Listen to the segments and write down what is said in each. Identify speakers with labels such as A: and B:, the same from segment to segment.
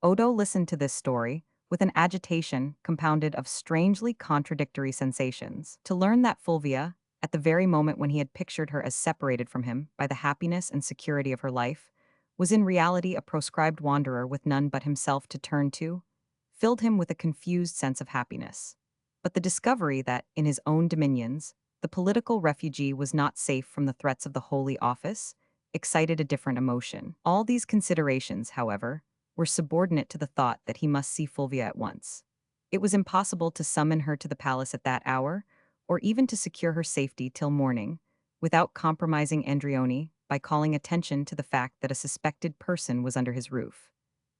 A: Odo listened to this story with an agitation compounded of strangely contradictory sensations. To learn that Fulvia, at the very moment when he had pictured her as separated from him by the happiness and security of her life, was in reality a proscribed wanderer with none but himself to turn to, filled him with a confused sense of happiness. But the discovery that, in his own dominions, the political refugee was not safe from the threats of the Holy Office excited a different emotion. All these considerations, however, were subordinate to the thought that he must see Fulvia at once. It was impossible to summon her to the palace at that hour, or even to secure her safety till morning, without compromising Andrioni by calling attention to the fact that a suspected person was under his roof.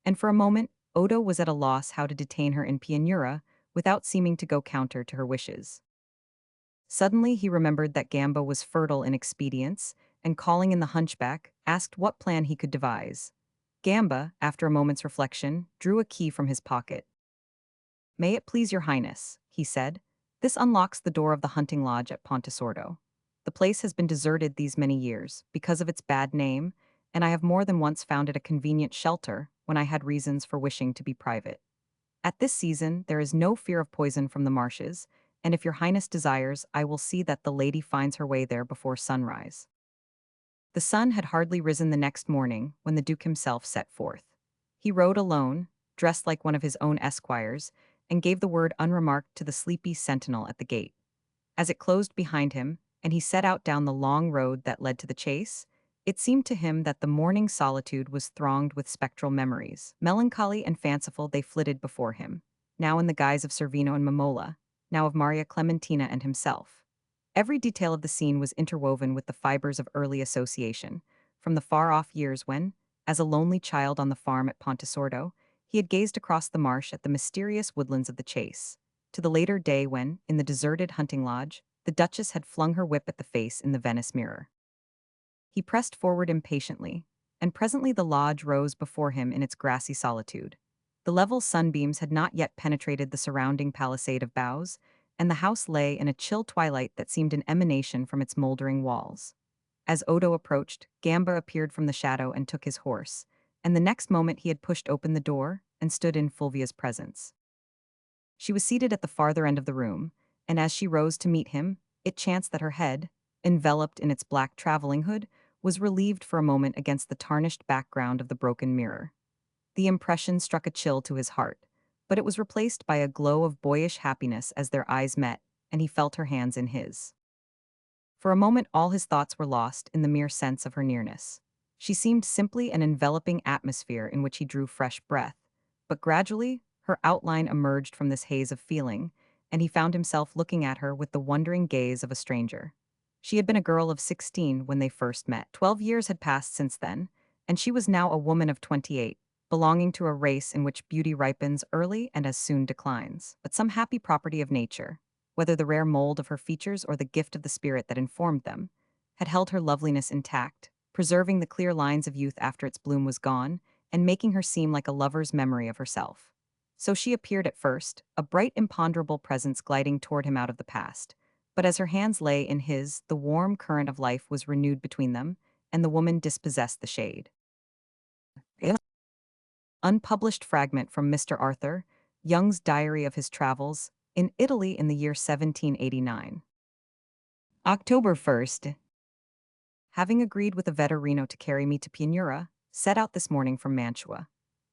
A: And for a moment, Odo was at a loss how to detain her in Pianura without seeming to go counter to her wishes. Suddenly he remembered that Gamba was fertile in expedients, and calling in the hunchback, asked what plan he could devise. Gamba, after a moment's reflection, drew a key from his pocket. "May it please your highness," he said, "this unlocks the door of the hunting lodge at Pontesordo. The place has been deserted these many years, because of its bad name, and I have more than once found it a convenient shelter when I had reasons for wishing to be private. At this season there is no fear of poison from the marshes, and if your highness desires, I will see that the lady finds her way there before sunrise." The sun had hardly risen the next morning when the duke himself set forth. He rode alone, dressed like one of his own esquires, and gave the word unremarked to the sleepy sentinel at the gate. As it closed behind him, and he set out down the long road that led to the chase, it seemed to him that the morning solitude was thronged with spectral memories. Melancholy and fanciful they flitted before him, now in the guise of Servino and Momola, now of Maria Clementina and himself. Every detail of the scene was interwoven with the fibers of early association, from the far-off years when, as a lonely child on the farm at Pontesordo, he had gazed across the marsh at the mysterious woodlands of the chase, to the later day when, in the deserted hunting lodge, the Duchess had flung her whip at the face in the Venice mirror. He pressed forward impatiently, and presently the lodge rose before him in its grassy solitude. The level sunbeams had not yet penetrated the surrounding palisade of boughs, and the house lay in a chill twilight that seemed an emanation from its moldering walls. As Odo approached, Gamba appeared from the shadow and took his horse, and the next moment he had pushed open the door and stood in Fulvia's presence. She was seated at the farther end of the room, and as she rose to meet him, it chanced that her head, enveloped in its black traveling hood, was relieved for a moment against the tarnished background of the broken mirror. The impression struck a chill to his heart, but it was replaced by a glow of boyish happiness as their eyes met, and he felt her hands in his. For a moment all his thoughts were lost in the mere sense of her nearness. She seemed simply an enveloping atmosphere in which he drew fresh breath, but gradually her outline emerged from this haze of feeling, and he found himself looking at her with the wondering gaze of a stranger. She had been a girl of 16 when they first met. 12 years had passed since then, and she was now a woman of 28, belonging to a race in which beauty ripens early and as soon declines. But some happy property of nature, whether the rare mold of her features or the gift of the spirit that informed them, had held her loveliness intact, preserving the clear lines of youth after its bloom was gone, and making her seem like a lover's memory of herself. So she appeared at first, a bright imponderable presence gliding toward him out of the past. But as her hands lay in his, the warm current of life was renewed between them, and the woman dispossessed the shade. Unpublished fragment from Mr. Arthur, Young's diary of his travels, in Italy in the year 1789. October 1st. Having agreed with a vetterino to carry me to Pianura, set out this morning from Mantua.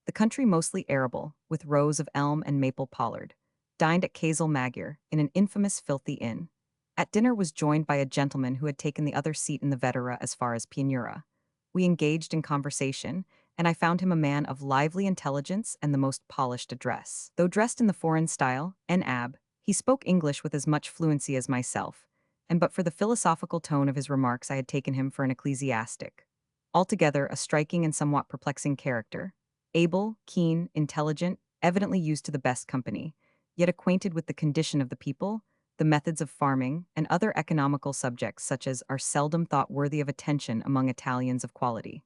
A: The country mostly arable, with rows of elm and maple pollard. Dined at Casal Magyar, in an infamous filthy inn. At dinner was joined by a gentleman who had taken the other seat in the Vetera as far as Pianura. We engaged in conversation, and I found him a man of lively intelligence and the most polished address. Though dressed in the foreign style, en ab, he spoke English with as much fluency as myself, and but for the philosophical tone of his remarks I had taken him for an ecclesiastic. Altogether a striking and somewhat perplexing character, able, keen, intelligent, evidently used to the best company, yet acquainted with the condition of the people, the methods of farming, and other economical subjects such as are seldom thought worthy of attention among Italians of quality.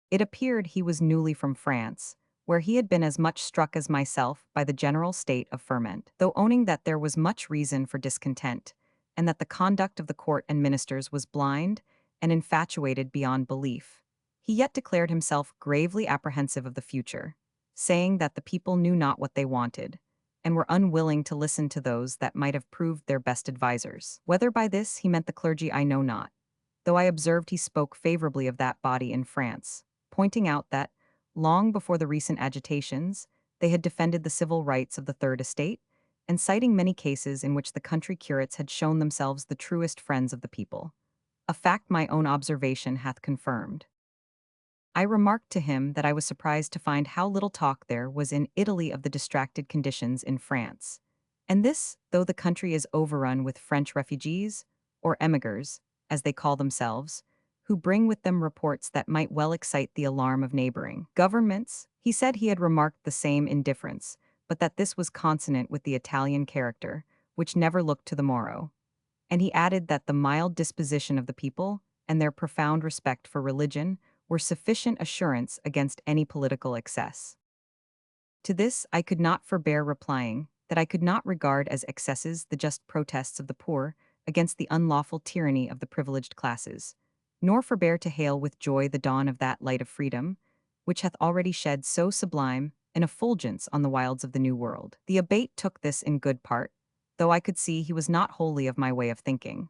A: It appeared he was newly from France, where he had been as much struck as myself by the general state of ferment, though owning that there was much reason for discontent, and that the conduct of the court and ministers was blind and infatuated beyond belief. He yet declared himself gravely apprehensive of the future, saying that the people knew not what they wanted, and were unwilling to listen to those that might have proved their best advisers. Whether by this he meant the clergy I know not, though I observed he spoke favorably of that body in France, pointing out that, long before the recent agitations, they had defended the civil rights of the Third Estate, and citing many cases in which the country curates had shown themselves the truest friends of the people, a fact my own observation hath confirmed. I remarked to him that I was surprised to find how little talk there was in Italy of the distracted conditions in France. And this, though the country is overrun with French refugees, or emigrants, as they call themselves, who bring with them reports that might well excite the alarm of neighboring governments. He said he had remarked the same indifference, but that this was consonant with the Italian character, which never looked to the morrow. And he added that the mild disposition of the people, and their profound respect for religion, were sufficient assurance against any political excess. To this I could not forbear replying that I could not regard as excesses the just protests of the poor against the unlawful tyranny of the privileged classes, nor forbear to hail with joy the dawn of that light of freedom, which hath already shed so sublime an effulgence on the wilds of the New World. The abate took this in good part, though I could see he was not wholly of my way of thinking.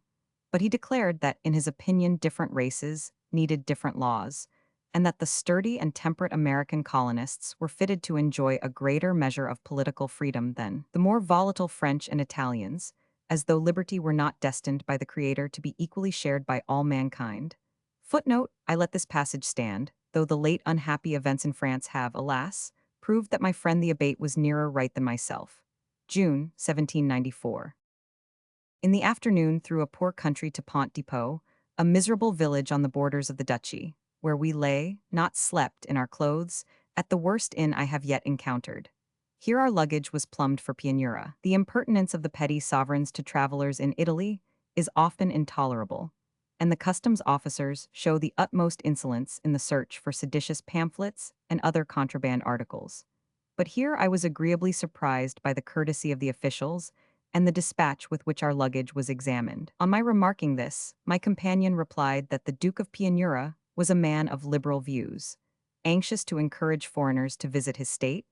A: But he declared that, in his opinion, different races needed different laws, and that the sturdy and temperate American colonists were fitted to enjoy a greater measure of political freedom than the more volatile French and Italians, as though liberty were not destined by the Creator to be equally shared by all mankind. Footnote, I let this passage stand, though the late unhappy events in France have, alas, proved that my friend the abate was nearer right than myself. June, 1794. In the afternoon, through a poor country to Pont Depot, a miserable village on the borders of the duchy, where we lay, not slept, in our clothes, at the worst inn I have yet encountered. Here our luggage was plumbed for Pianura. The impertinence of the petty sovereigns to travelers in Italy is often intolerable, and the customs officers show the utmost insolence in the search for seditious pamphlets and other contraband articles. But here I was agreeably surprised by the courtesy of the officials and the dispatch with which our luggage was examined. On my remarking this, my companion replied that the Duke of Pianura was a man of liberal views, anxious to encourage foreigners to visit his state,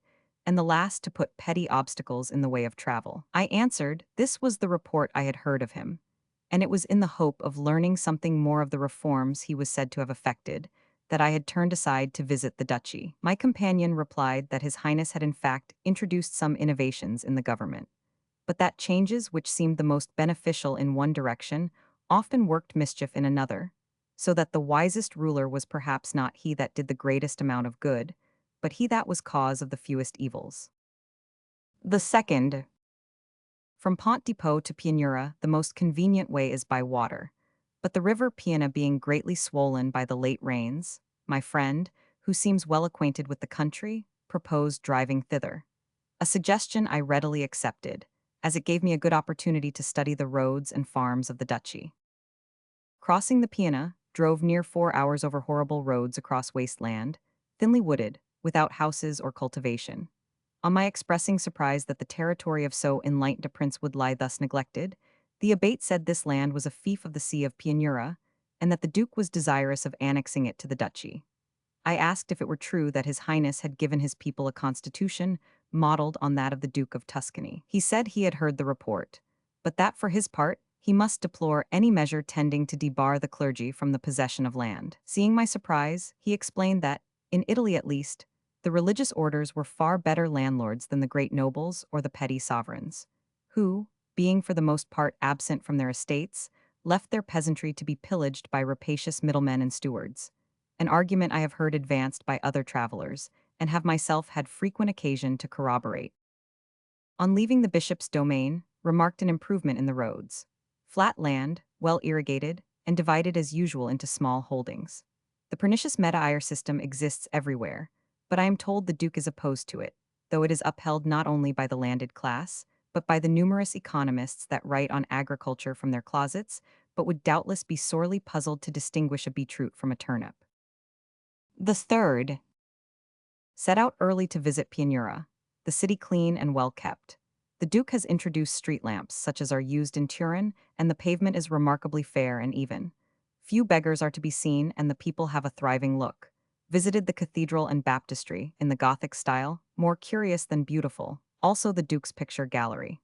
A: and the last to put petty obstacles in the way of travel. I answered, this was the report I had heard of him, and it was in the hope of learning something more of the reforms he was said to have effected that I had turned aside to visit the duchy. My companion replied that His Highness had in fact introduced some innovations in the government, but that changes which seemed the most beneficial in one direction often worked mischief in another, so that the wisest ruler was perhaps not he that did the greatest amount of good, but he that was cause of the fewest evils. The second, from Pont Depot to Pianura, the most convenient way is by water, but the river Piana being greatly swollen by the late rains, my friend, who seems well acquainted with the country, proposed driving thither. A suggestion I readily accepted, as it gave me a good opportunity to study the roads and farms of the duchy. Crossing the Piana, drove near 4 hours over horrible roads across wasteland, thinly wooded, without houses or cultivation. On my expressing surprise that the territory of so enlightened a prince would lie thus neglected, the abate said this land was a fief of the see of Pianura, and that the duke was desirous of annexing it to the duchy. I asked if it were true that His Highness had given his people a constitution modeled on that of the Duke of Tuscany. He said he had heard the report, but that for his part, he must deplore any measure tending to debar the clergy from the possession of land. Seeing my surprise, he explained that, in Italy at least, the religious orders were far better landlords than the great nobles or the petty sovereigns, who, being for the most part absent from their estates, left their peasantry to be pillaged by rapacious middlemen and stewards, an argument I have heard advanced by other travelers, and have myself had frequent occasion to corroborate. On leaving the bishop's domain, remarked an improvement in the roads. Flat land, well irrigated, and divided as usual into small holdings. The pernicious meta-ire system exists everywhere, but I am told the Duke is opposed to it, though it is upheld not only by the landed class, but by the numerous economists that write on agriculture from their closets, but would doubtless be sorely puzzled to distinguish a beetroot from a turnip. The third, set out early to visit Pianura, the city clean and well kept. The Duke has introduced street lamps such as are used in Turin, and the pavement is remarkably fair and even. Few beggars are to be seen, and the people have a thriving look. Visited the cathedral and baptistry in the Gothic style, more curious than beautiful, also the Duke's picture gallery.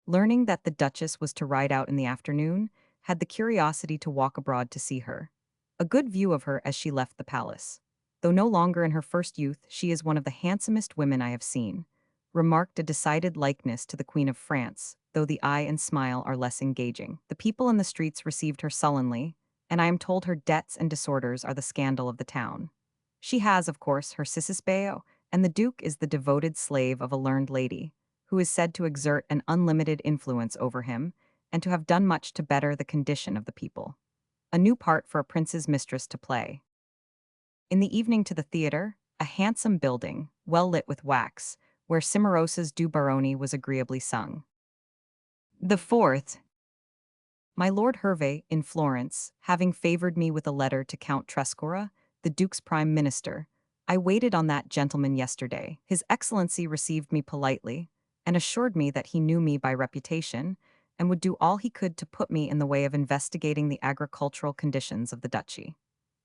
A: Learning that the Duchess was to ride out in the afternoon, had the curiosity to walk abroad to see her. A good view of her as she left the palace. Though no longer in her first youth, she is one of the handsomest women I have seen. Remarked a decided likeness to the Queen of France, though the eye and smile are less engaging. The people in the streets received her sullenly, and I am told her debts and disorders are the scandal of the town. She has, of course, her cicisbeo, and the Duke is the devoted slave of a learned lady, who is said to exert an unlimited influence over him, and to have done much to better the condition of the people. A new part for a prince's mistress to play. In the evening to the theatre, a handsome building, well lit with wax, where Cimarosa's Du Baroni was agreeably sung. The fourth, my Lord Hervey, in Florence, having favored me with a letter to Count Trescora, the Duke's prime minister, I waited on that gentleman yesterday. His Excellency received me politely, and assured me that he knew me by reputation, and would do all he could to put me in the way of investigating the agricultural conditions of the duchy.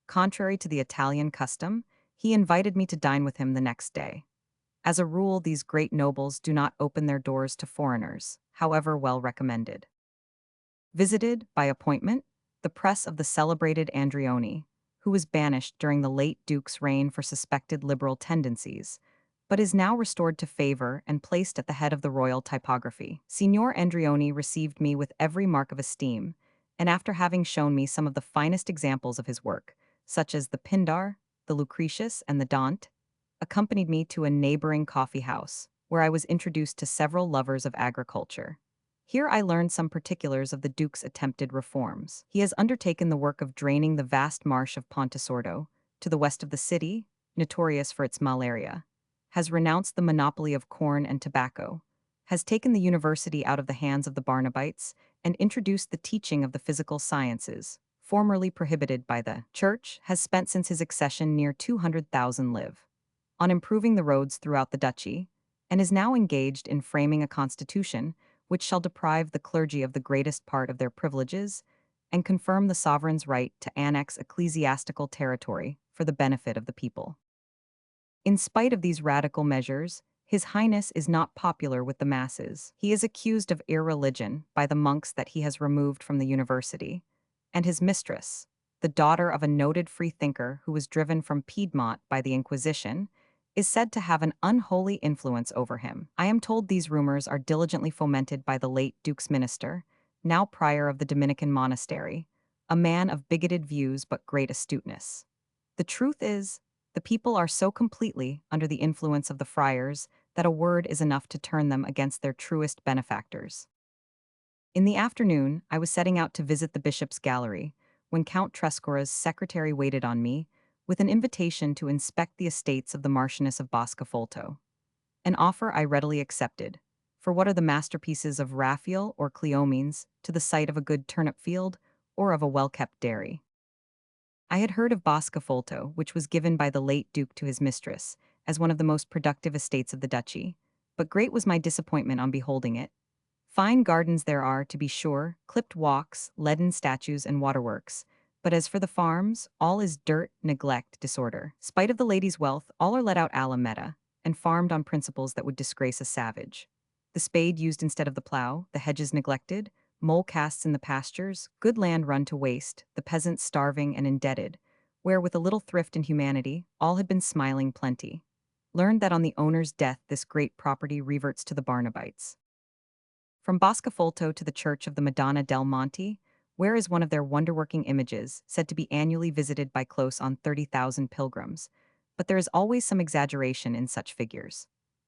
A: Contrary to the Italian custom, he invited me to dine with him the next day. As a rule, these great nobles do not open their doors to foreigners, however well recommended. Visited, by appointment, the press of the celebrated Andreoni, who was banished during the late Duke's reign for suspected liberal tendencies, but is now restored to favor and placed at the head of the royal typography. Signor Andreoni received me with every mark of esteem, and after having shown me some of the finest examples of his work, such as the Pindar, the Lucretius, and the Dante, accompanied me to a neighboring coffee house, where I was introduced to several lovers of agriculture. Here I learned some particulars of the Duke's attempted reforms. He has undertaken the work of draining the vast marsh of Pontesordo, to the west of the city, notorious for its malaria, has renounced the monopoly of corn and tobacco, has taken the university out of the hands of the Barnabites, and introduced the teaching of the physical sciences, formerly prohibited by the Church, has spent since his accession near 200,000 livres on improving the roads throughout the duchy, and is now engaged in framing a constitution which shall deprive the clergy of the greatest part of their privileges, and confirm the sovereign's right to annex ecclesiastical territory for the benefit of the people. In spite of these radical measures, His Highness is not popular with the masses. He is accused of irreligion by the monks that he has removed from the university, and his mistress, the daughter of a noted freethinker who was driven from Piedmont by the Inquisition, is said to have an unholy influence over him. I am told these rumors are diligently fomented by the late Duke's minister, now prior of the Dominican monastery, a man of bigoted views but great astuteness. The truth is, the people are so completely under the influence of the friars that a word is enough to turn them against their truest benefactors. In the afternoon, I was setting out to visit the bishop's gallery, when Count Trescora's secretary waited on me, with an invitation to inspect the estates of the Marchioness of Boscofolto. An offer I readily accepted, for what are the masterpieces of Raphael or Cleomenes to the sight of a good turnip field or of a well-kept dairy? I had heard of Boscofolto, which was given by the late Duke to his mistress, as one of the most productive estates of the duchy, but great was my disappointment on beholding it. Fine gardens there are, to be sure, clipped walks, leaden statues, and waterworks, but as for the farms, all is dirt, neglect, disorder. Spite of the lady's wealth, all are let out alla meta, and farmed on principles that would disgrace a savage. The spade used instead of the plough, the hedges neglected, mole casts in the pastures, good land run to waste, the peasants starving and indebted, where with a little thrift and humanity, all had been smiling plenty. Learned that on the owner's death this great property reverts to the Barnabites. From Boscofolto to the Church of the Madonna del Monte, where is one of their wonder-working images, said to be annually visited by close on 30,000 pilgrims, but there is always some exaggeration in such figures.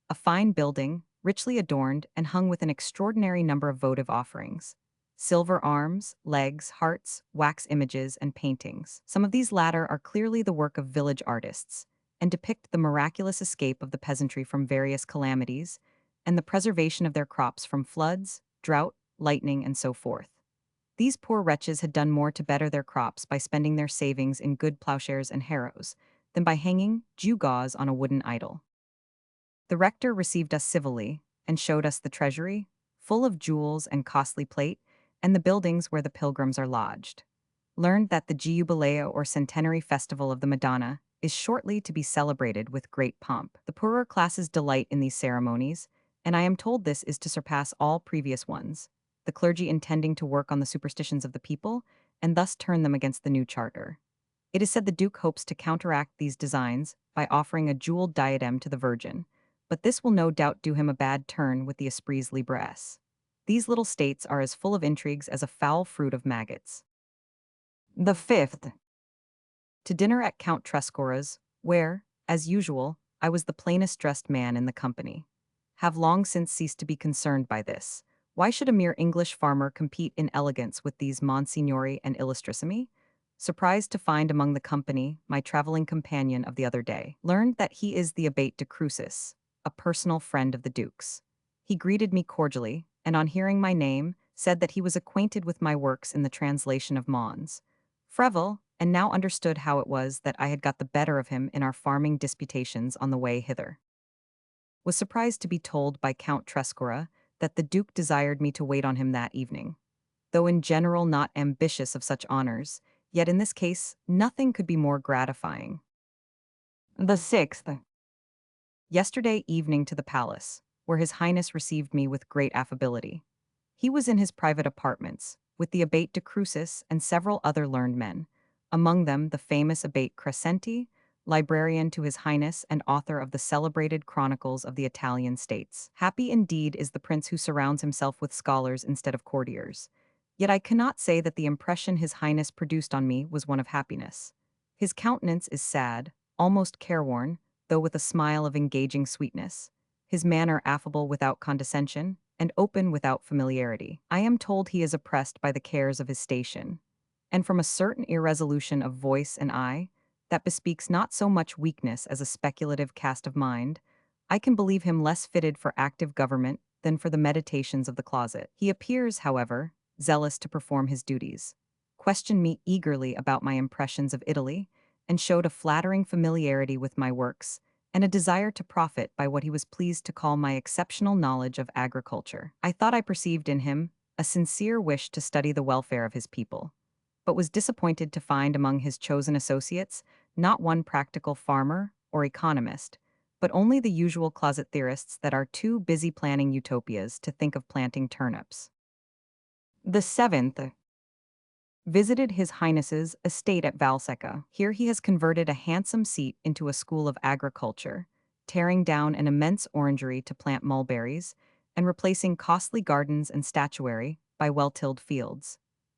A: A fine building, richly adorned and hung with an extraordinary number of votive offerings. Silver arms, legs, hearts, wax images, and paintings. Some of these latter are clearly the work of village artists, and depict the miraculous escape of the peasantry from various calamities, and the preservation of their crops from floods, drought, lightning, and so forth. These poor wretches had done more to better their crops by spending their savings in good plowshares and harrows, than by hanging gewgaws on a wooden idol. The rector received us civilly, and showed us the treasury, full of jewels and costly plate, and the buildings where the pilgrims are lodged. Learned that the Jubileo or Centenary Festival of the Madonna is shortly to be celebrated with great pomp. The poorer classes delight in these ceremonies, and I am told this is to surpass all previous ones, the clergy intending to work on the superstitions of the people and thus turn them against the new charter. It is said the Duke hopes to counteract these designs by offering a jeweled diadem to the Virgin, but this will no doubt do him a bad turn with the esprits libres. These little states are as full of intrigues as a foul fruit of maggots. The fifth. To dinner at Count Trescorra's, where, as usual, I was the plainest dressed man in the company. Have long since ceased to be concerned by this. Why should a mere English farmer compete in elegance with these Monsignori and Illustrissimi? Surprised to find among the company my traveling companion of the other day, learned that he is the Abate de Crucis, a personal friend of the Duke's. He greeted me cordially, and on hearing my name, said that he was acquainted with my works in the translation of Mons. Freville, and now understood how it was that I had got the better of him in our farming disputations on the way hither. Was surprised to be told by Count Trescorra that the Duke desired me to wait on him that evening. Though in general not ambitious of such honors, yet in this case nothing could be more gratifying. The sixth. Yesterday evening to the palace, where His Highness received me with great affability. He was in his private apartments, with the Abate de Crucis and several other learned men, among them the famous Abate Crescenti, librarian to His Highness and author of the celebrated Chronicles of the Italian States. Happy indeed is the prince who surrounds himself with scholars instead of courtiers. Yet I cannot say that the impression His Highness produced on me was one of happiness. His countenance is sad, almost careworn, though with a smile of engaging sweetness, his manner affable without condescension, and open without familiarity. I am told he is oppressed by the cares of his station, and from a certain irresolution of voice and eye, that bespeaks not so much weakness as a speculative cast of mind, I can believe him less fitted for active government than for the meditations of the closet. He appears, however, zealous to perform his duties, questioned me eagerly about my impressions of Italy, and showed a flattering familiarity with my works, and a desire to profit by what he was pleased to call my exceptional knowledge of agriculture. I thought I perceived in him a sincere wish to study the welfare of his people, but was disappointed to find among his chosen associates not one practical farmer or economist, but only the usual closet theorists that are too busy planning utopias to think of planting turnips. The seventh. Visited His Highness's estate at Valsecca. Here he has converted a handsome seat into a school of agriculture, tearing down an immense orangery to plant mulberries, and replacing costly gardens and statuary by well-tilled fields.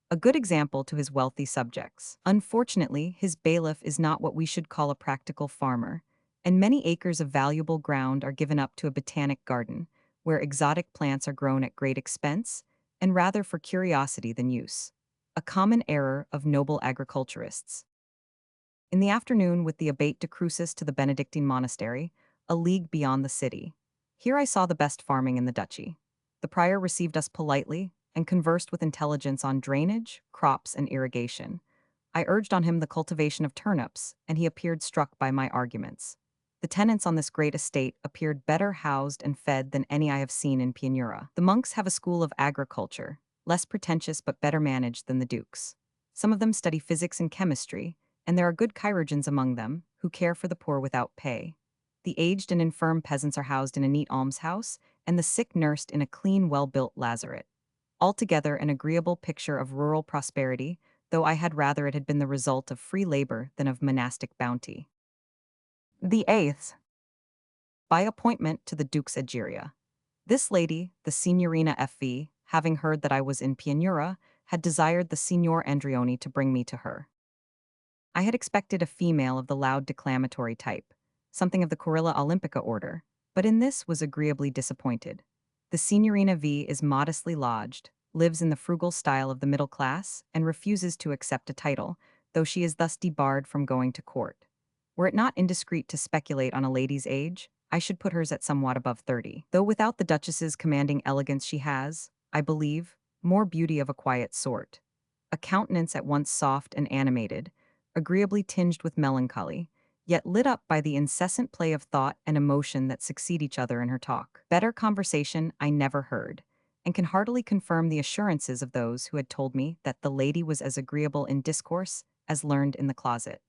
A: A good example to his wealthy subjects. Unfortunately, his bailiff is not what we should call a practical farmer, and many acres of valuable ground are given up to a botanic garden, where exotic plants are grown at great expense, and rather for curiosity than use, a common error of noble agriculturists. In the afternoon, with the Abate de Crucis to the Benedictine monastery, a league beyond the city. Here I saw the best farming in the duchy. The prior received us politely and conversed with intelligence on drainage, crops, and irrigation. I urged on him the cultivation of turnips, and he appeared struck by my arguments. The tenants on this great estate appeared better housed and fed than any I have seen in Pianura. The monks have a school of agriculture, less pretentious but better managed than the dukes. Some of them study physics and chemistry, and there are good chirurgeons among them, who care for the poor without pay. The aged and infirm peasants are housed in a neat almshouse, and the sick nursed in a clean, well-built lazaret. Altogether an agreeable picture of rural prosperity, though I had rather it had been the result of free labor than of monastic bounty. The eighth. By appointment to the Duke's Egeria. This lady, the Signorina F.V., having heard that I was in Pianura, had desired the Signor Andreoni to bring me to her. I had expected a female of the loud declamatory type, something of the Corilla Olympica order, but in this was agreeably disappointed. The Signorina V is modestly lodged, lives in the frugal style of the middle class, and refuses to accept a title, though she is thus debarred from going to court. Were it not indiscreet to speculate on a lady's age, I should put hers at somewhat above 30. Though without the Duchess's commanding elegance she has, I believe, more beauty of a quiet sort. A countenance at once soft and animated, agreeably tinged with melancholy, yet lit up by the incessant play of thought and emotion that succeed each other in her talk. Better conversation I never heard, and can heartily confirm the assurances of those who had told me that the lady was as agreeable in discourse as learned in the closet.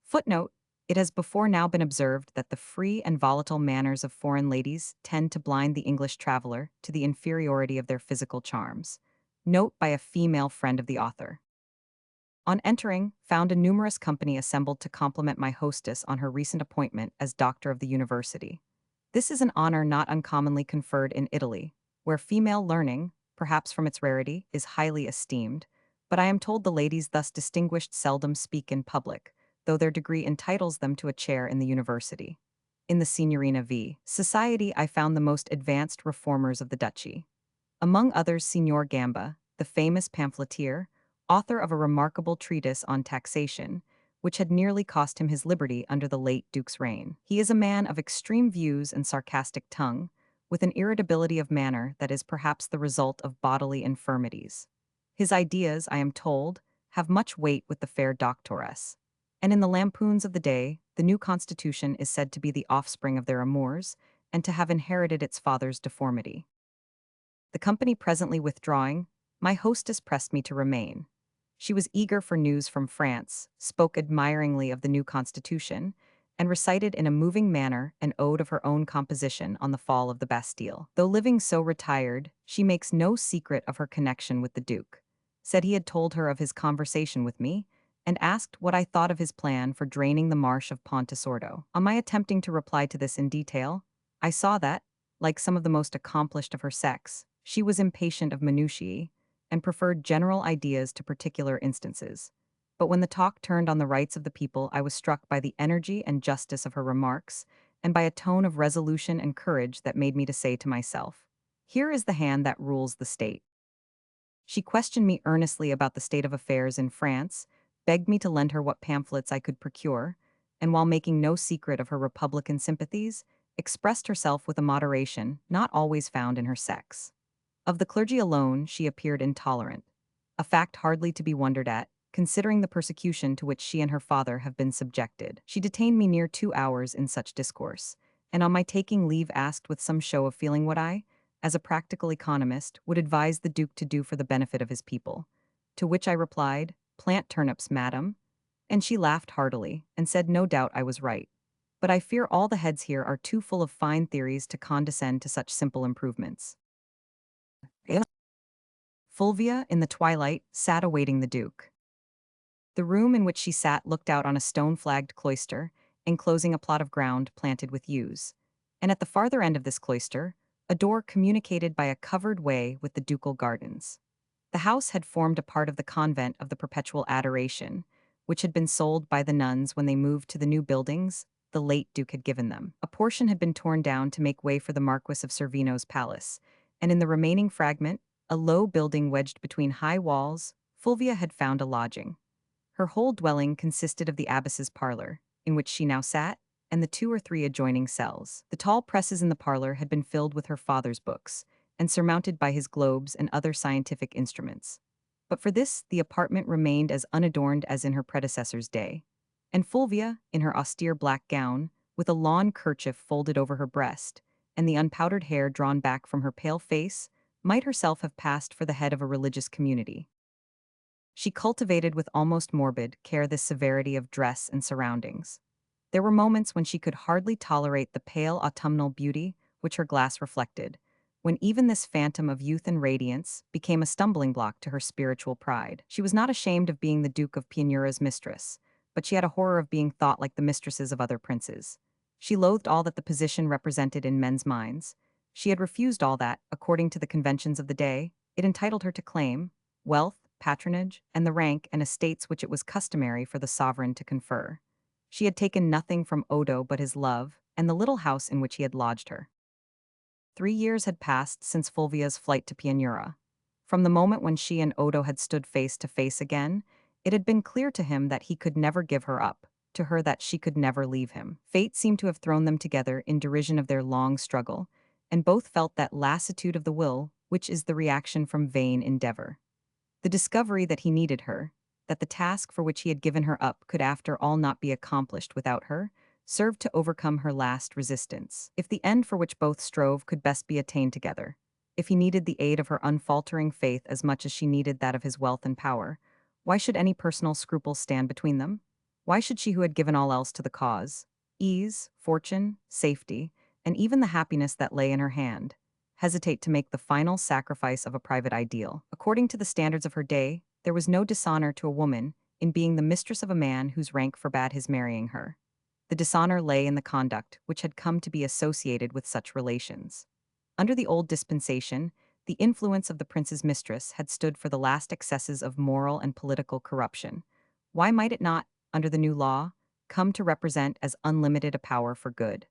A: Footnote: It has before now been observed that the free and volatile manners of foreign ladies tend to blind the English traveler to the inferiority of their physical charms. Note by a female friend of the author. On entering, found a numerous company assembled to compliment my hostess on her recent appointment as doctor of the university. This is an honor not uncommonly conferred in Italy, where female learning, perhaps from its rarity, is highly esteemed, but I am told the ladies thus distinguished seldom speak in public, though their degree entitles them to a chair in the university. In the Signorina V. Society I found the most advanced reformers of the duchy. Among others Signor Gamba, the famous pamphleteer, author of a remarkable treatise on taxation, which had nearly cost him his liberty under the late Duke's reign. He is a man of extreme views and sarcastic tongue, with an irritability of manner that is perhaps the result of bodily infirmities. His ideas, I am told, have much weight with the fair doctoress. And in the lampoons of the day, the new constitution is said to be the offspring of their amours, and to have inherited its father's deformity. The company presently withdrawing, my hostess pressed me to remain. She was eager for news from France, spoke admiringly of the new constitution, and recited in a moving manner an ode of her own composition on the fall of the Bastille. Though living so retired, she makes no secret of her connection with the Duke. Said he had told her of his conversation with me, and asked what I thought of his plan for draining the marsh of Pontesordo. On my attempting to reply to this in detail, I saw that, like some of the most accomplished of her sex, she was impatient of minutiae, and preferred general ideas to particular instances. But when the talk turned on the rights of the people, I was struck by the energy and justice of her remarks, and by a tone of resolution and courage that made me to say to myself, "Here is the hand that rules the state." She questioned me earnestly about the state of affairs in France, begged me to lend her what pamphlets I could procure, and while making no secret of her Republican sympathies, expressed herself with a moderation not always found in her sex. Of the clergy alone, she appeared intolerant, a fact hardly to be wondered at, considering the persecution to which she and her father have been subjected. She detained me near 2 hours in such discourse, and on my taking leave asked with some show of feeling what I, as a practical economist, would advise the Duke to do for the benefit of his people. To which I replied, "Plant turnips, madam," and she laughed heartily, and said no doubt I was right. But I fear all the heads here are too full of fine theories to condescend to such simple improvements. Fulvia, in the twilight, sat awaiting the Duke. The room in which she sat looked out on a stone-flagged cloister, enclosing a plot of ground planted with yews. And at the farther end of this cloister, a door communicated by a covered way with the ducal gardens. The house had formed a part of the convent of the Perpetual Adoration, which had been sold by the nuns when they moved to the new buildings the late Duke had given them. A portion had been torn down to make way for the Marquis of Cervino's palace, and in the remaining fragment, a low building wedged between high walls, Fulvia had found a lodging. Her whole dwelling consisted of the abbess's parlor, in which she now sat, and the 2 or 3 adjoining cells. The tall presses in the parlor had been filled with her father's books, and surmounted by his globes and other scientific instruments. But for this, the apartment remained as unadorned as in her predecessor's day. And Fulvia, in her austere black gown, with a lawn kerchief folded over her breast, and the unpowdered hair drawn back from her pale face, might herself have passed for the head of a religious community. She cultivated with almost morbid care this severity of dress and surroundings. There were moments when she could hardly tolerate the pale autumnal beauty which her glass reflected, when even this phantom of youth and radiance became a stumbling block to her spiritual pride. She was not ashamed of being the Duke of Pianura's mistress, but she had a horror of being thought like the mistresses of other princes. She loathed all that the position represented in men's minds. She had refused all that, according to the conventions of the day, it entitled her to claim: wealth, patronage, and the rank and estates which it was customary for the sovereign to confer. She had taken nothing from Odo but his love, and the little house in which he had lodged her. 3 years had passed since Fulvia's flight to Pianura. From the moment when she and Odo had stood face to face again, it had been clear to him that he could never give her up, to her that she could never leave him. Fate seemed to have thrown them together in derision of their long struggle, and both felt that lassitude of the will which is the reaction from vain endeavor. The discovery that he needed her, that the task for which he had given her up could after all not be accomplished without her, served to overcome her last resistance. If the end for which both strove could best be attained together, if he needed the aid of her unfaltering faith as much as she needed that of his wealth and power, why should any personal scruples stand between them? Why should she who had given all else to the cause, ease, fortune, safety, and even the happiness that lay in her hand, hesitate to make the final sacrifice of a private ideal? According to the standards of her day, there was no dishonor to a woman in being the mistress of a man whose rank forbade his marrying her. The dishonor lay in the conduct which had come to be associated with such relations. Under the old dispensation, the influence of the prince's mistress had stood for the last excesses of moral and political corruption. Why might it not, under the new law, come to represent as unlimited a power for good?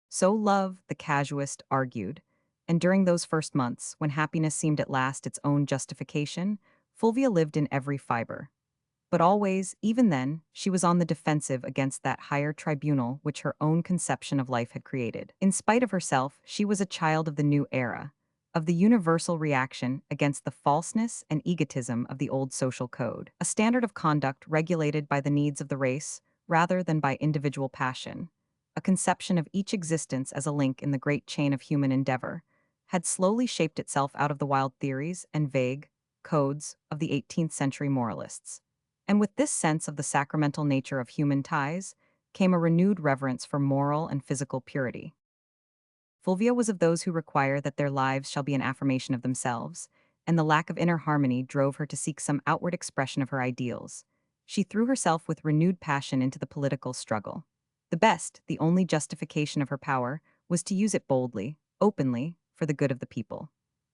A: So Love, the casuist, argued, and during those first months, when happiness seemed at last its own justification, Fulvia lived in every fiber. But always, even then, she was on the defensive against that higher tribunal which her own conception of life had created. In spite of herself, she was a child of the new era, of the universal reaction against the falseness and egotism of the old social code, a standard of conduct regulated by the needs of the race rather than by individual passion. A conception of each existence as a link in the great chain of human endeavor had slowly shaped itself out of the wild theories and vague codes of the 18th century moralists. And with this sense of the sacramental nature of human ties came a renewed reverence for moral and physical purity. Fulvia was of those who require that their lives shall be an affirmation of themselves, and the lack of inner harmony drove her to seek some outward expression of her ideals. She threw herself with renewed passion into the political struggle. The best, the only justification of her power, was to use it boldly, openly, for the good of the people.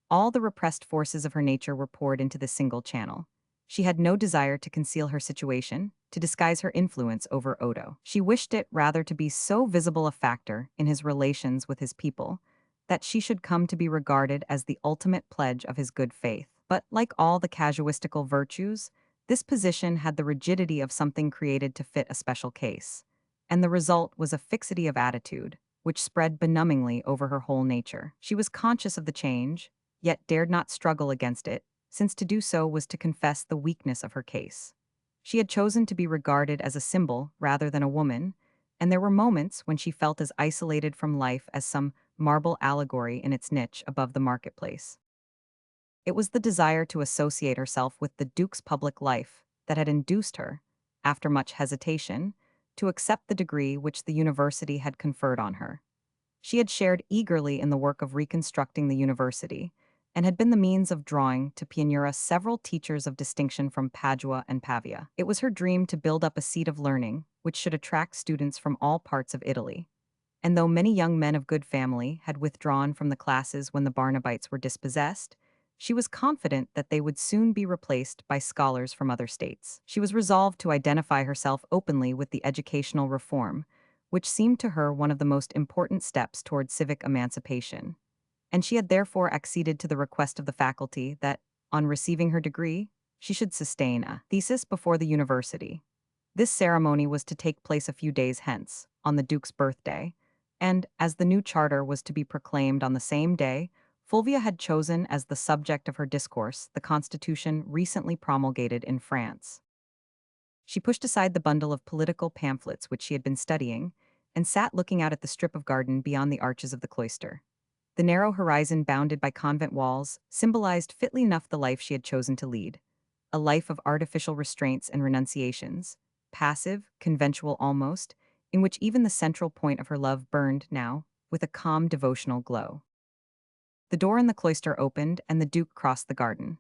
A: All the repressed forces of her nature were poured into this single channel. She had no desire to conceal her situation, to disguise her influence over Odo. She wished it rather to be so visible a factor in his relations with his people that she should come to be regarded as the ultimate pledge of his good faith. But like all the casuistical virtues, this position had the rigidity of something created to fit a special case, and the result was a fixity of attitude, which spread benumbingly over her whole nature. She was conscious of the change, yet dared not struggle against it, since to do so was to confess the weakness of her case. She had chosen to be regarded as a symbol rather than a woman, and there were moments when she felt as isolated from life as some marble allegory in its niche above the marketplace. It was the desire to associate herself with the Duke's public life that had induced her, after much hesitation, to accept the degree which the university had conferred on her. She had shared eagerly in the work of reconstructing the university, and had been the means of drawing to Pianura several teachers of distinction from Padua and Pavia. It was her dream to build up a seat of learning which should attract students from all parts of Italy. And though many young men of good family had withdrawn from the classes when the Barnabites were dispossessed, she was confident that they would soon be replaced by scholars from other states. She was resolved to identify herself openly with the educational reform, which seemed to her one of the most important steps toward civic emancipation, and she had therefore acceded to the request of the faculty that, on receiving her degree, she should sustain a thesis before the university. This ceremony was to take place a few days hence, on the Duke's birthday, and, as the new charter was to be proclaimed on the same day, Fulvia had chosen as the subject of her discourse the constitution recently promulgated in France. She pushed aside the bundle of political pamphlets which she had been studying, and sat looking out at the strip of garden beyond the arches of the cloister. The narrow horizon bounded by convent walls symbolized fitly enough the life she had chosen to lead, a life of artificial restraints and renunciations, passive, conventual almost, in which even the central point of her love burned now with a calm devotional glow. The door in the cloister opened and the Duke crossed the garden.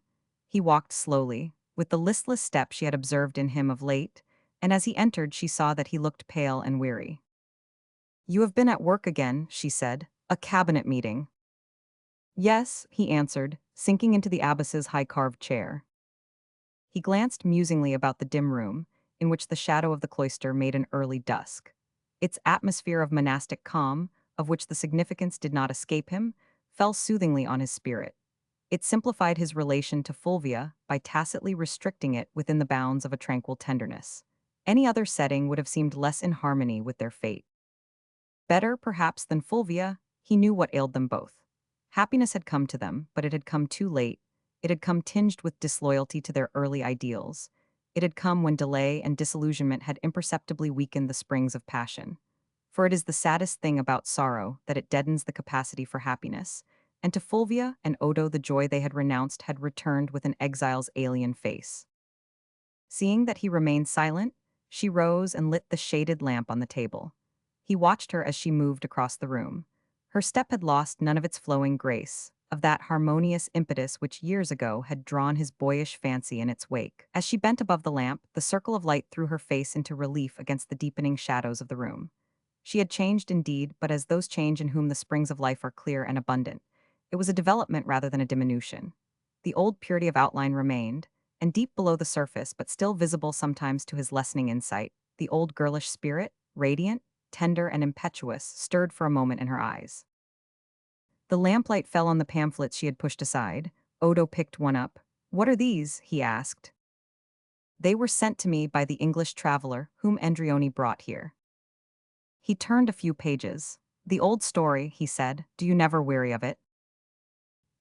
A: He walked slowly, with the listless step she had observed in him of late, and as he entered she saw that he looked pale and weary. "You have been at work again," she said. "A cabinet meeting." "Yes," he answered, sinking into the abbess's high-carved chair. He glanced musingly about the dim room, in which the shadow of the cloister made an early dusk. Its atmosphere of monastic calm, of which the significance did not escape him, fell soothingly on his spirit. It simplified his relation to Fulvia by tacitly restricting it within the bounds of a tranquil tenderness. Any other setting would have seemed less in harmony with their fate. Better, perhaps, than Fulvia, he knew what ailed them both. Happiness had come to them, but it had come too late. It had come tinged with disloyalty to their early ideals. It had come when delay and disillusionment had imperceptibly weakened the springs of passion. For it is the saddest thing about sorrow that it deadens the capacity for happiness, and to Fulvia and Odo the joy they had renounced had returned with an exile's alien face. Seeing that he remained silent, She rose and lit the shaded lamp on the table. He watched her as she moved across the room. Her step had lost none of its flowing grace, of that harmonious impetus which years ago had drawn his boyish fancy in its wake. As she bent above the lamp, the circle of light threw her face into relief against the deepening shadows of the room. She had changed indeed, but as those change in whom the springs of life are clear and abundant, it was a development rather than a diminution. The old purity of outline remained, and deep below the surface, but still visible sometimes to his lessening insight, the old girlish spirit, radiant, tender, and impetuous, stirred for a moment in her eyes. The lamplight fell on the pamphlets she had pushed aside. Odo picked one up. "What are these?" he asked. "They were sent to me by the English traveler whom Andrioni brought here." He turned a few pages. "The old story," he said. "Do you never weary of it?"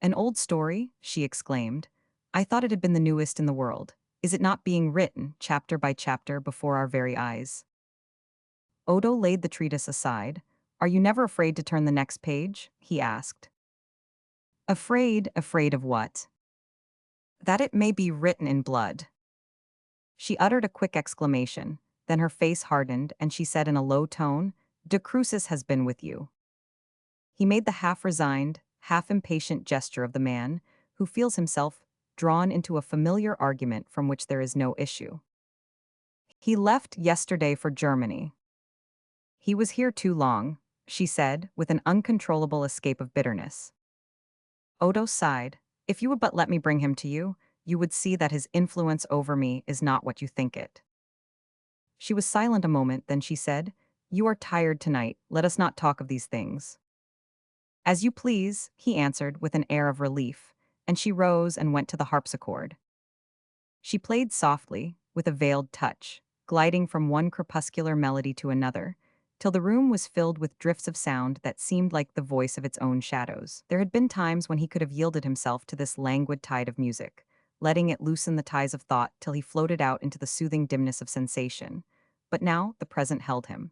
A: "An old story?" she exclaimed. "I thought it had been the newest in the world. Is it not being written, chapter by chapter, before our very eyes?" Odo laid the treatise aside. "Are you never afraid to turn the next page?" he asked. "Afraid? Afraid of what?" "That it may be written in blood." She uttered a quick exclamation, then her face hardened, and she said in a low tone, "De Crucis has been with you." He made the half-resigned, half-impatient gesture of the man who feels himself drawn into a familiar argument from which there is no issue. "He left yesterday for Germany." "He was here too long," she said, with an uncontrollable escape of bitterness. Odo sighed. "If you would but let me bring him to you, you would see that his influence over me is not what you think it." She was silent a moment, then she said, "You are tired tonight, let us not talk of these things." "As you please," he answered with an air of relief, and she rose and went to the harpsichord. She played softly, with a veiled touch, gliding from one crepuscular melody to another, till the room was filled with drifts of sound that seemed like the voice of its own shadows. There had been times when he could have yielded himself to this languid tide of music, letting it loosen the ties of thought till he floated out into the soothing dimness of sensation. But now the present held him.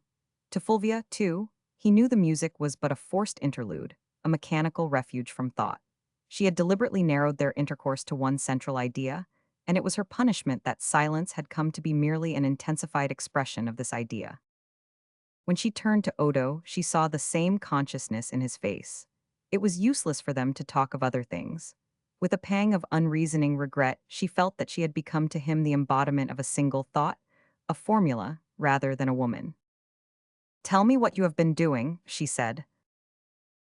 A: To Fulvia, too, he knew the music was but a forced interlude, a mechanical refuge from thought. She had deliberately narrowed their intercourse to one central idea, and it was her punishment that silence had come to be merely an intensified expression of this idea. When she turned to Odo, she saw the same consciousness in his face. It was useless for them to talk of other things. With a pang of unreasoning regret, she felt that she had become to him the embodiment of a single thought, a formula, rather than a woman. "Tell me what you have been doing," she said.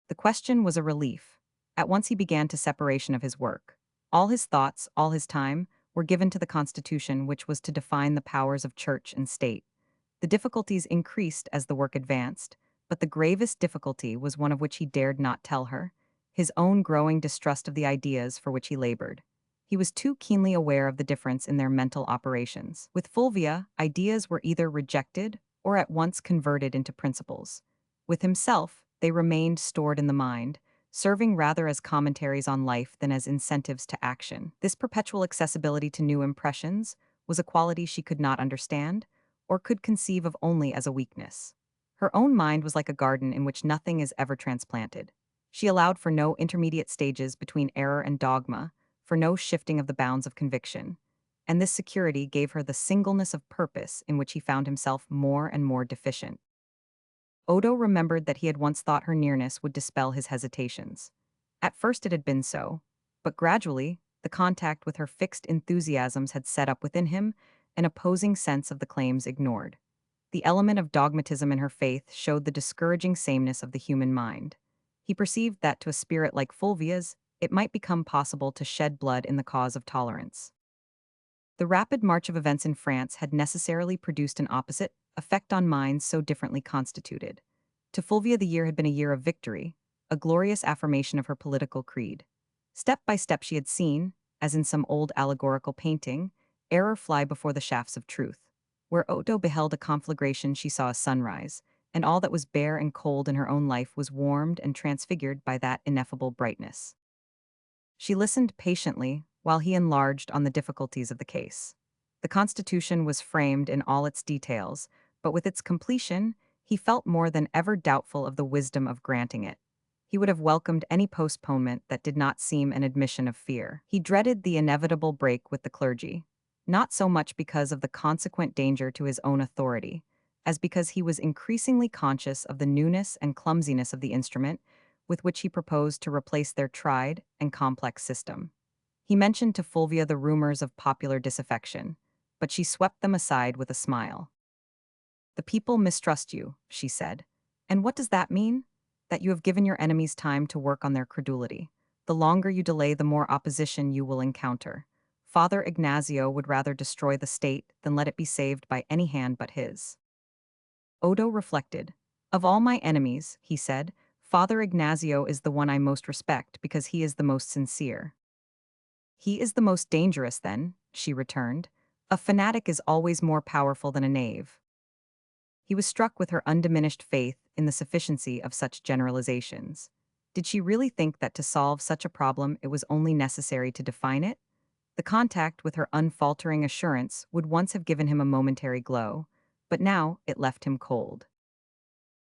A: The question was a relief. At once he began to separation of his work. All his thoughts, all his time, were given to the Constitution which was to define the powers of church and state. The difficulties increased as the work advanced, but the gravest difficulty was one of which he dared not tell her, his own growing distrust of the ideas for which he labored. He was too keenly aware of the difference in their mental operations. With Fulvia, ideas were either rejected or at once converted into principles. With himself, they remained stored in the mind, serving rather as commentaries on life than as incentives to action. This perpetual accessibility to new impressions was a quality she could not understand, or could conceive of only as a weakness. Her own mind was like a garden in which nothing is ever transplanted. She allowed for no intermediate stages between error and dogma, for no shifting of the bounds of conviction, and this security gave her the singleness of purpose in which he found himself more and more deficient. Odo remembered that he had once thought her nearness would dispel his hesitations. At first it had been so, but gradually, the contact with her fixed enthusiasms had set up within him an opposing sense of the claims ignored. The element of dogmatism in her faith showed the discouraging sameness of the human mind. He perceived that to a spirit like Fulvia's, it might become possible to shed blood in the cause of tolerance. The rapid march of events in France had necessarily produced an opposite effect on minds so differently constituted. To Fulvia the year had been a year of victory, a glorious affirmation of her political creed. Step by step she had seen, as in some old allegorical painting, error fly before the shafts of truth. Where Odo beheld a conflagration she saw a sunrise, and all that was bare and cold in her own life was warmed and transfigured by that ineffable brightness. She listened patiently while he enlarged on the difficulties of the case. The Constitution was framed in all its details, but with its completion, he felt more than ever doubtful of the wisdom of granting it. He would have welcomed any postponement that did not seem an admission of fear. He dreaded the inevitable break with the clergy. not so much because of the consequent danger to his own authority, as because he was increasingly conscious of the newness and clumsiness of the instrument with which he proposed to replace their tried and complex system. He mentioned to Fulvia the rumors of popular disaffection, but she swept them aside with a smile. The people mistrust you, she said. And what does that mean? That you have given your enemies time to work on their credulity. The longer you delay, the more opposition you will encounter. Father Ignazio would rather destroy the state than let it be saved by any hand but his. Odo reflected. Of all my enemies, he said, Father Ignazio is the one I most respect because he is the most sincere. He is the most dangerous, then, she returned. A fanatic is always more powerful than a knave. He was struck with her undiminished faith in the sufficiency of such generalizations. Did she really think that to solve such a problem it was only necessary to define it? The contact with her unfaltering assurance would once have given him a momentary glow, but now it left him cold.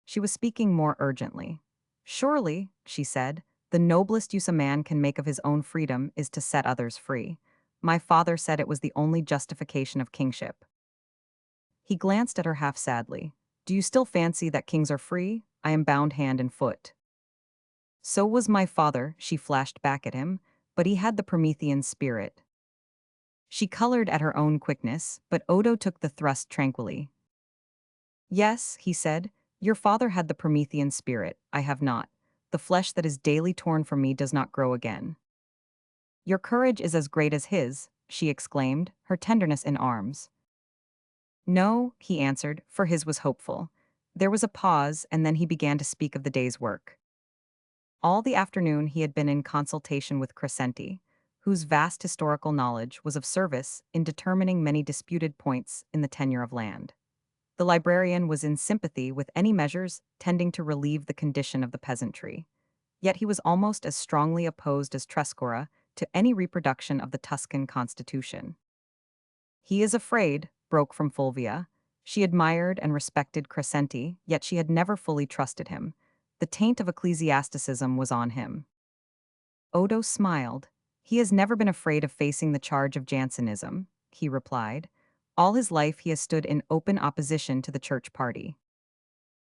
A: She was speaking more urgently. Surely, she said, the noblest use a man can make of his own freedom is to set others free. My father said it was the only justification of kingship. He glanced at her half sadly. Do you still fancy that kings are free? I am bound hand and foot. So was my father, she flashed back at him, but he had the Promethean spirit. She colored at her own quickness, but Odo took the thrust tranquilly. Yes, he said, your father had the Promethean spirit, I have not. The flesh that is daily torn from me does not grow again. Your courage is as great as his, she exclaimed, her tenderness in arms. No, he answered, for his was hopeful. There was a pause, and then he began to speak of the day's work. All the afternoon he had been in consultation with Crescenti, whose vast historical knowledge was of service in determining many disputed points in the tenure of land. The librarian was in sympathy with any measures tending to relieve the condition of the peasantry. Yet he was almost as strongly opposed as Trescora to any reproduction of the Tuscan constitution. He is afraid, broke from Fulvia. She admired and respected Crescenti, yet she had never fully trusted him. The taint of ecclesiasticism was on him. Odo smiled. He has never been afraid of facing the charge of Jansenism, he replied. All his life he has stood in open opposition to the church party.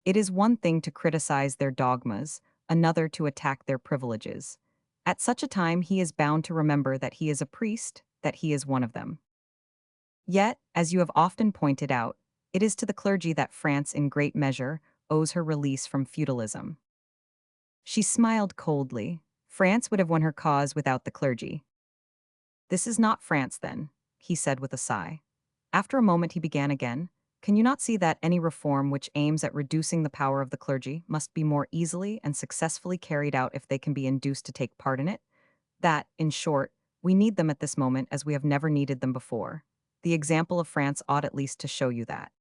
A: It is one thing to criticize their dogmas, another to attack their privileges. At such a time he is bound to remember that he is a priest, that he is one of them. Yet, as you have often pointed out, it is to the clergy that France in great measure owes her release from feudalism. She smiled coldly. France would have won her cause without the clergy. This is not France, then, he said with a sigh. After a moment he began again. Can you not see that any reform which aims at reducing the power of the clergy must be more easily and successfully carried out if they can be induced to take part in it? That, in short, we need them at this moment as we have never needed them before. The example of France ought at least to show you that.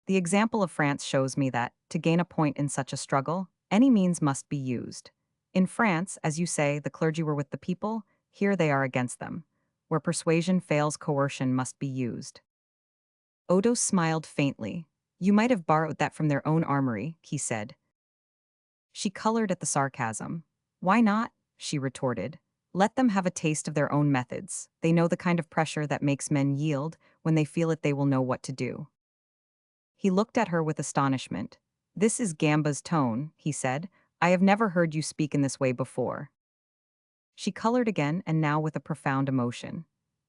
A: The example of France shows me that, to gain a point in such a struggle, any means must be used. In France, as you say, the clergy were with the people, here they are against them. Where persuasion fails, coercion must be used. Odo smiled faintly. You might have borrowed that from their own armory, he said. She colored at the sarcasm. Why not? She retorted. Let them have a taste of their own methods. They know the kind of pressure that makes men yield. When they feel it, they will know what to do. He looked at her with astonishment. This is Gamba's tone, he said. I have never heard you speak in this way before. She colored again, and now with a profound emotion.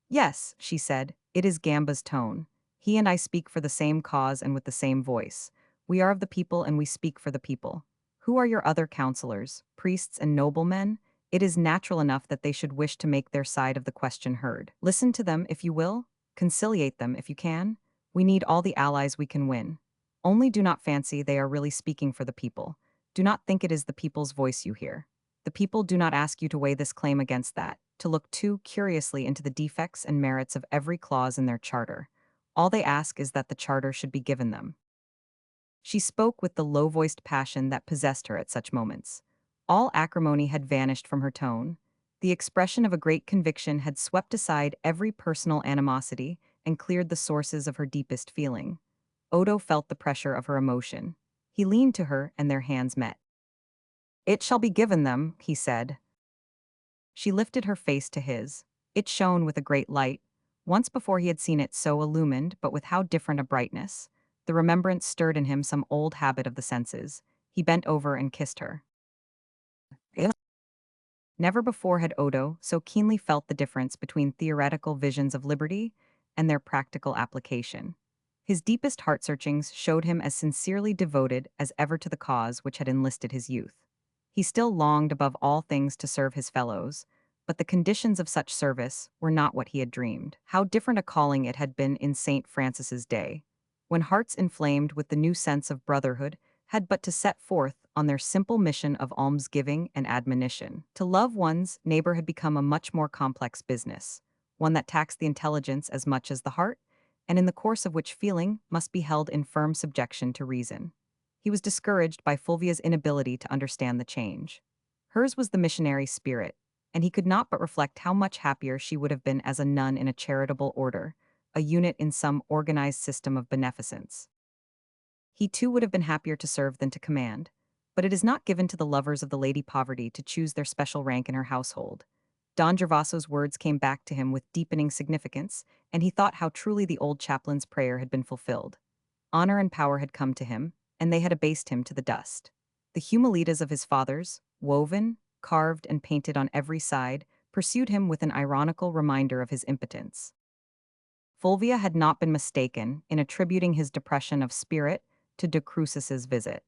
A: Yes, she said, it is Gamba's tone. He and I speak for the same cause and with the same voice. We are of the people and we speak for the people. Who are your other counselors, priests and noblemen? It is natural enough that they should wish to make their side of the question heard. Listen to them if you will, conciliate them if you can. We need all the allies we can win. Only do not fancy they are really speaking for the people. Do not think it is the people's voice you hear. The people do not ask you to weigh this claim against that, to look too curiously into the defects and merits of every clause in their charter. All they ask is that the charter should be given them. She spoke with the low-voiced passion that possessed her at such moments. All acrimony had vanished from her tone. The expression of a great conviction had swept aside every personal animosity and cleared the sources of her deepest feeling. Odo felt the pressure of her emotion. He leaned to her and their hands met. It shall be given them, he said. She lifted her face to his. It shone with a great light. Once before he had seen it so illumined, but with how different a brightness. The remembrance stirred in him some old habit of the senses. He bent over and kissed her. Never before had Odo so keenly felt the difference between theoretical visions of liberty and their practical application. His deepest heart searchings showed him as sincerely devoted as ever to the cause which had enlisted his youth. He still longed above all things to serve his fellows, but the conditions of such service were not what he had dreamed. How different a calling it had been in St. Francis's day, when hearts inflamed with the new sense of brotherhood had but to set forth on their simple mission of almsgiving and admonition. To love one's neighbor had become a much more complex business, one that taxed the intelligence as much as the heart, and in the course of which feeling must be held in firm subjection to reason. He was discouraged by Fulvia's inability to understand the change. Hers was the missionary spirit, and he could not but reflect how much happier she would have been as a nun in a charitable order, a unit in some organized system of beneficence. He too would have been happier to serve than to command, but it is not given to the lovers of the Lady Poverty to choose their special rank in her household. Don Gervaso's words came back to him with deepening significance, and he thought how truly the old chaplain's prayer had been fulfilled. Honor and power had come to him, and they had abased him to the dust. The humilitas of his fathers, woven, carved, and painted on every side, pursued him with an ironical reminder of his impotence. Fulvia had not been mistaken in attributing his depression of spirit to De Crucis's visit.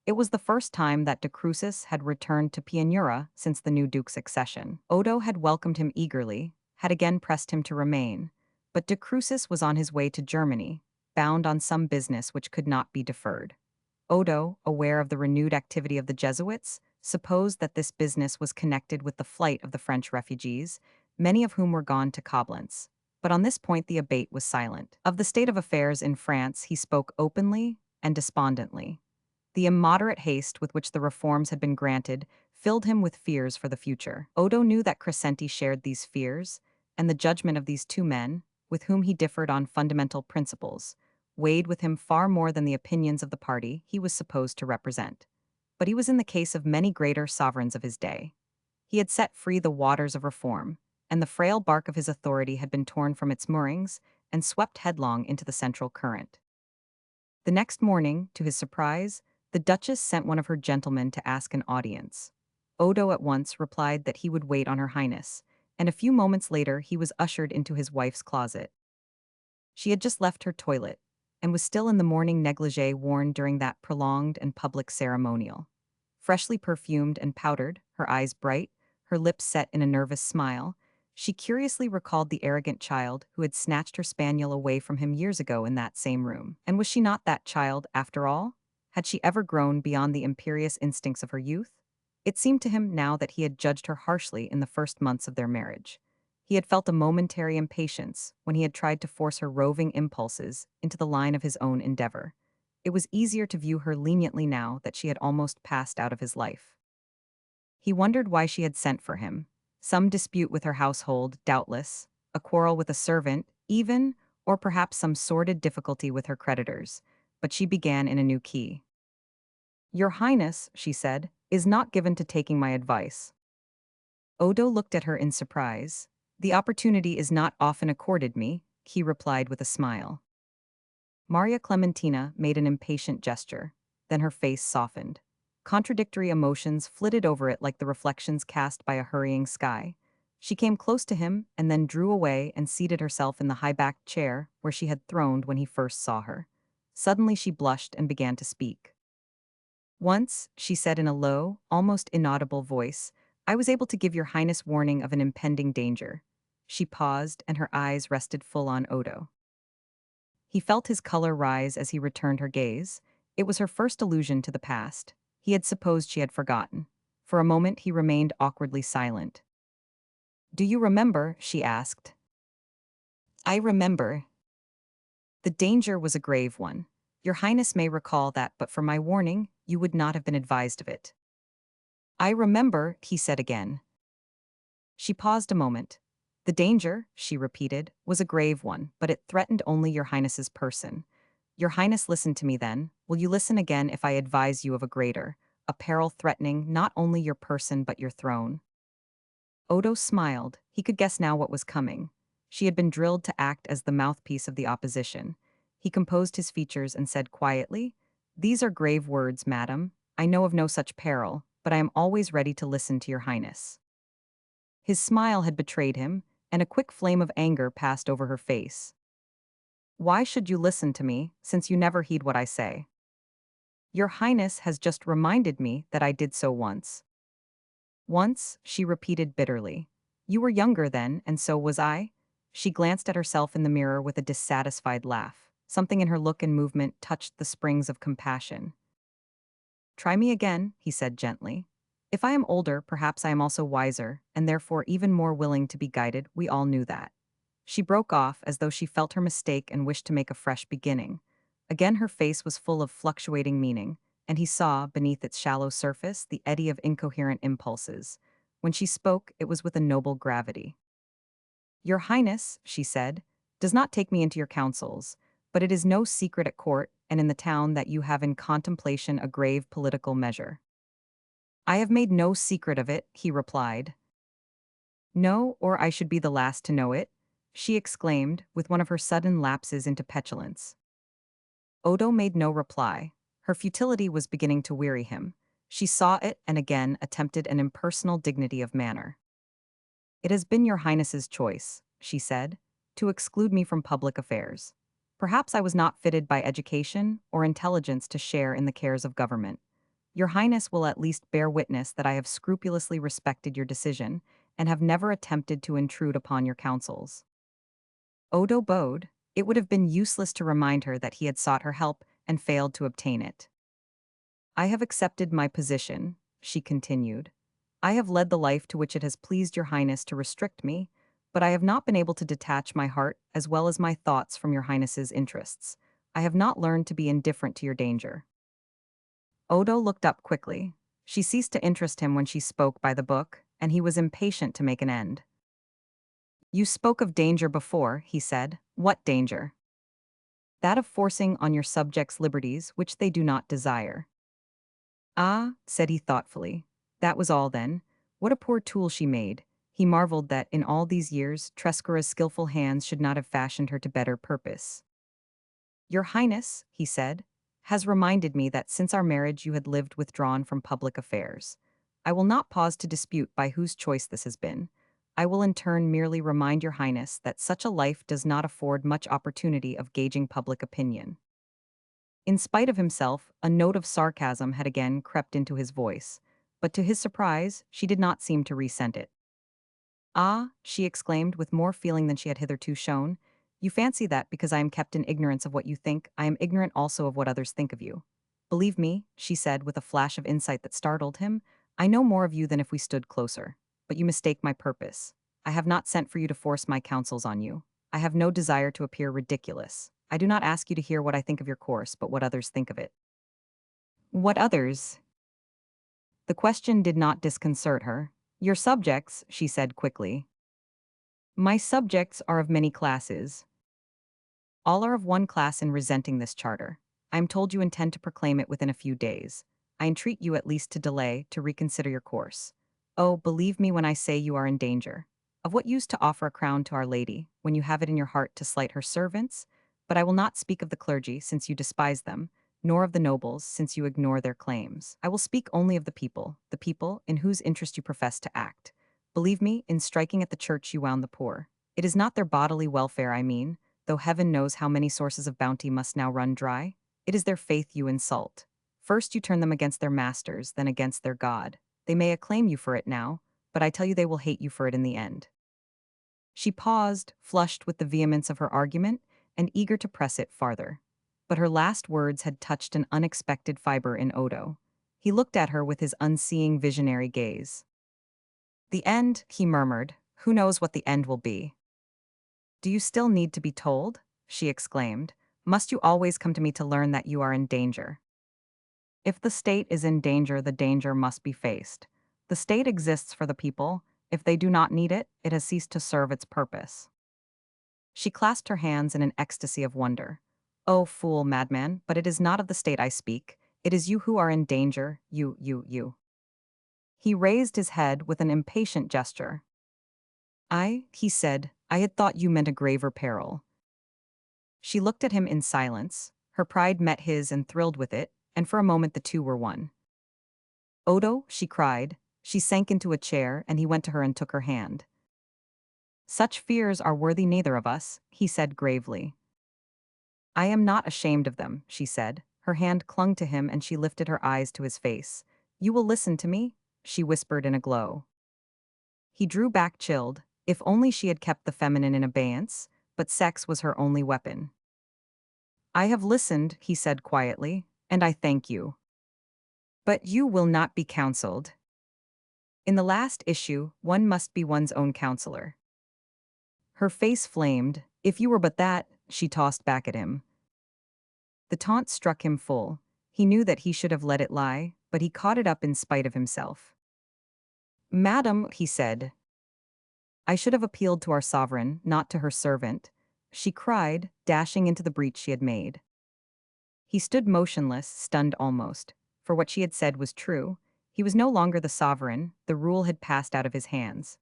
A: It was the first time that De Crucis had returned to Pianura since the new duke's accession. Odo had welcomed him eagerly, had again pressed him to remain, but De Crucis was on his way to Germany, bound on some business which could not be deferred. Odo, aware of the renewed activity of the Jesuits, supposed that this business was connected with the flight of the French refugees, many of whom were gone to Coblentz. But on this point the abate was silent. Of the state of affairs in France he spoke openly and despondently. The immoderate haste with which the reforms had been granted filled him with fears for the future. Odo knew that Crescenti shared these fears, and the judgment of these two men, with whom he differed on fundamental principles, weighed with him far more than the opinions of the party he was supposed to represent. But he was in the case of many greater sovereigns of his day. He had set free the waters of reform, and the frail bark of his authority had been torn from its moorings and swept headlong into the central current. The next morning, to his surprise, the Duchess sent one of her gentlemen to ask an audience. Odo at once replied that he would wait on Her Highness, and a few moments later he was ushered into his wife's closet. She had just left her toilet, and was still in the morning negligee worn during that prolonged and public ceremonial. Freshly perfumed and powdered, her eyes bright, her lips set in a nervous smile, she curiously recalled the arrogant child who had snatched her spaniel away from him years ago in that same room. And was she not that child, after all? Had she ever grown beyond the imperious instincts of her youth? It seemed to him now that he had judged her harshly in the first months of their marriage. He had felt a momentary impatience when he had tried to force her roving impulses into the line of his own endeavor. It was easier to view her leniently now that she had almost passed out of his life. He wondered why she had sent for him. Some dispute with her household, doubtless, a quarrel with a servant, even, or perhaps some sordid difficulty with her creditors. But she began in a new key. "Your Highness," she said, "is not given to taking my advice." Odo looked at her in surprise. "The opportunity is not often accorded me," he replied with a smile. Maria Clementina made an impatient gesture. Then her face softened. Contradictory emotions flitted over it like the reflections cast by a hurrying sky. She came close to him and then drew away and seated herself in the high-backed chair where she had throned when he first saw her. Suddenly she blushed and began to speak. "Once," she said in a low, almost inaudible voice, "I was able to give your Highness warning of an impending danger." She paused, and her eyes rested full on Odo. He felt his color rise as he returned her gaze. It was her first allusion to the past. He had supposed she had forgotten. For a moment he remained awkwardly silent. "Do you remember?" she asked. "I remember." "The danger was a grave one. Your Highness may recall that, but for my warning, you would not have been advised of it." "I remember," he said again. She paused a moment. "The danger," she repeated, "was a grave one, but it threatened only your Highness's person. Your Highness listened to me then. Will you listen again if I advise you of a greater, a peril threatening not only your person but your throne?" Odo smiled. He could guess now what was coming. She had been drilled to act as the mouthpiece of the opposition. He composed his features and said quietly, "These are grave words, madam. I know of no such peril, but I am always ready to listen to your highness." His smile had betrayed him, and a quick flame of anger passed over her face. "Why should you listen to me, since you never heed what I say? Your highness has just reminded me that I did so once." "Once," she repeated bitterly. "You were younger then, and so was I?" She glanced at herself in the mirror with a dissatisfied laugh. Something in her look and movement touched the springs of compassion. "Try me again," he said gently. "If I am older, perhaps I am also wiser, and therefore even more willing to be guided. We all knew that." She broke off as though she felt her mistake and wished to make a fresh beginning. Again her face was full of fluctuating meaning, and he saw, beneath its shallow surface, the eddy of incoherent impulses. When she spoke, it was with a noble gravity. "Your Highness," she said, "does not take me into your counsels, but it is no secret at court and in the town that you have in contemplation a grave political measure." "I have made no secret of it," he replied. "No, or I should be the last to know it," she exclaimed, with one of her sudden lapses into petulance. Odo made no reply. Her futility was beginning to weary him. She saw it and again attempted an impersonal dignity of manner. "It has been your highness's choice," she said, "to exclude me from public affairs. Perhaps I was not fitted by education or intelligence to share in the cares of government. Your highness will at least bear witness that I have scrupulously respected your decision and have never attempted to intrude upon your counsels." Odo bowed. It would have been useless to remind her that he had sought her help and failed to obtain it. "I have accepted my position," she continued. "I have led the life to which it has pleased your highness to restrict me, but I have not been able to detach my heart as well as my thoughts from your highness's interests. I have not learned to be indifferent to your danger." Odo looked up quickly. She ceased to interest him when she spoke by the book, and he was impatient to make an end. "You spoke of danger before," he said. "What danger?" "That of forcing on your subjects liberties which they do not desire." "Ah," said he thoughtfully. "That was all then. What a poor tool she made." He marveled that, in all these years, Trescora's skillful hands should not have fashioned her to better purpose. "Your highness," he said, "has reminded me that since our marriage you had lived withdrawn from public affairs. I will not pause to dispute by whose choice this has been. I will in turn merely remind your highness that such a life does not afford much opportunity of gauging public opinion." In spite of himself, a note of sarcasm had again crept into his voice, but to his surprise, she did not seem to resent it. "Ah," she exclaimed with more feeling than she had hitherto shown, "you fancy that, because I am kept in ignorance of what you think, I am ignorant also of what others think of you. Believe me," she said with a flash of insight that startled him, "I know more of you than if we stood closer. But you mistake my purpose. I have not sent for you to force my counsels on you. I have no desire to appear ridiculous. I do not ask you to hear what I think of your course, but what others think of it." "What others?" The question did not disconcert her. "Your subjects," she said quickly. "My subjects are of many classes. All are of one class in resenting this charter. I am told you intend to proclaim it within a few days. I entreat you at least to delay, to reconsider your course. Oh, believe me when I say you are in danger. Of what use to offer a crown to Our Lady, when you have it in your heart to slight her servants? But I will not speak of the clergy, since you despise them, nor of the nobles, since you ignore their claims. I will speak only of the people in whose interest you profess to act. Believe me, in striking at the church you wound the poor. It is not their bodily welfare I mean, though heaven knows how many sources of bounty must now run dry. It is their faith you insult. First you turn them against their masters, then against their God. They may acclaim you for it now, but I tell you they will hate you for it in the end." She paused, flushed with the vehemence of her argument, and eager to press it farther. But her last words had touched an unexpected fiber in Odo. He looked at her with his unseeing visionary gaze. "The end," he murmured. "Who knows what the end will be?" "Do you still need to be told?" she exclaimed. "Must you always come to me to learn that you are in danger? If the state is in danger, the danger must be faced. The state exists for the people. If they do not need it, it has ceased to serve its purpose." She clasped her hands in an ecstasy of wonder. "Oh, fool, madman, but it is not of the state I speak. It is you who are in danger, you. He raised his head with an impatient gesture. "I," he said, I had thought you meant a graver peril. She looked at him in silence. Her pride met his and thrilled with it, and for a moment the two were one. Odo, she cried. She sank into a chair, and he went to her and took her hand. Such fears are worthy neither of us, he said gravely. I am not ashamed of them, she said. Her hand clung to him and she lifted her eyes to his face. You will listen to me? She whispered in a glow. He drew back chilled. If only she had kept the feminine in abeyance, but sex was her only weapon. I have listened, he said quietly, and I thank you. But you will not be counseled. In the last issue, one must be one's own counselor. Her face flamed. If you were but that, she tossed back at him. The taunt struck him full. He knew that he should have let it lie, but he caught it up in spite of himself. Madam, he said, I should have appealed to our sovereign, not to her servant, she cried, dashing into the breach she had made. He stood motionless, stunned almost. For what she had said was true. He was no longer the sovereign, the rule had passed out of his hands.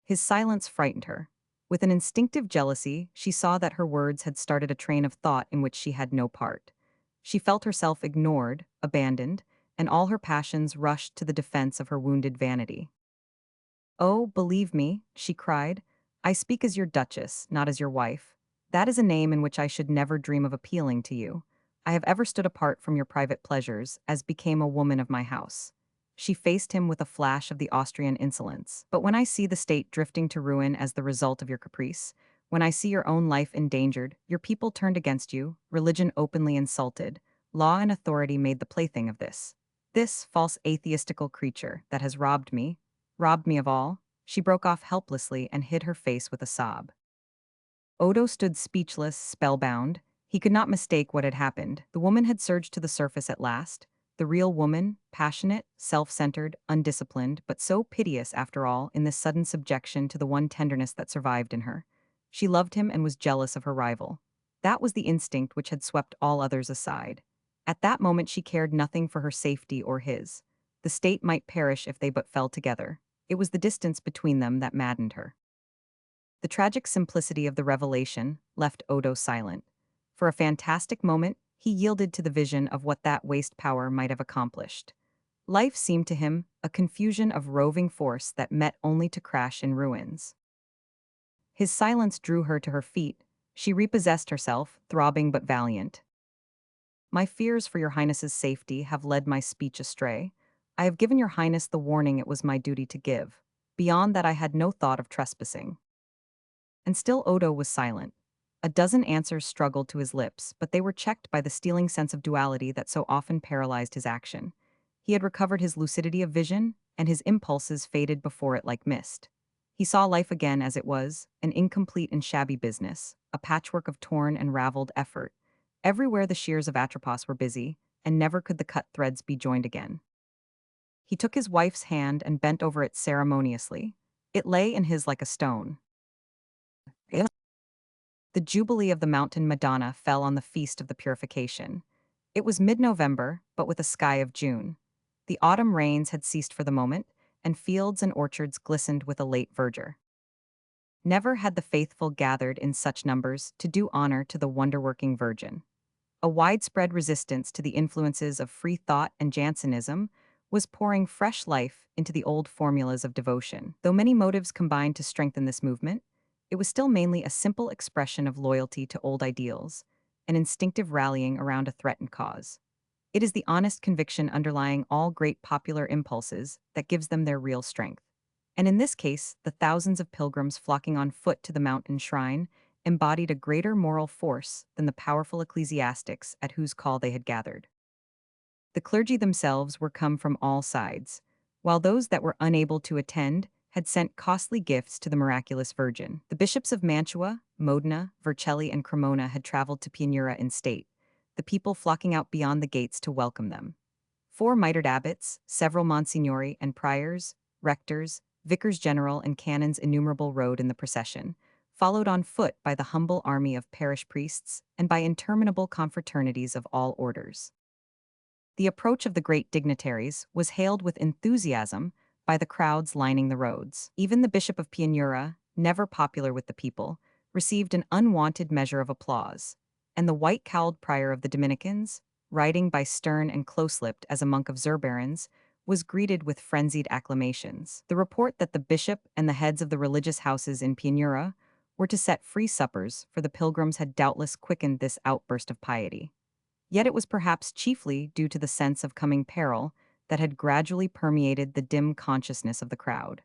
A: His silence frightened her. With an instinctive jealousy, she saw that her words had started a train of thought in which she had no part. She felt herself ignored, abandoned, and all her passions rushed to the defense of her wounded vanity. Oh, believe me, she cried. I speak as your duchess, not as your wife. That is a name in which I should never dream of appealing to you. I have ever stood apart from your private pleasures, as became a woman of my house. She faced him with a flash of the Austrian insolence. But when I see the state drifting to ruin as the result of your caprice, when I see your own life endangered, your people turned against you, religion openly insulted, law and authority made the plaything of this false atheistical creature that has robbed me of all, she broke off helplessly and hid her face with a sob. Odo stood speechless, spellbound. He could not mistake what had happened. The woman had surged to the surface at last. The real woman, passionate, self-centered, undisciplined, but so piteous after all in this sudden subjection to the one tenderness that survived in her. She loved him and was jealous of her rival. That was the instinct which had swept all others aside. At that moment she cared nothing for her safety or his. The state might perish if they but fell together. It was the distance between them that maddened her. The tragic simplicity of the revelation left Odo silent. For a fantastic moment, he yielded to the vision of what that waste power might have accomplished. Life seemed to him a confusion of roving force that met only to crash in ruins. His silence drew her to her feet. She repossessed herself, throbbing but valiant. My fears for your highness's safety have led my speech astray. I have given your highness the warning it was my duty to give. Beyond that I had no thought of trespassing. And still Odo was silent. A dozen answers struggled to his lips, but they were checked by the stealing sense of duality that so often paralyzed his action. He had recovered his lucidity of vision, and his impulses faded before it like mist. He saw life again as it was, an incomplete and shabby business, a patchwork of torn and raveled effort. Everywhere the shears of Atropos were busy, and never could the cut threads be joined again. He took his wife's hand and bent over it ceremoniously. It lay in his like a stone. The Jubilee of the Mountain Madonna fell on the Feast of the Purification. It was mid-November, but with a sky of June. The autumn rains had ceased for the moment, and fields and orchards glistened with a late verdure. Never had the faithful gathered in such numbers to do honor to the wonder-working Virgin. A widespread resistance to the influences of free thought and Jansenism was pouring fresh life into the old formulas of devotion. Though many motives combined to strengthen this movement, it was still mainly a simple expression of loyalty to old ideals, an instinctive rallying around a threatened cause. It is the honest conviction underlying all great popular impulses that gives them their real strength. And in this case, the thousands of pilgrims flocking on foot to the mountain shrine embodied a greater moral force than the powerful ecclesiastics at whose call they had gathered. The clergy themselves were come from all sides, while those that were unable to attend had sent costly gifts to the miraculous Virgin. The bishops of Mantua, Modena, Vercelli, and Cremona had traveled to Pianura in state, the people flocking out beyond the gates to welcome them. 4 mitred abbots, several monsignori and priors, rectors, vicars general, and canons innumerable rode in the procession, followed on foot by the humble army of parish priests and by interminable confraternities of all orders. The approach of the great dignitaries was hailed with enthusiasm by the crowds lining the roads. Even the Bishop of Pianura, never popular with the people, received an unwanted measure of applause, and the white-cowled prior of the Dominicans, writing by stern and close-lipped as a monk of Zurbarans, was greeted with frenzied acclamations. The report that the bishop and the heads of the religious houses in Pianura were to set free suppers for the pilgrims had doubtless quickened this outburst of piety. Yet it was perhaps chiefly due to the sense of coming peril that had gradually permeated the dim consciousness of the crowd.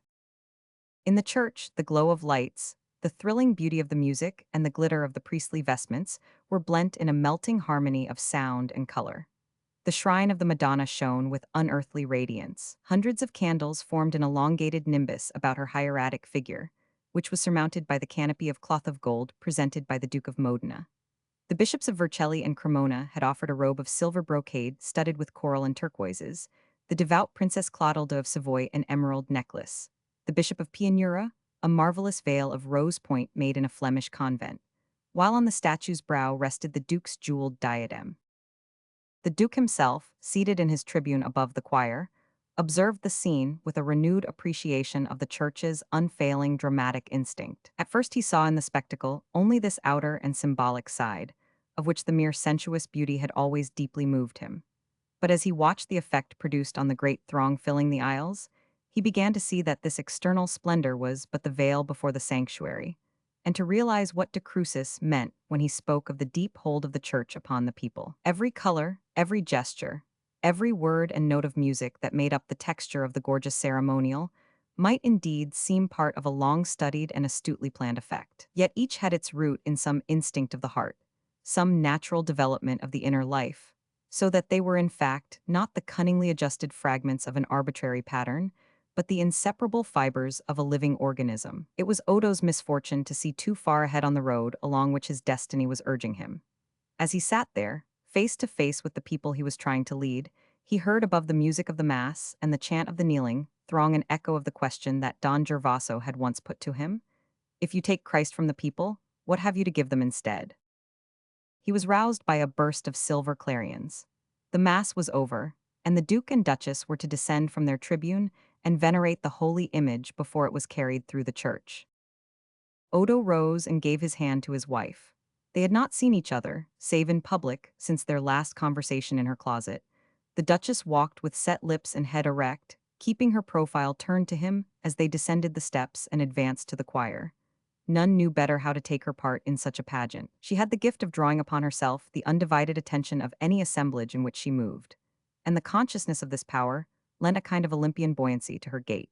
A: In the church, the glow of lights, the thrilling beauty of the music, and the glitter of the priestly vestments were blent in a melting harmony of sound and color. The shrine of the Madonna shone with unearthly radiance. Hundreds of candles formed an elongated nimbus about her hieratic figure, which was surmounted by the canopy of cloth of gold presented by the Duke of Modena. The bishops of Vercelli and Cremona had offered a robe of silver brocade studded with coral and turquoises, the devout Princess Clotilde of Savoy an emerald necklace, the Bishop of Pianura a marvelous veil of rose point made in a Flemish convent, while on the statue's brow rested the Duke's jeweled diadem. The Duke himself, seated in his tribune above the choir, observed the scene with a renewed appreciation of the church's unfailing dramatic instinct. At first he saw in the spectacle only this outer and symbolic side, of which the mere sensuous beauty had always deeply moved him. But as he watched the effect produced on the great throng filling the aisles, he began to see that this external splendor was but the veil before the sanctuary, and to realize what De Crucis meant when he spoke of the deep hold of the church upon the people. Every color, every gesture, every word and note of music that made up the texture of the gorgeous ceremonial might indeed seem part of a long-studied and astutely planned effect. Yet each had its root in some instinct of the heart, some natural development of the inner life, so that they were in fact not the cunningly adjusted fragments of an arbitrary pattern, but the inseparable fibers of a living organism. It was Odo's misfortune to see too far ahead on the road along which his destiny was urging him. As he sat there, face to face with the people he was trying to lead, he heard above the music of the Mass and the chant of the kneeling throng an echo of the question that Don Gervaso had once put to him: "If you take Christ from the people, what have you to give them instead?" He was roused by a burst of silver clarions. The Mass was over, and the Duke and Duchess were to descend from their tribune and venerate the holy image before it was carried through the church. Odo rose and gave his hand to his wife. They had not seen each other, save in public, since their last conversation in her closet. The Duchess walked with set lips and head erect, keeping her profile turned to him as they descended the steps and advanced to the choir. None knew better how to take her part in such a pageant. She had the gift of drawing upon herself the undivided attention of any assemblage in which she moved, and the consciousness of this power lent a kind of Olympian buoyancy to her gait.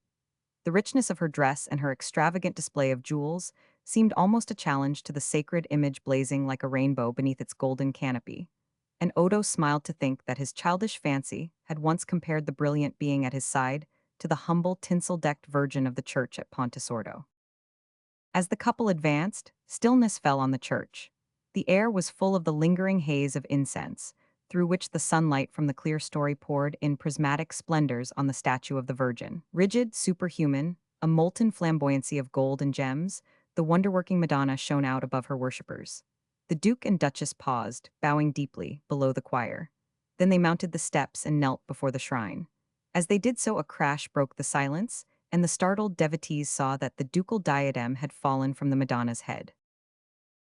A: The richness of her dress and her extravagant display of jewels seemed almost a challenge to the sacred image blazing like a rainbow beneath its golden canopy, and Odo smiled to think that his childish fancy had once compared the brilliant being at his side to the humble tinsel-decked Virgin of the church at Pontesordo. As the couple advanced, stillness fell on the church. The air was full of the lingering haze of incense, through which the sunlight from the clear story poured in prismatic splendors on the statue of the Virgin. Rigid, superhuman, a molten flamboyancy of gold and gems, the wonder-working Madonna shone out above her worshippers. The Duke and Duchess paused, bowing deeply, below the choir. Then they mounted the steps and knelt before the shrine. As they did so, a crash broke the silence, and the startled devotees saw that the ducal diadem had fallen from the Madonna's head.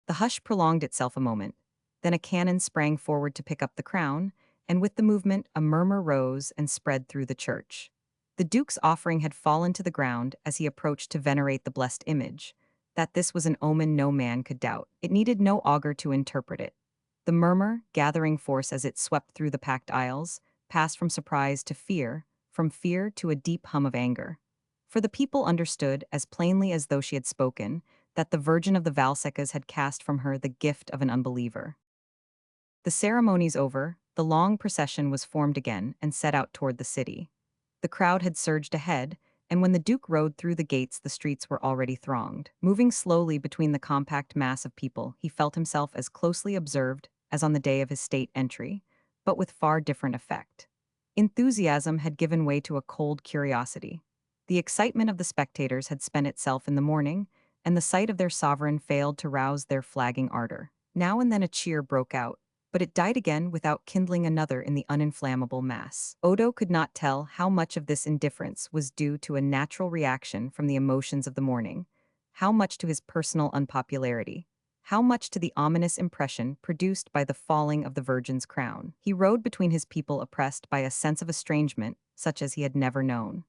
A: The hush prolonged itself a moment. Then a canon sprang forward to pick up the crown, and with the movement a murmur rose and spread through the church. The Duke's offering had fallen to the ground as he approached to venerate the blessed image. That this was an omen no man could doubt. It needed no augur to interpret it. The murmur, gathering force as it swept through the packed aisles, passed from surprise to fear, from fear to a deep hum of anger. For the people understood, as plainly as though she had spoken, that the Virgin of the Valsecas had cast from her the gift of an unbeliever. The ceremonies over, the long procession was formed again and set out toward the city. The crowd had surged ahead, and when the Duke rode through the gates the streets were already thronged. Moving slowly between the compact mass of people, he felt himself as closely observed as on the day of his state entry, but with far different effect. Enthusiasm had given way to a cold curiosity. The excitement of the spectators had spent itself in the morning, and the sight of their sovereign failed to rouse their flagging ardor. Now and then a cheer broke out, but it died again without kindling another in the uninflammable mass. Odo could not tell how much of this indifference was due to a natural reaction from the emotions of the morning, How much to his personal unpopularity? How much to the ominous impression produced by the falling of the Virgin's crown? He rode between his people oppressed by a sense of estrangement such as he had never known.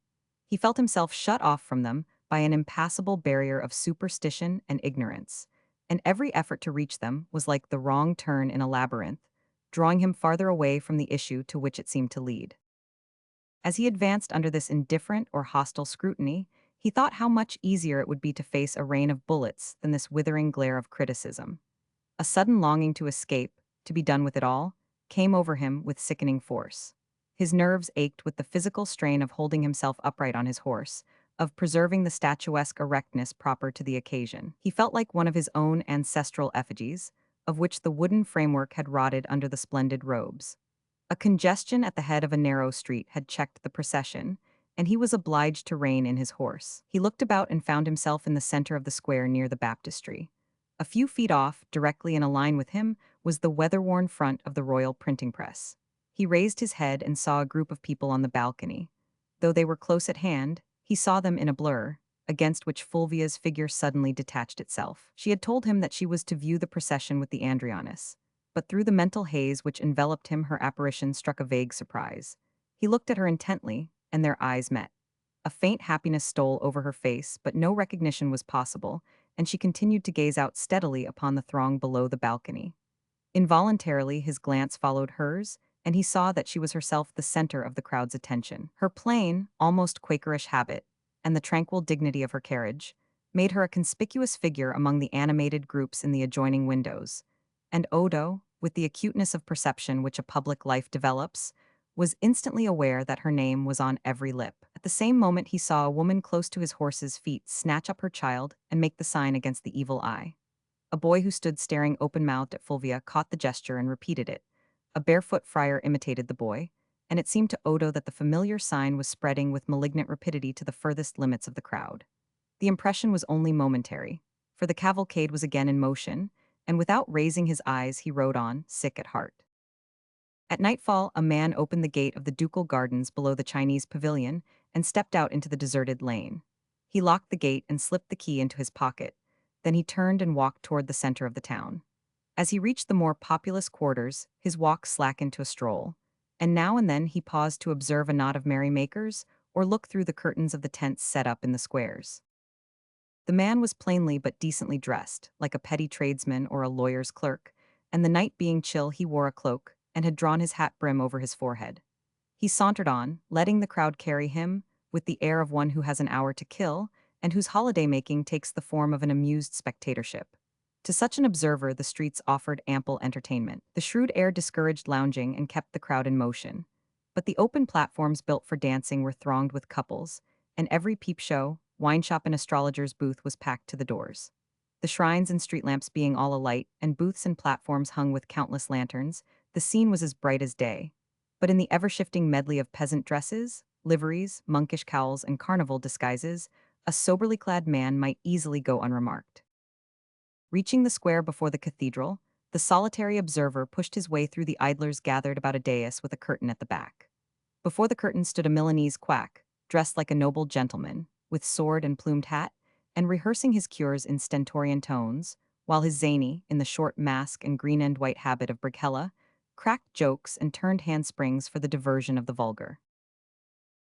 A: He felt himself shut off from them by an impassable barrier of superstition and ignorance, and every effort to reach them was like the wrong turn in a labyrinth, drawing him farther away from the issue to which it seemed to lead. As he advanced under this indifferent or hostile scrutiny, he thought how much easier it would be to face a rain of bullets than this withering glare of criticism. A sudden longing to escape, to be done with it all, came over him with sickening force. His nerves ached with the physical strain of holding himself upright on his horse, of preserving the statuesque erectness proper to the occasion. He felt like one of his own ancestral effigies, of which the wooden framework had rotted under the splendid robes. A congestion at the head of a narrow street had checked the procession, and he was obliged to rein in his horse. He looked about and found himself in the center of the square near the baptistry. A few feet off, directly in a line with him, was the weather-worn front of the royal printing press. He raised his head and saw a group of people on the balcony. Though they were close at hand, he saw them in a blur, against which Fulvia's figure suddenly detached itself. She had told him that she was to view the procession with the Andrianis, but through the mental haze which enveloped him her apparition struck a vague surprise. He looked at her intently, and their eyes met. A faint happiness stole over her face, but no recognition was possible, and she continued to gaze out steadily upon the throng below the balcony. Involuntarily, his glance followed hers, and he saw that she was herself the center of the crowd's attention. Her plain, almost Quakerish habit, and the tranquil dignity of her carriage, made her a conspicuous figure among the animated groups in the adjoining windows. And Odo, with the acuteness of perception which a public life develops, was instantly aware that her name was on every lip. At the same moment he saw a woman close to his horse's feet snatch up her child and make the sign against the evil eye. A boy who stood staring open-mouthed at Fulvia caught the gesture and repeated it. A barefoot friar imitated the boy, and it seemed to Odo that the familiar sign was spreading with malignant rapidity to the furthest limits of the crowd. The impression was only momentary, for the cavalcade was again in motion, and without raising his eyes he rode on, sick at heart. At nightfall, a man opened the gate of the ducal gardens below the Chinese pavilion and stepped out into the deserted lane. He locked the gate and slipped the key into his pocket. Then he turned and walked toward the center of the town. As he reached the more populous quarters, his walk slackened to a stroll, and now and then he paused to observe a knot of merrymakers or look through the curtains of the tents set up in the squares. The man was plainly but decently dressed, like a petty tradesman or a lawyer's clerk, and the night being chill he wore a cloak and had drawn his hat brim over his forehead. He sauntered on, letting the crowd carry him, with the air of one who has an hour to kill, and whose holiday-making takes the form of an amused spectatorship. To such an observer, the streets offered ample entertainment. The shrewd air discouraged lounging and kept the crowd in motion. But the open platforms built for dancing were thronged with couples, and every peep show, wine shop and astrologer's booth was packed to the doors. The shrines and street lamps being all alight, and booths and platforms hung with countless lanterns, the scene was as bright as day. But in the ever-shifting medley of peasant dresses, liveries, monkish cowls, and carnival disguises, a soberly clad man might easily go unremarked. Reaching the square before the cathedral, the solitary observer pushed his way through the idlers gathered about a dais with a curtain at the back. Before the curtain stood a Milanese quack, dressed like a noble gentleman, with sword and plumed hat, and rehearsing his cures in stentorian tones, while his zany, in the short mask and green-and-white habit of Brighella, cracked jokes and turned handsprings for the diversion of the vulgar.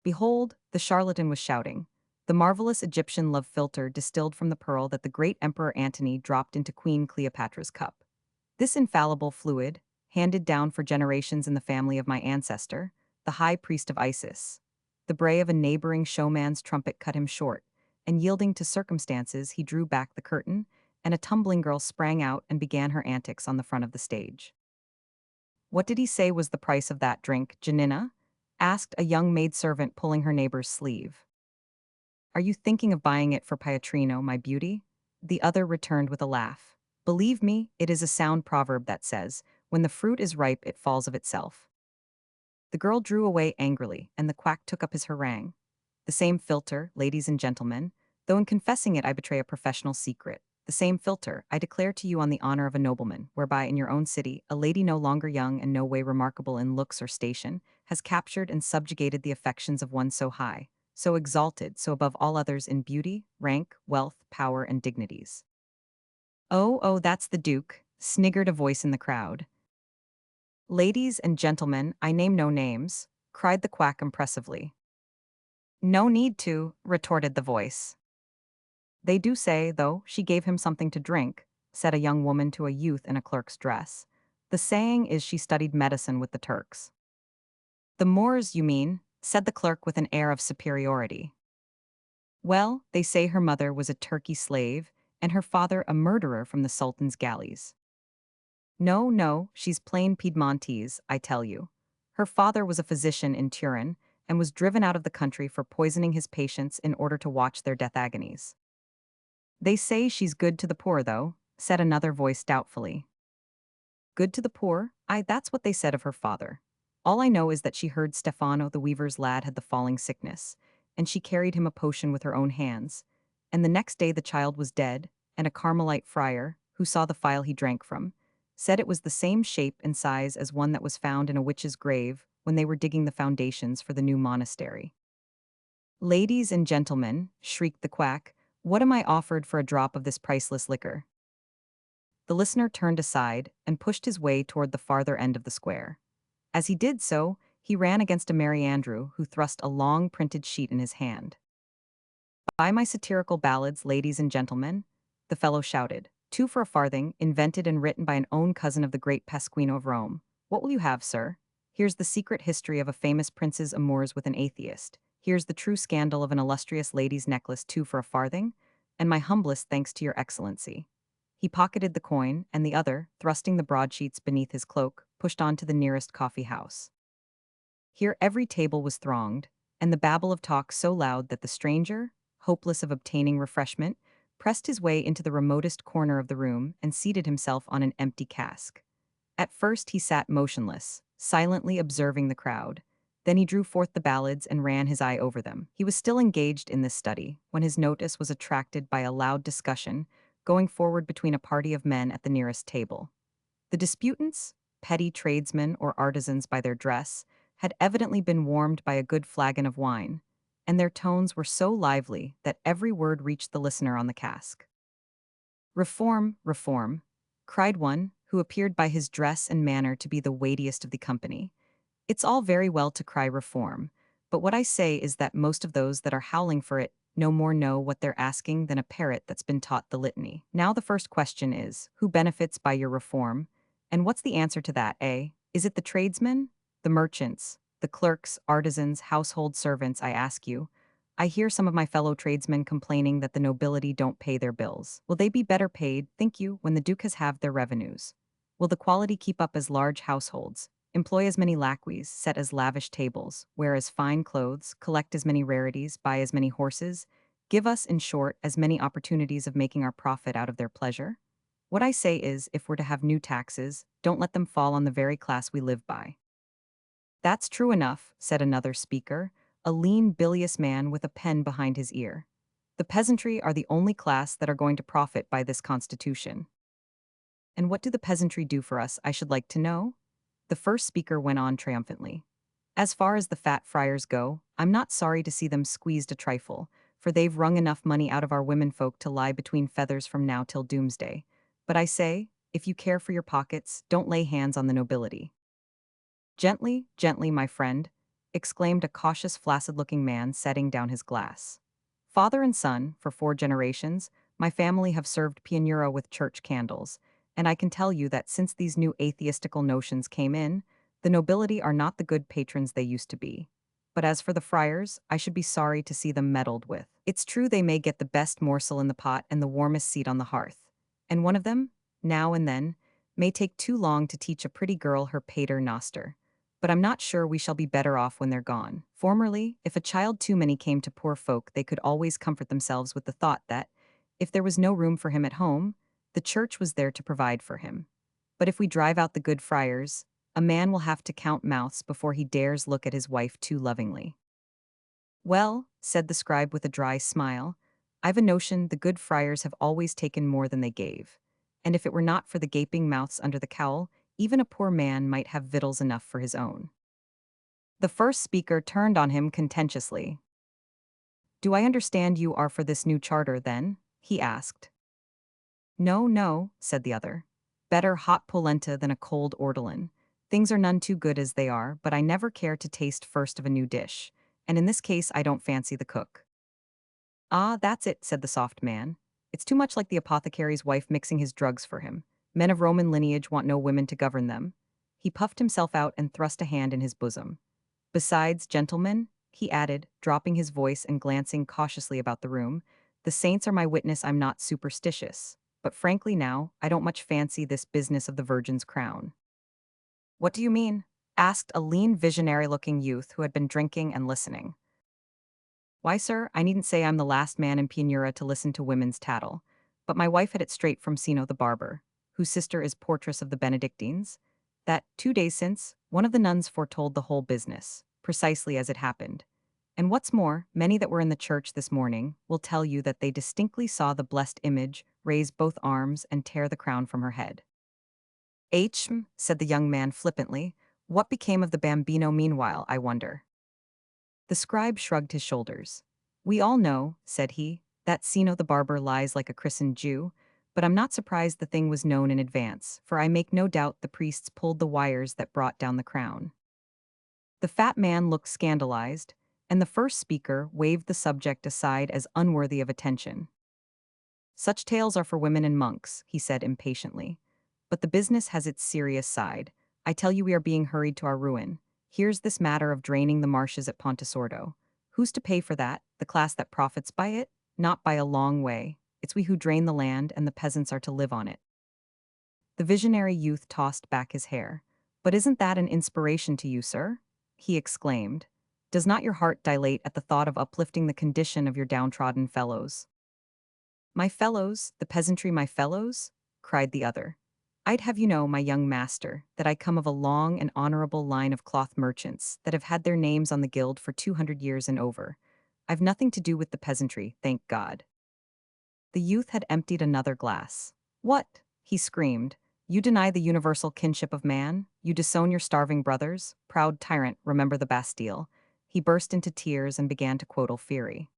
A: Behold, the charlatan was shouting. The marvelous Egyptian love philter distilled from the pearl that the great Emperor Antony dropped into Queen Cleopatra's cup. This infallible fluid, handed down for generations in the family of my ancestor, the high priest of Isis. The bray of a neighboring showman's trumpet cut him short, and yielding to circumstances, he drew back the curtain, and a tumbling girl sprang out and began her antics on the front of the stage. "What did he say was the price of that drink, Janina?" asked a young maidservant pulling her neighbor's sleeve. "Are you thinking of buying it for Pietrino, my beauty?" The other returned with a laugh. "Believe me, it is a sound proverb that says, when the fruit is ripe it falls of itself." The girl drew away angrily, and the quack took up his harangue. "The same philter, ladies and gentlemen, though in confessing it I betray a professional secret. The same philter, I declare to you on the honor of a nobleman, whereby in your own city, a lady no longer young and no way remarkable in looks or station, has captured and subjugated the affections of one so high, so exalted, so above all others in beauty, rank, wealth, power, and dignities. Oh, oh, that's the Duke, sniggered a voice in the crowd. Ladies and gentlemen, I name no names, cried the quack impressively. No need to, retorted the voice. They do say, though, she gave him something to drink, said a young woman to a youth in a clerk's dress. The saying is she studied medicine with the Turks. The Moors, you mean, said the clerk with an air of superiority. Well, they say her mother was a Turkey slave, and her father a murderer from the Sultan's galleys. No, no, she's plain Piedmontese, I tell you. Her father was a physician in Turin, and was driven out of the country for poisoning his patients in order to watch their death agonies. They say she's good to the poor, though, said another voice doubtfully. Good to the poor? That's what they said of her father. All I know is that she heard Stefano the weaver's lad had the falling sickness, and she carried him a potion with her own hands. And the next day the child was dead, and a Carmelite friar, who saw the phial he drank from, said it was the same shape and size as one that was found in a witch's grave when they were digging the foundations for the new monastery. Ladies and gentlemen, shrieked the quack, what am I offered for a drop of this priceless liquor? The listener turned aside and pushed his way toward the farther end of the square. As he did so, he ran against a Merry Andrew who thrust a long printed sheet in his hand. Buy my satirical ballads, ladies and gentlemen, the fellow shouted. Two for a farthing, invented and written by an own cousin of the great Pasquino of Rome. What will you have, sir? Here's the secret history of a famous prince's amours with an atheist. Here's the true scandal of an illustrious lady's necklace, two for a farthing, and my humblest thanks to your excellency. He pocketed the coin, and the other, thrusting the broadsheets beneath his cloak, pushed on to the nearest coffee house. Here every table was thronged, and the babble of talk so loud that the stranger, hopeless of obtaining refreshment, pressed his way into the remotest corner of the room and seated himself on an empty cask. At first he sat motionless, silently observing the crowd. Then he drew forth the ballads and ran his eye over them. He was still engaged in this study when his notice was attracted by a loud discussion going forward between a party of men at the nearest table. The disputants, petty tradesmen or artisans by their dress, had evidently been warmed by a good flagon of wine, and their tones were so lively that every word reached the listener on the cask. Reform, reform, cried one, who appeared by his dress and manner to be the weightiest of the company. It's all very well to cry reform, but what I say is that most of those that are howling for it no more know what they're asking than a parrot that's been taught the litany. Now the first question is, who benefits by your reform? And what's the answer to that, eh? Is it the tradesmen? The merchants? The clerks, artisans, household servants, I ask you? I hear some of my fellow tradesmen complaining that the nobility don't pay their bills. Will they be better paid, think you, when the Duke has halved their revenues? Will the quality keep up as large households, employ as many lacqueys, set as lavish tables, wear as fine clothes, collect as many rarities, buy as many horses, give us, in short, as many opportunities of making our profit out of their pleasure? What I say is, if we're to have new taxes, don't let them fall on the very class we live by. That's true enough, said another speaker, a lean, bilious man with a pen behind his ear. The peasantry are the only class that are going to profit by this constitution. And what do the peasantry do for us, I should like to know? The first speaker went on triumphantly. As far as the fat friars go, I'm not sorry to see them squeezed a trifle, for they've wrung enough money out of our womenfolk to lie between feathers from now till doomsday. But I say, if you care for your pockets, don't lay hands on the nobility. Gently, gently, my friend, exclaimed a cautious, flaccid-looking man setting down his glass. Father and son, for 4 generations, my family have served Pianura with church candles, and I can tell you that since these new atheistical notions came in, the nobility are not the good patrons they used to be. But as for the friars, I should be sorry to see them meddled with. It's true they may get the best morsel in the pot and the warmest seat on the hearth, and one of them, now and then, may take too long to teach a pretty girl her pater noster. But I'm not sure we shall be better off when they're gone. Formerly, if a child too many came to poor folk, they could always comfort themselves with the thought that, if there was no room for him at home, the church was there to provide for him. But if we drive out the good friars, a man will have to count mouths before he dares look at his wife too lovingly. Well, said the scribe with a dry smile, I've a notion the good friars have always taken more than they gave. And if it were not for the gaping mouths under the cowl, even a poor man might have victuals enough for his own. The first speaker turned on him contentiously. "Do I understand you are for this new charter, then?" he asked. "No, no," said the other. "Better hot polenta than a cold ortolan. Things are none too good as they are, but I never care to taste first of a new dish, and in this case I don't fancy the cook." "Ah, that's it," said the soft man. "It's too much like the apothecary's wife mixing his drugs for him. Men of Roman lineage want no women to govern them." He puffed himself out and thrust a hand in his bosom. "Besides, gentlemen," he added, dropping his voice and glancing cautiously about the room, "the saints are my witness I'm not superstitious. But frankly now, I don't much fancy this business of the Virgin's crown." "What do you mean?" asked a lean visionary-looking youth who had been drinking and listening. "Why, sir, I needn't say I'm the last man in Pianura to listen to women's tattle, but my wife had it straight from Sino the barber, whose sister is portress of the Benedictines, that, 2 days since, one of the nuns foretold the whole business, precisely as it happened. And what's more, many that were in the church this morning will tell you that they distinctly saw the blessed image raise both arms and tear the crown from her head." Said the young man flippantly. "What became of the bambino meanwhile, I wonder?" The scribe shrugged his shoulders. "We all know," said he, "that Sino the barber lies like a christened Jew, but I'm not surprised the thing was known in advance, for I make no doubt the priests pulled the wires that brought down the crown." The fat man looked scandalized, and the first speaker waved the subject aside as unworthy of attention. "Such tales are for women and monks," he said impatiently. "But the business has its serious side. I tell you we are being hurried to our ruin. Here's this matter of draining the marshes at Pontesordo. Who's to pay for that? The class that profits by it? Not by a long way. It's we who drain the land, and the peasants are to live on it." The visionary youth tossed back his hair. "But isn't that an inspiration to you, sir?" he exclaimed. "Does not your heart dilate at the thought of uplifting the condition of your downtrodden fellows?" "My fellows, the peasantry my fellows?" cried the other. "I'd have you know, my young master, that I come of a long and honorable line of cloth merchants that have had their names on the guild for 200 years and over. I've nothing to do with the peasantry, thank God." The youth had emptied another glass. "What?" he screamed. "You deny the universal kinship of man? You disown your starving brothers? Proud tyrant, remember the Bastille." He burst into tears and began to quote Alfieri.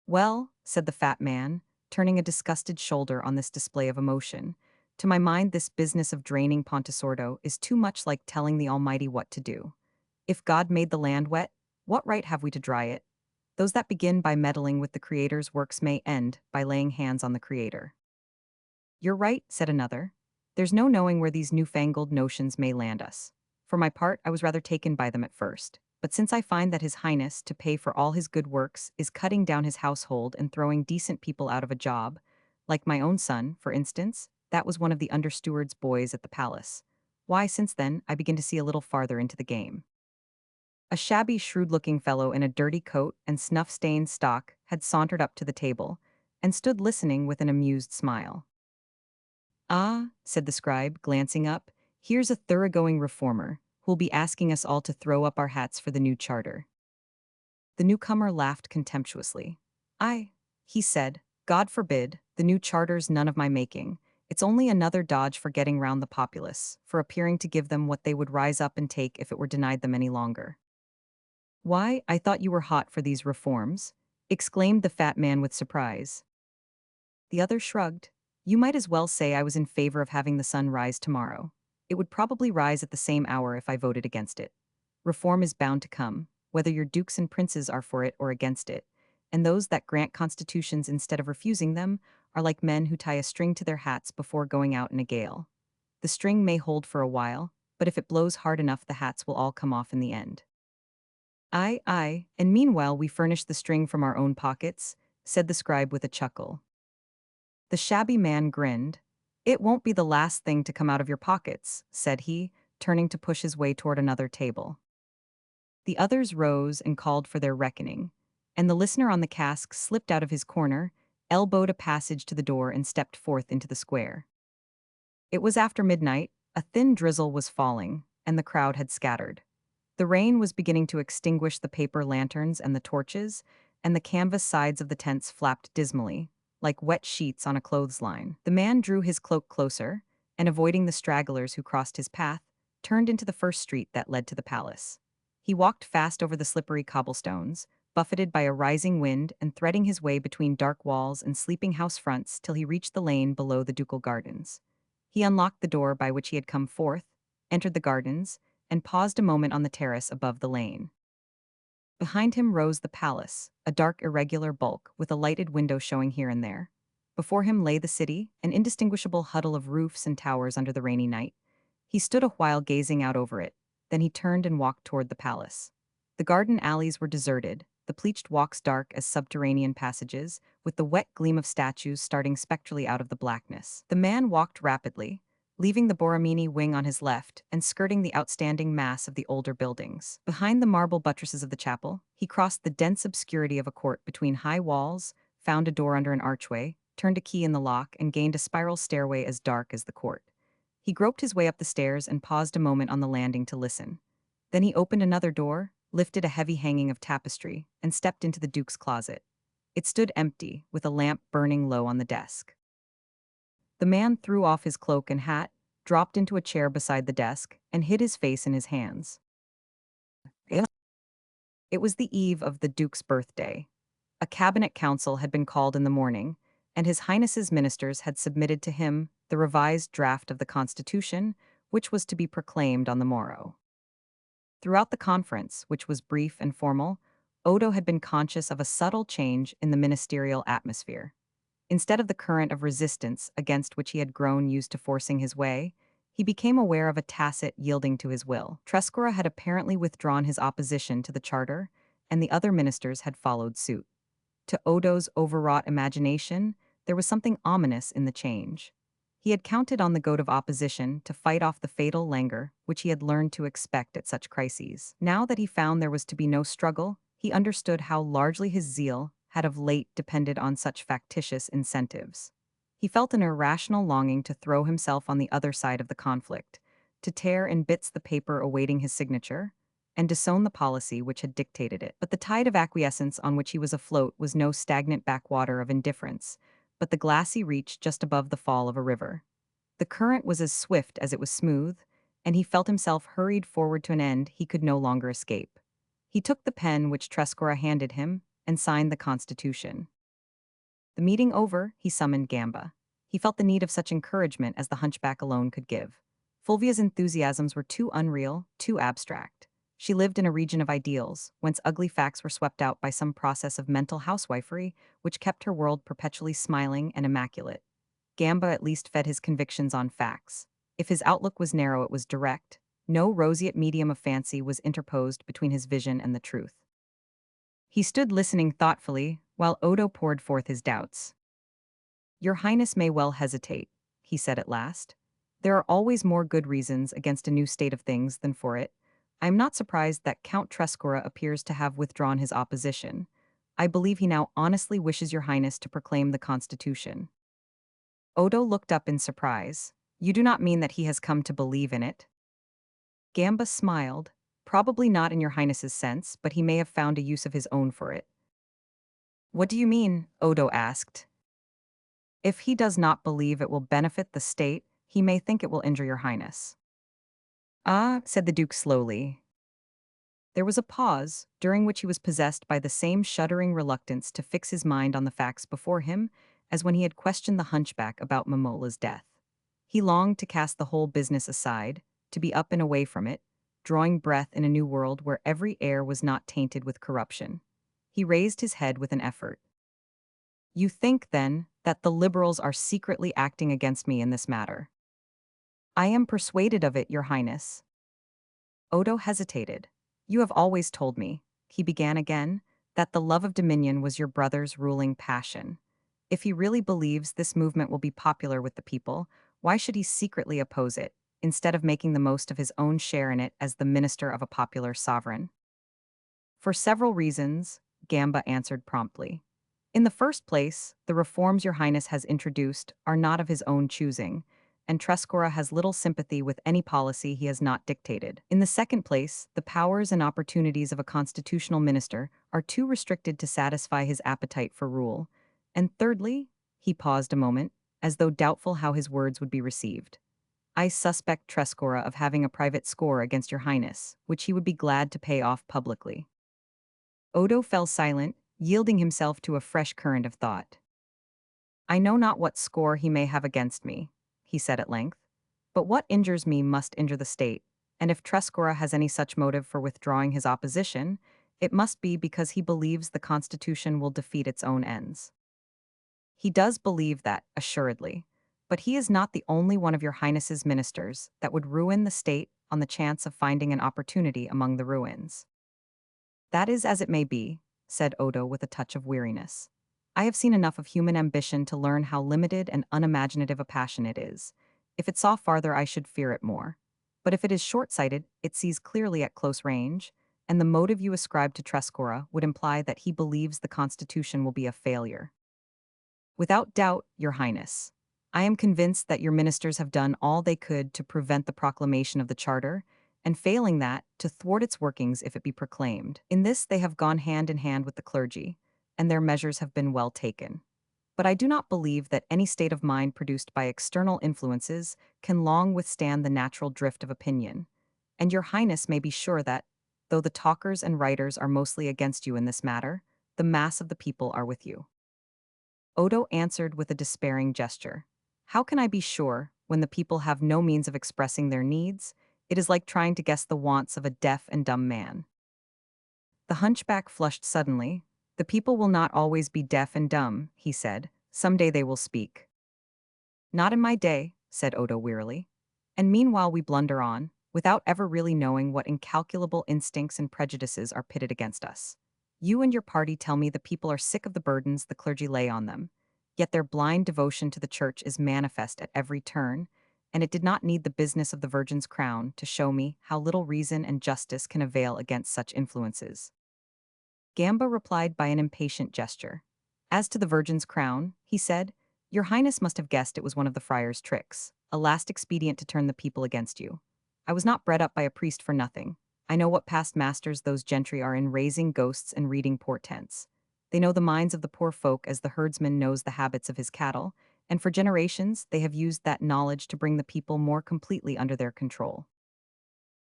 A: "Well," said the fat man, turning a disgusted shoulder on this display of emotion, "to my mind this business of draining Pontesordo is too much like telling the Almighty what to do. If God made the land wet, what right have we to dry it? Those that begin by meddling with the Creator's works may end by laying hands on the Creator." "You're right," said another. "There's no knowing where these newfangled notions may land us. For my part, I was rather taken by them at first. But since I find that His Highness, to pay for all his good works, is cutting down his household and throwing decent people out of a job, like my own son, for instance, that was one of the understeward's boys at the palace. Why, since then, I begin to see a little farther into the game." A shabby, shrewd-looking fellow in a dirty coat and snuff-stained stock had sauntered up to the table and stood listening with an amused smile. "Ah," said the scribe, glancing up, "here's a thoroughgoing reformer who'll be asking us all to throw up our hats for the new charter." The newcomer laughed contemptuously. "I," he said, "God forbid, the new charter's none of my making. It's only another dodge for getting round the populace, for appearing to give them what they would rise up and take if it were denied them any longer." "Why, I thought you were hot for these reforms," exclaimed the fat man with surprise. The other shrugged. "You might as well say I was in favor of having the sun rise tomorrow. It would probably rise at the same hour if I voted against it. Reform is bound to come, whether your dukes and princes are for it or against it, and those that grant constitutions instead of refusing them are like men who tie a string to their hats before going out in a gale. The string may hold for a while, but if it blows hard enough the hats will all come off in the end." "Aye, aye, and meanwhile we furnish the string from our own pockets," said the scribe with a chuckle. The shabby man grinned. "It won't be the last thing to come out of your pockets," said he, turning to push his way toward another table. The others rose and called for their reckoning, and the listener on the cask slipped out of his corner, elbowed a passage to the door and stepped forth into the square. It was after midnight, a thin drizzle was falling, and the crowd had scattered. The rain was beginning to extinguish the paper lanterns and the torches, and the canvas sides of the tents flapped dismally, like wet sheets on a clothesline. The man drew his cloak closer, and avoiding the stragglers who crossed his path, turned into the first street that led to the palace. He walked fast over the slippery cobblestones, buffeted by a rising wind and threading his way between dark walls and sleeping house fronts till he reached the lane below the ducal gardens. He unlocked the door by which he had come forth, entered the gardens, and paused a moment on the terrace above the lane. Behind him rose the palace, a dark irregular bulk with a lighted window showing here and there. Before him lay the city, an indistinguishable huddle of roofs and towers under the rainy night. He stood a while gazing out over it, then he turned and walked toward the palace. The garden alleys were deserted, the pleached walks dark as subterranean passages, with the wet gleam of statues starting spectrally out of the blackness. The man walked rapidly, leaving the Borromini wing on his left and skirting the outstanding mass of the older buildings. Behind the marble buttresses of the chapel, he crossed the dense obscurity of a court between high walls, found a door under an archway, turned a key in the lock, and gained a spiral stairway as dark as the court. He groped his way up the stairs and paused a moment on the landing to listen. Then he opened another door, lifted a heavy hanging of tapestry, and stepped into the Duke's closet. It stood empty, with a lamp burning low on the desk. The man threw off his cloak and hat, dropped into a chair beside the desk, and hid his face in his hands. It was the eve of the Duke's birthday. A cabinet council had been called in the morning, and His Highness's ministers had submitted to him the revised draft of the Constitution, which was to be proclaimed on the morrow. Throughout the conference, which was brief and formal, Odo had been conscious of a subtle change in the ministerial atmosphere. Instead of the current of resistance against which he had grown used to forcing his way, he became aware of a tacit yielding to his will. Trescora had apparently withdrawn his opposition to the charter, and the other ministers had followed suit. To Odo's overwrought imagination, there was something ominous in the change. He had counted on the goad of opposition to fight off the fatal languor which he had learned to expect at such crises. Now that he found there was to be no struggle, he understood how largely his zeal had of late depended on such factitious incentives. He felt an irrational longing to throw himself on the other side of the conflict, to tear in bits the paper awaiting his signature, and disown the policy which had dictated it. But the tide of acquiescence on which he was afloat was no stagnant backwater of indifference, but the glassy reach just above the fall of a river. The current was as swift as it was smooth, and he felt himself hurried forward to an end he could no longer escape. He took the pen which Trescora handed him and signed the Constitution. The meeting over, he summoned Gamba. He felt the need of such encouragement as the hunchback alone could give. Fulvia's enthusiasms were too unreal, too abstract. She lived in a region of ideals, whence ugly facts were swept out by some process of mental housewifery, which kept her world perpetually smiling and immaculate. Gamba at least fed his convictions on facts. If his outlook was narrow, it was direct. No roseate medium of fancy was interposed between his vision and the truth. He stood listening thoughtfully, while Odo poured forth his doubts. "Your Highness may well hesitate," he said at last. "There are always more good reasons against a new state of things than for it. I am not surprised that Count Trescora appears to have withdrawn his opposition. I believe he now honestly wishes your Highness to proclaim the Constitution." Odo looked up in surprise. "You do not mean that he has come to believe in it?" Gamba smiled. "Probably not in your Highness's sense, but he may have found a use of his own for it." "What do you mean?" Odo asked. "If he does not believe it will benefit the state, he may think it will injure your Highness." "Ah," said the Duke slowly. There was a pause, during which he was possessed by the same shuddering reluctance to fix his mind on the facts before him as when he had questioned the hunchback about Momola's death. He longed to cast the whole business aside, to be up and away from it, drawing breath in a new world where every air was not tainted with corruption. He raised his head with an effort. "You think, then, that the liberals are secretly acting against me in this matter?" "I am persuaded of it, your Highness." Odo hesitated. "You have always told me," he began again, "that the love of dominion was your brother's ruling passion. If he really believes this movement will be popular with the people, why should he secretly oppose it, instead of making the most of his own share in it as the minister of a popular sovereign?" "For several reasons," Gamba answered promptly. "In the first place, the reforms your Highness has introduced are not of his own choosing, and Trescora has little sympathy with any policy he has not dictated. In the second place, the powers and opportunities of a constitutional minister are too restricted to satisfy his appetite for rule. And thirdly," he paused a moment, as though doubtful how his words would be received, "I suspect Trescora of having a private score against your Highness, which he would be glad to pay off publicly." Odo fell silent, yielding himself to a fresh current of thought. I know not what score he may have against me, he said at length, but what injures me must injure the state, and if Trescora has any such motive for withdrawing his opposition, it must be because he believes the Constitution will defeat its own ends. He does believe that, assuredly, but he is not the only one of your Highness's ministers that would ruin the state on the chance of finding an opportunity among the ruins. That is as it may be, said Odo with a touch of weariness. I have seen enough of human ambition to learn how limited and unimaginative a passion it is. If it saw farther, I should fear it more. But if it is short-sighted, it sees clearly at close range, and the motive you ascribe to Trescora would imply that he believes the Constitution will be a failure. Without doubt, Your Highness. I am convinced that your ministers have done all they could to prevent the proclamation of the Charter, and failing that, to thwart its workings if it be proclaimed. In this they have gone hand in hand with the clergy, and their measures have been well taken. But I do not believe that any state of mind produced by external influences can long withstand the natural drift of opinion, and your Highness may be sure that, though the talkers and writers are mostly against you in this matter, the mass of the people are with you. Odo answered with a despairing gesture. How can I be sure, when the people have no means of expressing their needs? It is like trying to guess the wants of a deaf and dumb man. The hunchback flushed suddenly. The people will not always be deaf and dumb, he said. Some day they will speak. Not in my day, said Odo wearily. And meanwhile we blunder on, without ever really knowing what incalculable instincts and prejudices are pitted against us. You and your party tell me the people are sick of the burdens the clergy lay on them, yet their blind devotion to the church is manifest at every turn, and it did not need the business of the Virgin's crown to show me how little reason and justice can avail against such influences. Gamba replied by an impatient gesture. As to the Virgin's crown, he said, Your Highness must have guessed it was one of the friar's tricks, a last expedient to turn the people against you. I was not bred up by a priest for nothing. I know what past masters those gentry are in raising ghosts and reading portents. They know the minds of the poor folk as the herdsman knows the habits of his cattle, and for generations they have used that knowledge to bring the people more completely under their control.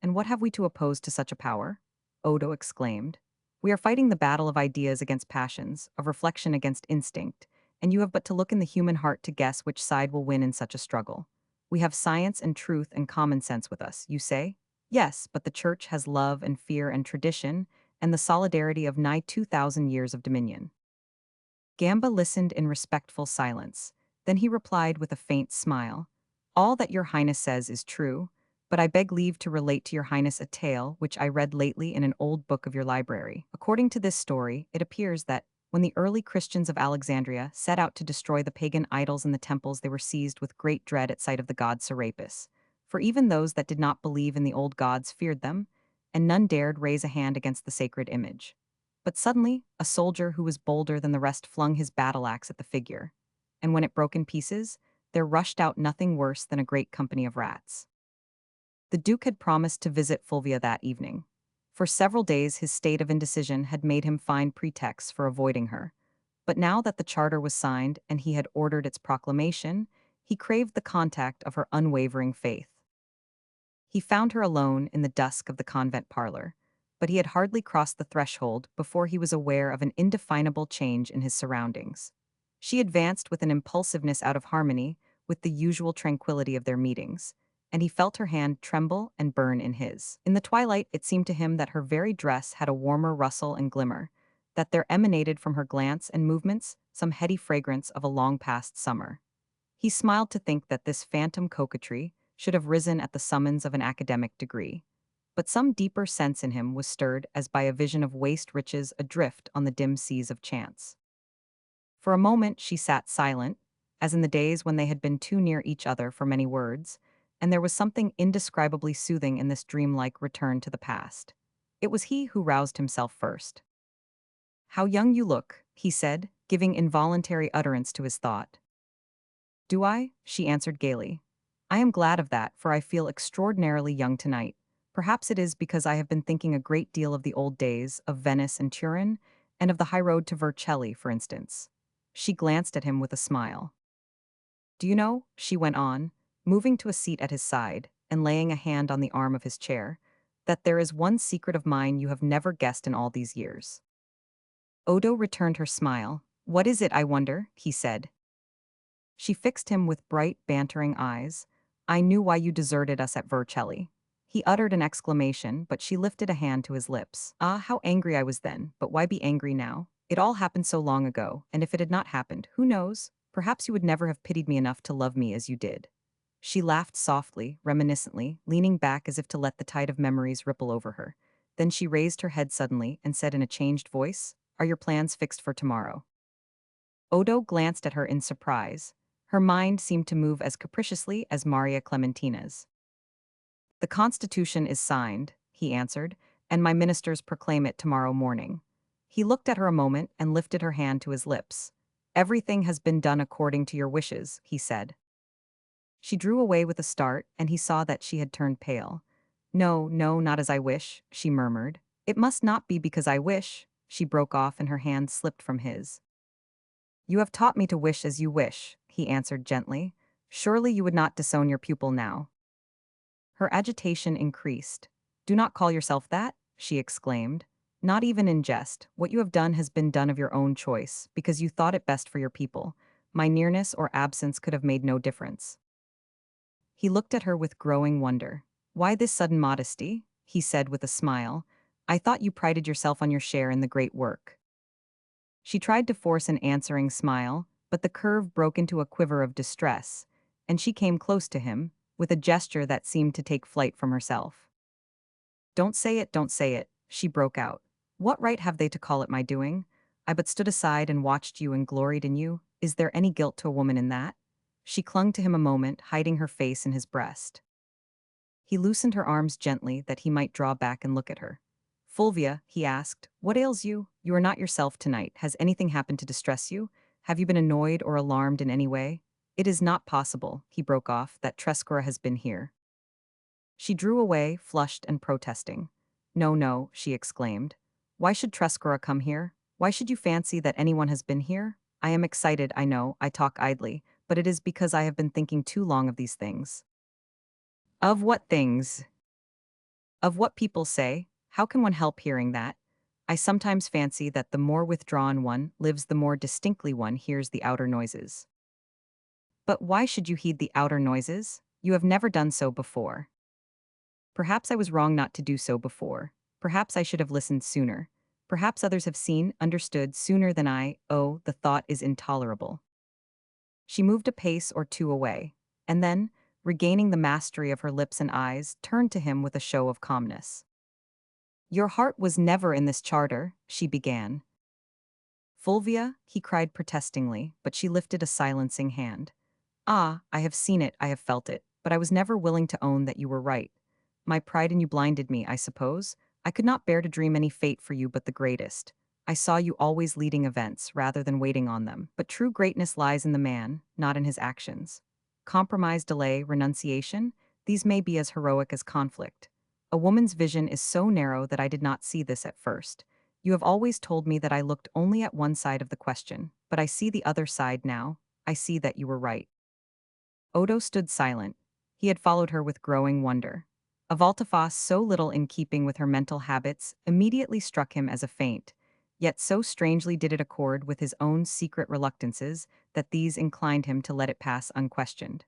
A: And what have we to oppose to such a power? Odo exclaimed. We are fighting the battle of ideas against passions, of reflection against instinct, and you have but to look in the human heart to guess which side will win in such a struggle. We have science and truth and common sense with us, you say? Yes, but the Church has love and fear and tradition, and the solidarity of nigh 2,000 years of dominion. Gamba listened in respectful silence. Then he replied with a faint smile. All that your Highness says is true, but I beg leave to relate to your Highness a tale which I read lately in an old book of your library. According to this story, it appears that, when the early Christians of Alexandria set out to destroy the pagan idols in the temples, they were seized with great dread at sight of the god Serapis. For even those that did not believe in the old gods feared them, and none dared raise a hand against the sacred image. But suddenly, a soldier who was bolder than the rest flung his battle axe at the figure, and when it broke in pieces, there rushed out nothing worse than a great company of rats. The Duke had promised to visit Fulvia that evening. For several days his state of indecision had made him find pretexts for avoiding her, but now that the charter was signed and he had ordered its proclamation, he craved the contact of her unwavering faith. He found her alone in the dusk of the convent parlor, but he had hardly crossed the threshold before he was aware of an indefinable change in his surroundings. She advanced with an impulsiveness out of harmony with the usual tranquility of their meetings, and he felt her hand tremble and burn in his. In the twilight, it seemed to him that her very dress had a warmer rustle and glimmer, that there emanated from her glance and movements some heady fragrance of a long-past summer. He smiled to think that this phantom coquetry should have risen at the summons of an academic degree. But some deeper sense in him was stirred as by a vision of waste riches adrift on the dim seas of chance. For a moment she sat silent, as in the days when they had been too near each other for many words, and there was something indescribably soothing in this dreamlike return to the past. It was he who roused himself first. How young you look, he said, giving involuntary utterance to his thought. Do I? She answered gaily. I am glad of that, for I feel extraordinarily young tonight. Perhaps it is because I have been thinking a great deal of the old days, of Venice and Turin, and of the high road to Vercelli, for instance. She glanced at him with a smile. Do you know, she went on, moving to a seat at his side and laying a hand on the arm of his chair, that there is one secret of mine you have never guessed in all these years. Odo returned her smile. What is it, I wonder? He said. She fixed him with bright, bantering eyes. I knew why you deserted us at Vercelli. He uttered an exclamation, but she lifted a hand to his lips. Ah, how angry I was then, but why be angry now? It all happened so long ago, and if it had not happened, who knows? Perhaps you would never have pitied me enough to love me as you did. She laughed softly, reminiscently, leaning back as if to let the tide of memories ripple over her. Then she raised her head suddenly and said in a changed voice, Are your plans fixed for tomorrow? Odo glanced at her in surprise. Her mind seemed to move as capriciously as Maria Clementina's. The Constitution is signed, he answered, and my ministers proclaim it tomorrow morning. He looked at her a moment and lifted her hand to his lips. Everything has been done according to your wishes, he said. She drew away with a start, and he saw that she had turned pale. No, no, not as I wish, she murmured. It must not be because I wish, she broke off and her hand slipped from his. You have taught me to wish as you wish, he answered gently. Surely you would not disown your pupil now. Her agitation increased. Do not call yourself that, she exclaimed. Not even in jest. What you have done has been done of your own choice, because you thought it best for your people. My nearness or absence could have made no difference. He looked at her with growing wonder. Why this sudden modesty? He said with a smile. I thought you prided yourself on your share in the great work. She tried to force an answering smile, but the curve broke into a quiver of distress, and she came close to him, with a gesture that seemed to take flight from herself. Don't say it, she broke out. What right have they to call it my doing? I but stood aside and watched you and gloried in you. Is there any guilt to a woman in that? She clung to him a moment, hiding her face in his breast. He loosened her arms gently that he might draw back and look at her. Fulvia, he asked, what ails you? You are not yourself tonight. Has anything happened to distress you? Have you been annoyed or alarmed in any way? It is not possible, he broke off, that Trescora has been here. She drew away, flushed and protesting. No, no, she exclaimed. Why should Trescora come here? Why should you fancy that anyone has been here? I am excited, I know, I talk idly, but it is because I have been thinking too long of these things. Of what things? Of what people say? How can one help hearing that? I sometimes fancy that the more withdrawn one lives, the more distinctly one hears the outer noises. But why should you heed the outer noises? You have never done so before. Perhaps I was wrong not to do so before. Perhaps I should have listened sooner. Perhaps others have seen, understood sooner than I. Oh, the thought is intolerable. She moved a pace or two away, and then, regaining the mastery of her lips and eyes, turned to him with a show of calmness. Your heart was never in this charter, she began. Fulvia, he cried protestingly, but she lifted a silencing hand. Ah, I have seen it, I have felt it, but I was never willing to own that you were right. My pride in you blinded me, I suppose. I could not bear to dream any fate for you but the greatest. I saw you always leading events rather than waiting on them, but true greatness lies in the man, not in his actions. Compromise, delay, renunciation, these may be as heroic as conflict. A woman's vision is so narrow that I did not see this at first. You have always told me that I looked only at one side of the question, but I see the other side now. I see that you were right. Odo stood silent. He had followed her with growing wonder. A volte-face so little in keeping with her mental habits immediately struck him as a feint, yet so strangely did it accord with his own secret reluctances that these inclined him to let it pass unquestioned.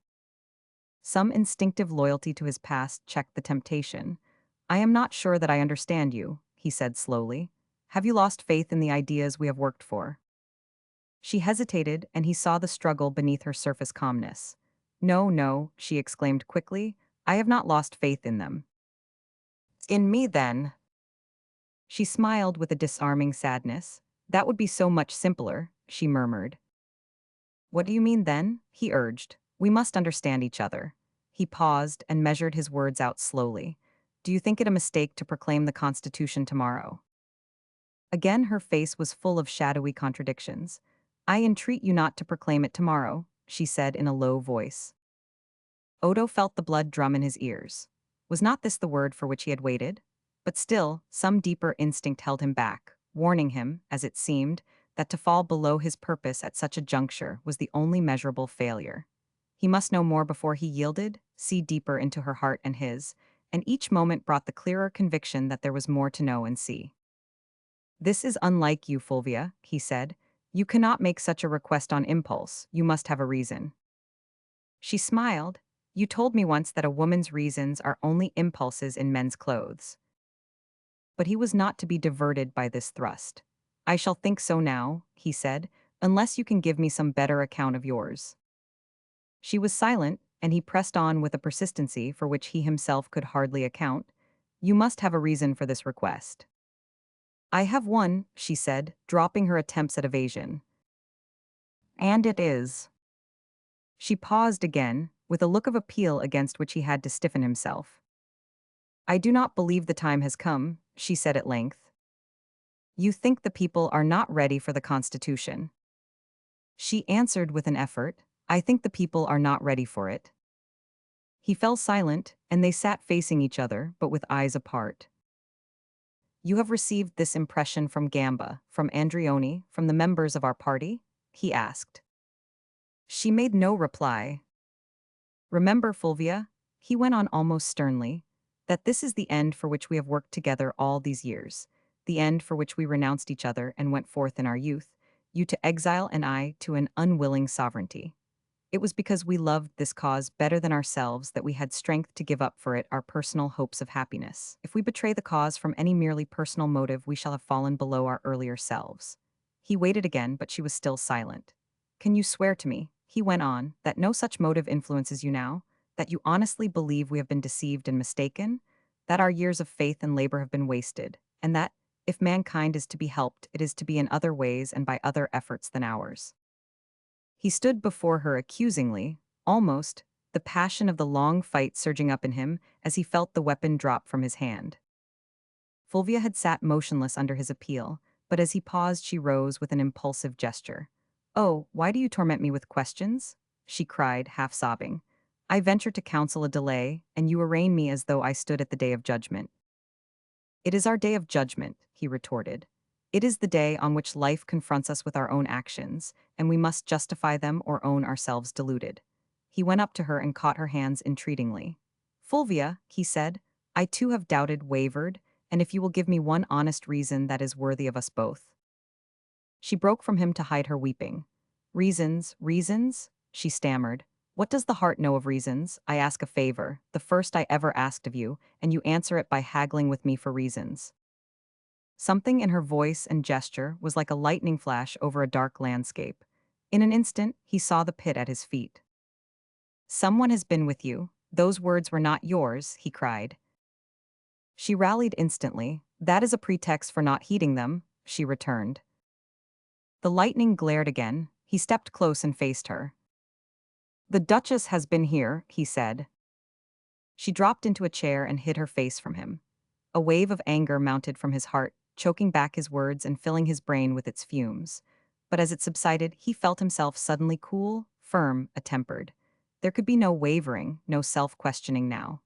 A: Some instinctive loyalty to his past checked the temptation. I am not sure that I understand you, he said slowly. Have you lost faith in the ideas we have worked for? She hesitated, and he saw the struggle beneath her surface calmness. No, no, she exclaimed quickly. I have not lost faith in them. In me, then? She smiled with a disarming sadness. That would be so much simpler, she murmured. What do you mean then? He urged. We must understand each other. He paused and measured his words out slowly. Do you think it a mistake to proclaim the Constitution tomorrow? Again her face was full of shadowy contradictions. I entreat you not to proclaim it tomorrow, she said in a low voice. Odo felt the blood drum in his ears. Was not this the word for which he had waited? But still, some deeper instinct held him back, warning him, as it seemed, that to fall below his purpose at such a juncture was the only measurable failure. He must know more before he yielded, see deeper into her heart and his, and each moment brought the clearer conviction that there was more to know and see. This is unlike you, Fulvia, he said. You cannot make such a request on impulse. You must have a reason. She smiled. You told me once that a woman's reasons are only impulses in men's clothes. But he was not to be diverted by this thrust. I shall think so now, he said, unless you can give me some better account of yours. She was silent, and he pressed on with a persistency for which he himself could hardly account. You must have a reason for this request. I have one, she said, dropping her attempts at evasion. And it is. She paused again, with a look of appeal against which he had to stiffen himself. I do not believe the time has come, she said at length. You think the people are not ready for the Constitution. She answered with an effort, I think the people are not ready for it. He fell silent, and they sat facing each other, but with eyes apart. You have received this impression from Gamba, from Andrioni, from the members of our party? He asked. She made no reply. Remember, Fulvia, he went on almost sternly, that this is the end for which we have worked together all these years, the end for which we renounced each other and went forth in our youth, you to exile and I to an unwilling sovereignty. It was because we loved this cause better than ourselves that we had strength to give up for it our personal hopes of happiness. If we betray the cause from any merely personal motive, we shall have fallen below our earlier selves. He waited again, but she was still silent. Can you swear to me, he went on, that no such motive influences you now? That you honestly believe we have been deceived and mistaken? That our years of faith and labor have been wasted? And that, if mankind is to be helped, it is to be in other ways and by other efforts than ours? He stood before her accusingly, almost, the passion of the long fight surging up in him as he felt the weapon drop from his hand. Fulvia had sat motionless under his appeal, but as he paused she rose with an impulsive gesture. Oh, why do you torment me with questions? She cried, half sobbing. I venture to counsel a delay, and you arraign me as though I stood at the day of judgment. It is our day of judgment, he retorted. It is the day on which life confronts us with our own actions, and we must justify them or own ourselves deluded. He went up to her and caught her hands entreatingly. Fulvia, he said, I too have doubted, wavered, and if you will give me one honest reason that is worthy of us both. She broke from him to hide her weeping. Reasons, reasons? She stammered. What does the heart know of reasons? I ask a favor, the first I ever asked of you, and you answer it by haggling with me for reasons. Something in her voice and gesture was like a lightning flash over a dark landscape. In an instant, he saw the pit at his feet. Someone has been with you. Those words were not yours, he cried. She rallied instantly. That is a pretext for not heeding them, she returned. The lightning glared again. He stepped close and faced her. The Duchess has been here, he said. She dropped into a chair and hid her face from him. A wave of anger mounted from his heart, choking back his words and filling his brain with its fumes. But as it subsided, he felt himself suddenly cool, firm, attempered. There could be no wavering, no self-questioning now.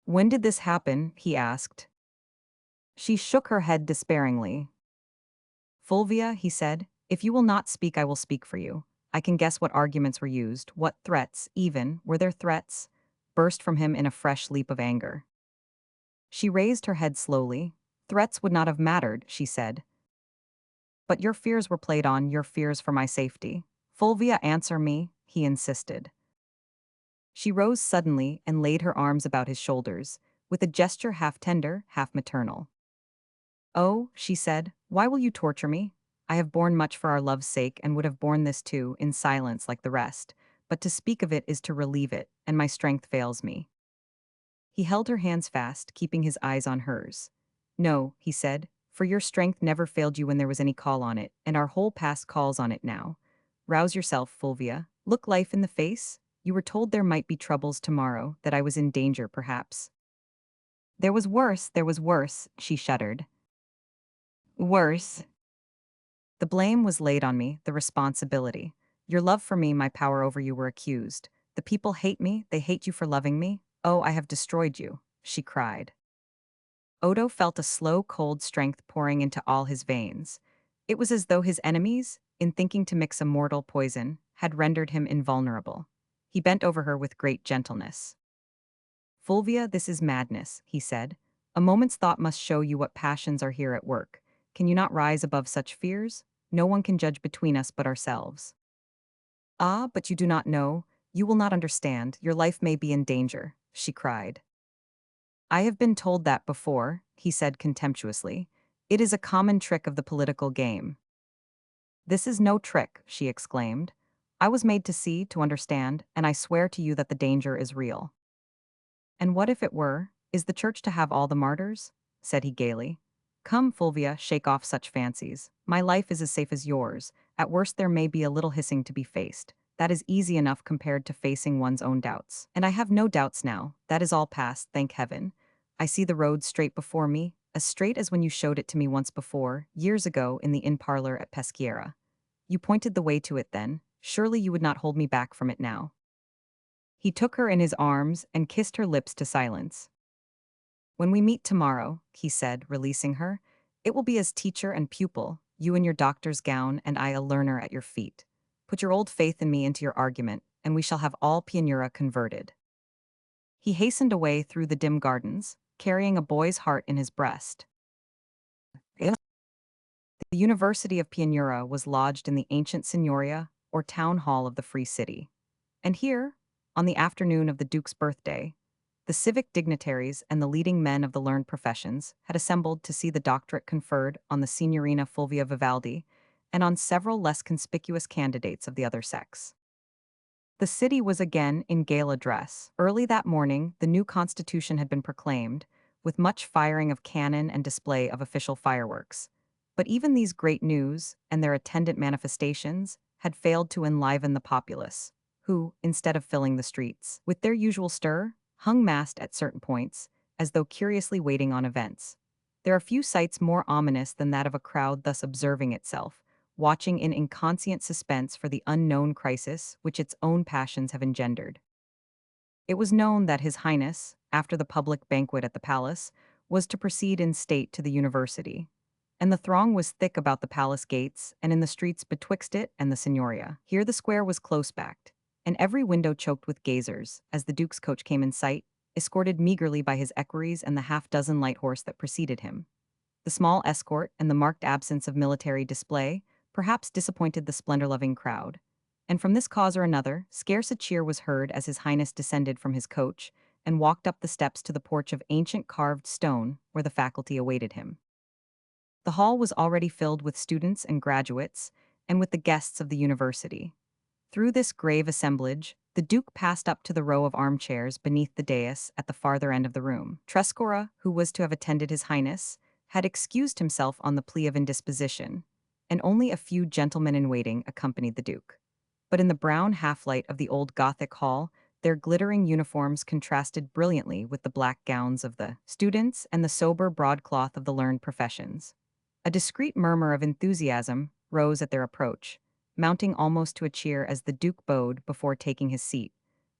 A: When did this happen? He asked. She shook her head despairingly. Fulvia, he said, if you will not speak, I will speak for you. I can guess what arguments were used, what threats, even, were there threats? Burst from him in a fresh leap of anger. She raised her head slowly. Threats would not have mattered, she said. But your fears were played on, your fears for my safety. Fulvia, answer me, he insisted. She rose suddenly and laid her arms about his shoulders, with a gesture half tender, half maternal. Oh, she said, why will you torture me? I have borne much for our love's sake and would have borne this too, in silence like the rest, but to speak of it is to relieve it, and my strength fails me. He held her hands fast, keeping his eyes on hers. No, he said, for your strength never failed you when there was any call on it, and our whole past calls on it now. Rouse yourself, Fulvia. Look life in the face. You were told there might be troubles tomorrow, that I was in danger, perhaps. There was worse, she shuddered. Worse. The blame was laid on me, the responsibility. Your love for me, my power over you were accused. The people hate me, they hate you for loving me. Oh, I have destroyed you, she cried. Odo felt a slow, cold strength pouring into all his veins. It was as though his enemies, in thinking to mix a mortal poison, had rendered him invulnerable. He bent over her with great gentleness. Fulvia, this is madness, he said. A moment's thought must show you what passions are here at work. Can you not rise above such fears? No one can judge between us but ourselves. Ah, but you do not know. You will not understand. Your life may be in danger, she cried. I have been told that before, he said contemptuously. It is a common trick of the political game. This is no trick, she exclaimed. I was made to see, to understand, and I swear to you that the danger is real. And what if it were? Is the church to have all the martyrs? Said he gaily. Come, Fulvia, shake off such fancies. My life is as safe as yours. At worst there may be a little hissing to be faced. That is easy enough compared to facing one's own doubts. And I have no doubts now. That is all past, thank heaven. I see the road straight before me, as straight as when you showed it to me once before, years ago in the inn parlor at Peschiera. You pointed the way to it then. Surely you would not hold me back from it now. He took her in his arms and kissed her lips to silence. When we meet tomorrow, he said, releasing her, it will be as teacher and pupil, you in your doctor's gown and I a learner at your feet. Put your old faith in me into your argument, and we shall have all Pianura converted. He hastened away through the dim gardens, carrying a boy's heart in his breast. The University of Pianura was lodged in the ancient signoria, or town hall of the Free City. And here, on the afternoon of the Duke's birthday, the civic dignitaries and the leading men of the learned professions had assembled to see the doctorate conferred on the Signorina Fulvia Vivaldi and on several less conspicuous candidates of the other sex. The city was again in gala dress. Early that morning, the new constitution had been proclaimed, with much firing of cannon and display of official fireworks. But even these great news and their attendant manifestations had failed to enliven the populace, who, instead of filling the streets with their usual stir, hung massed at certain points, as though curiously waiting on events. There are few sights more ominous than that of a crowd thus observing itself, watching in inconscient suspense for the unknown crisis which its own passions have engendered. It was known that His Highness, after the public banquet at the palace, was to proceed in state to the university, and the throng was thick about the palace gates and in the streets betwixt it and the signoria. Here the square was close-backed, and every window choked with gazers, as the Duke's coach came in sight, escorted meagerly by his equerries and the half-dozen light horse that preceded him. The small escort and the marked absence of military display perhaps disappointed the splendor-loving crowd, and from this cause or another, scarce a cheer was heard as His Highness descended from his coach and walked up the steps to the porch of ancient carved stone where the faculty awaited him. The hall was already filled with students and graduates, and with the guests of the university. Through this grave assemblage, the Duke passed up to the row of armchairs beneath the dais at the farther end of the room. Trescora, who was to have attended His Highness, had excused himself on the plea of indisposition, and only a few gentlemen in waiting accompanied the Duke. But in the brown half-light of the old Gothic hall, their glittering uniforms contrasted brilliantly with the black gowns of the students and the sober broadcloth of the learned professions. A discreet murmur of enthusiasm rose at their approach, mounting almost to a cheer as the Duke bowed before taking his seat,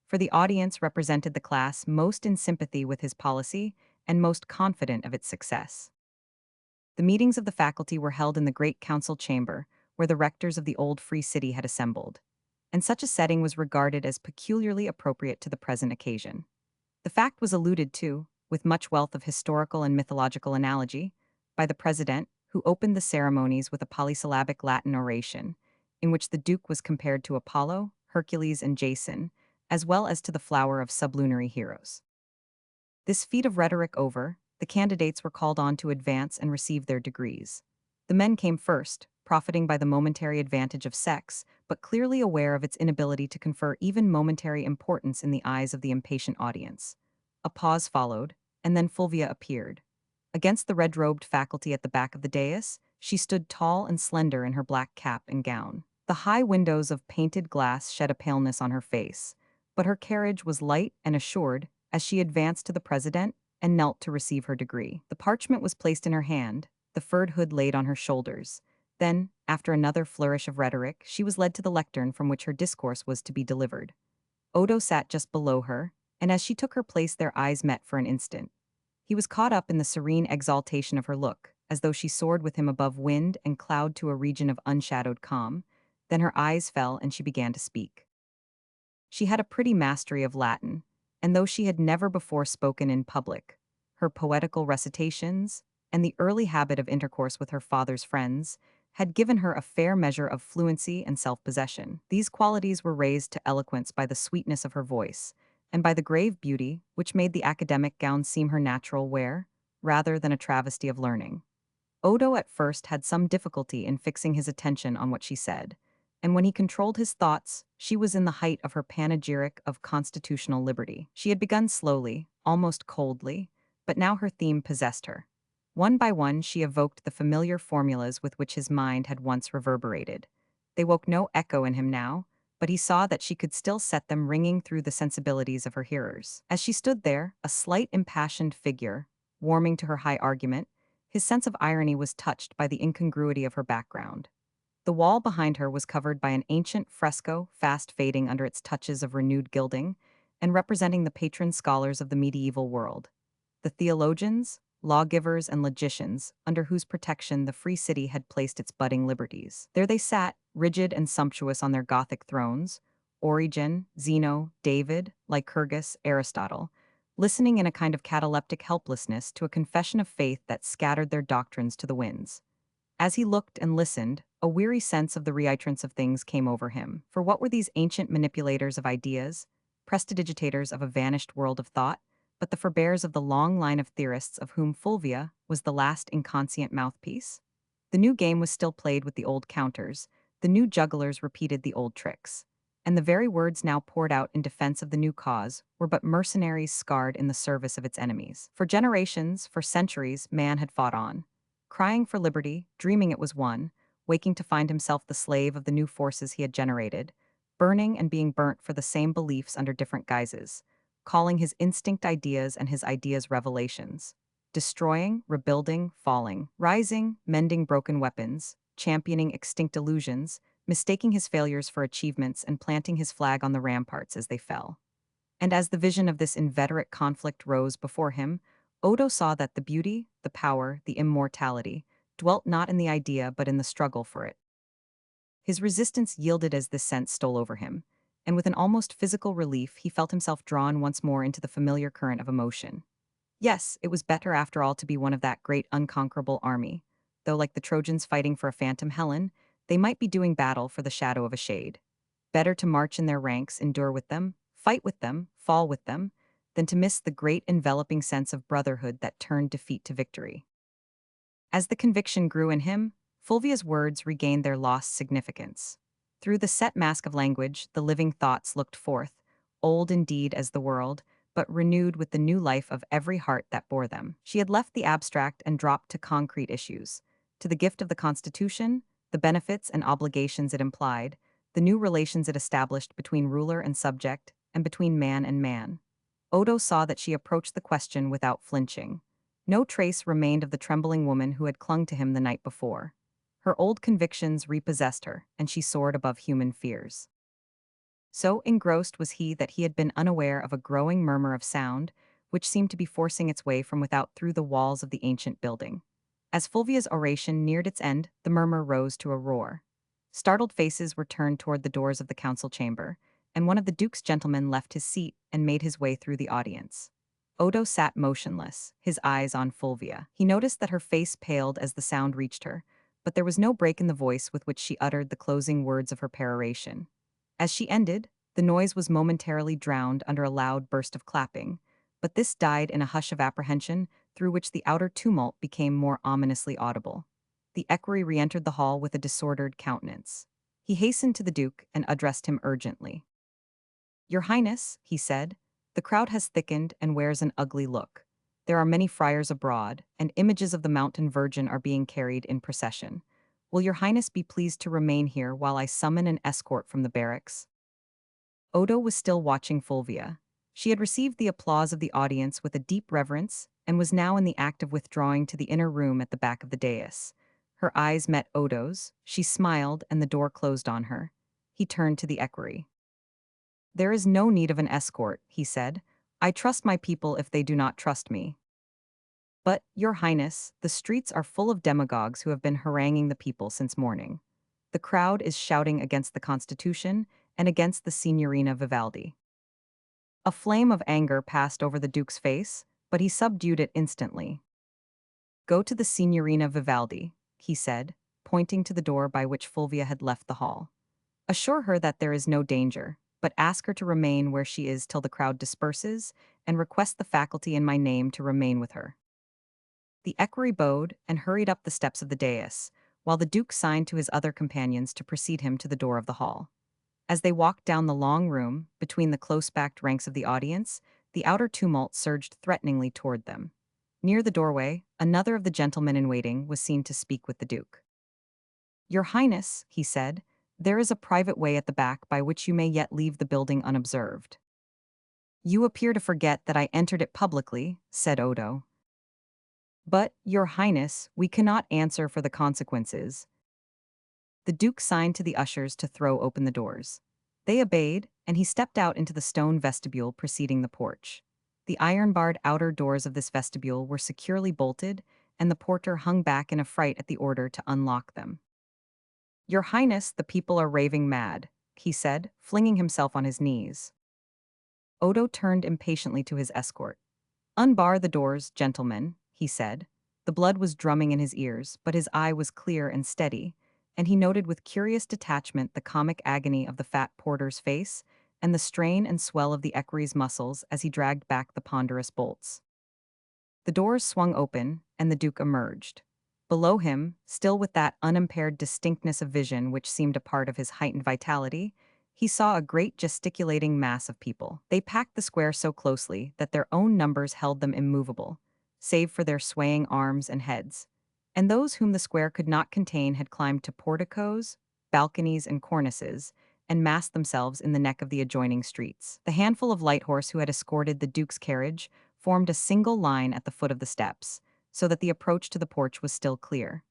A: for the audience represented the class most in sympathy with his policy and most confident of its success. The meetings of the faculty were held in the great council chamber, where the rectors of the old Free City had assembled, and such a setting was regarded as peculiarly appropriate to the present occasion. The fact was alluded to, with much wealth of historical and mythological analogy, by the president, who opened the ceremonies with a polysyllabic Latin oration, in which the Duke was compared to Apollo, Hercules, and Jason, as well as to the flower of sublunary heroes. This feat of rhetoric over, the candidates were called on to advance and receive their degrees. The men came first, profiting by the momentary advantage of sex, but clearly aware of its inability to confer even momentary importance in the eyes of the impatient audience. A pause followed, and then Fulvia appeared. Against the red-robed faculty at the back of the dais, she stood tall and slender in her black cap and gown. The high windows of painted glass shed a paleness on her face, but her carriage was light and assured as she advanced to the president and knelt to receive her degree. The parchment was placed in her hand, the furred hood laid on her shoulders. Then, after another flourish of rhetoric, she was led to the lectern from which her discourse was to be delivered. Odo sat just below her, and as she took her place their eyes met for an instant. He was caught up in the serene exaltation of her look, as though she soared with him above wind and cloud to a region of unshadowed calm. Then her eyes fell and she began to speak. She had a pretty mastery of Latin, and though she had never before spoken in public, her poetical recitations, and the early habit of intercourse with her father's friends had given her a fair measure of fluency and self-possession. These qualities were raised to eloquence by the sweetness of her voice, and by the grave beauty which made the academic gown seem her natural wear, rather than a travesty of learning. Odo at first had some difficulty in fixing his attention on what she said, and when he controlled his thoughts, she was in the height of her panegyric of constitutional liberty. She had begun slowly, almost coldly, but now her theme possessed her. One by one, she evoked the familiar formulas with which his mind had once reverberated. They woke no echo in him now, but he saw that she could still set them ringing through the sensibilities of her hearers. As she stood there, a slight impassioned figure, warming to her high argument, his sense of irony was touched by the incongruity of her background. The wall behind her was covered by an ancient fresco, fast fading under its touches of renewed gilding, and representing the patron scholars of the medieval world. The theologians, lawgivers, and logicians, under whose protection the free city had placed its budding liberties. There they sat, rigid and sumptuous on their Gothic thrones, Origen, Zeno, David, Lycurgus, Aristotle, listening in a kind of cataleptic helplessness to a confession of faith that scattered their doctrines to the winds. As he looked and listened, a weary sense of the reitrance of things came over him. For what were these ancient manipulators of ideas, prestidigitators of a vanished world of thought, but the forebears of the long line of theorists of whom Fulvia was the last inconscient mouthpiece? The new game was still played with the old counters, the new jugglers repeated the old tricks, and the very words now poured out in defense of the new cause were but mercenaries scarred in the service of its enemies. For generations, for centuries, man had fought on, crying for liberty, dreaming it was won, waking to find himself the slave of the new forces he had generated, burning and being burnt for the same beliefs under different guises, calling his instinct ideas and his ideas revelations, destroying, rebuilding, falling, rising, mending broken weapons, championing extinct illusions, mistaking his failures for achievements and planting his flag on the ramparts as they fell. And as the vision of this inveterate conflict rose before him, Odo saw that the beauty, the power, the immortality, dwelt not in the idea but in the struggle for it. His resistance yielded as this sense stole over him, and with an almost physical relief he felt himself drawn once more into the familiar current of emotion. Yes, it was better after all to be one of that great unconquerable army, though like the Trojans fighting for a phantom Helen, they might be doing battle for the shadow of a shade. Better to march in their ranks, endure with them, fight with them, fall with them, than to miss the great enveloping sense of brotherhood that turned defeat to victory. As the conviction grew in him, Fulvia's words regained their lost significance. Through the set mask of language, the living thoughts looked forth, old indeed as the world, but renewed with the new life of every heart that bore them. She had left the abstract and dropped to concrete issues, to the gift of the Constitution, the benefits and obligations it implied, the new relations it established between ruler and subject, and between man and man. Odo saw that she approached the question without flinching. No trace remained of the trembling woman who had clung to him the night before. Her old convictions repossessed her, and she soared above human fears. So engrossed was he that he had been unaware of a growing murmur of sound, which seemed to be forcing its way from without through the walls of the ancient building. As Fulvia's oration neared its end, the murmur rose to a roar. Startled faces were turned toward the doors of the council chamber, and one of the duke's gentlemen left his seat and made his way through the audience. Odo sat motionless, his eyes on Fulvia. He noticed that her face paled as the sound reached her, but there was no break in the voice with which she uttered the closing words of her peroration. As she ended, the noise was momentarily drowned under a loud burst of clapping, but this died in a hush of apprehension through which the outer tumult became more ominously audible. The equerry re-entered the hall with a disordered countenance. He hastened to the duke and addressed him urgently. "Your Highness," he said, "the crowd has thickened and wears an ugly look. There are many friars abroad, and images of the Mountain Virgin are being carried in procession. Will your Highness be pleased to remain here while I summon an escort from the barracks?" Odo was still watching Fulvia. She had received the applause of the audience with a deep reverence and was now in the act of withdrawing to the inner room at the back of the dais. Her eyes met Odo's, she smiled, and the door closed on her. He turned to the equerry. "There is no need of an escort," he said. "I trust my people if they do not trust me. But, Your Highness, the streets are full of demagogues who have been haranguing the people since morning. The crowd is shouting against the Constitution and against the Signorina Vivaldi." A flame of anger passed over the Duke's face, but he subdued it instantly. Go to the Signorina Vivaldi, he said, pointing to the door by which Fulvia had left the hall. Assure her that there is no danger, but ask her to remain where she is till the crowd disperses, and request the faculty in my name to remain with her. The equerry bowed and hurried up the steps of the dais, while the Duke signed to his other companions to precede him to the door of the hall. As they walked down the long room, between the close-packed ranks of the audience, the outer tumult surged threateningly toward them. Near the doorway, another of the gentlemen in waiting was seen to speak with the Duke. "Your Highness," he said, "there is a private way at the back by which you may yet leave the building unobserved." "You appear to forget that I entered it publicly," said Odo. "But, Your Highness, we cannot answer for the consequences." The Duke signed to the ushers to throw open the doors. They obeyed, and he stepped out into the stone vestibule preceding the porch. The iron-barred outer doors of this vestibule were securely bolted, and the porter hung back in affright at the order to unlock them. "Your Highness, the people are raving mad," he said, flinging himself on his knees. Odo turned impatiently to his escort. "Unbar the doors, gentlemen," he said. The blood was drumming in his ears, but his eye was clear and steady, and he noted with curious detachment the comic agony of the fat porter's face and the strain and swell of the equerry's muscles as he dragged back the ponderous bolts. The doors swung open, and the Duke emerged. Below him, still with that unimpaired distinctness of vision which seemed a part of his heightened vitality, he saw a great gesticulating mass of people. They packed the square so closely that their own numbers held them immovable, save for their swaying arms and heads. And those whom the square could not contain had climbed to porticos, balconies, and cornices, and massed themselves in the neck of the adjoining streets. The handful of light horse who had escorted the Duke's carriage formed a single line at the foot of the steps, so that the approach to the porch was still clear.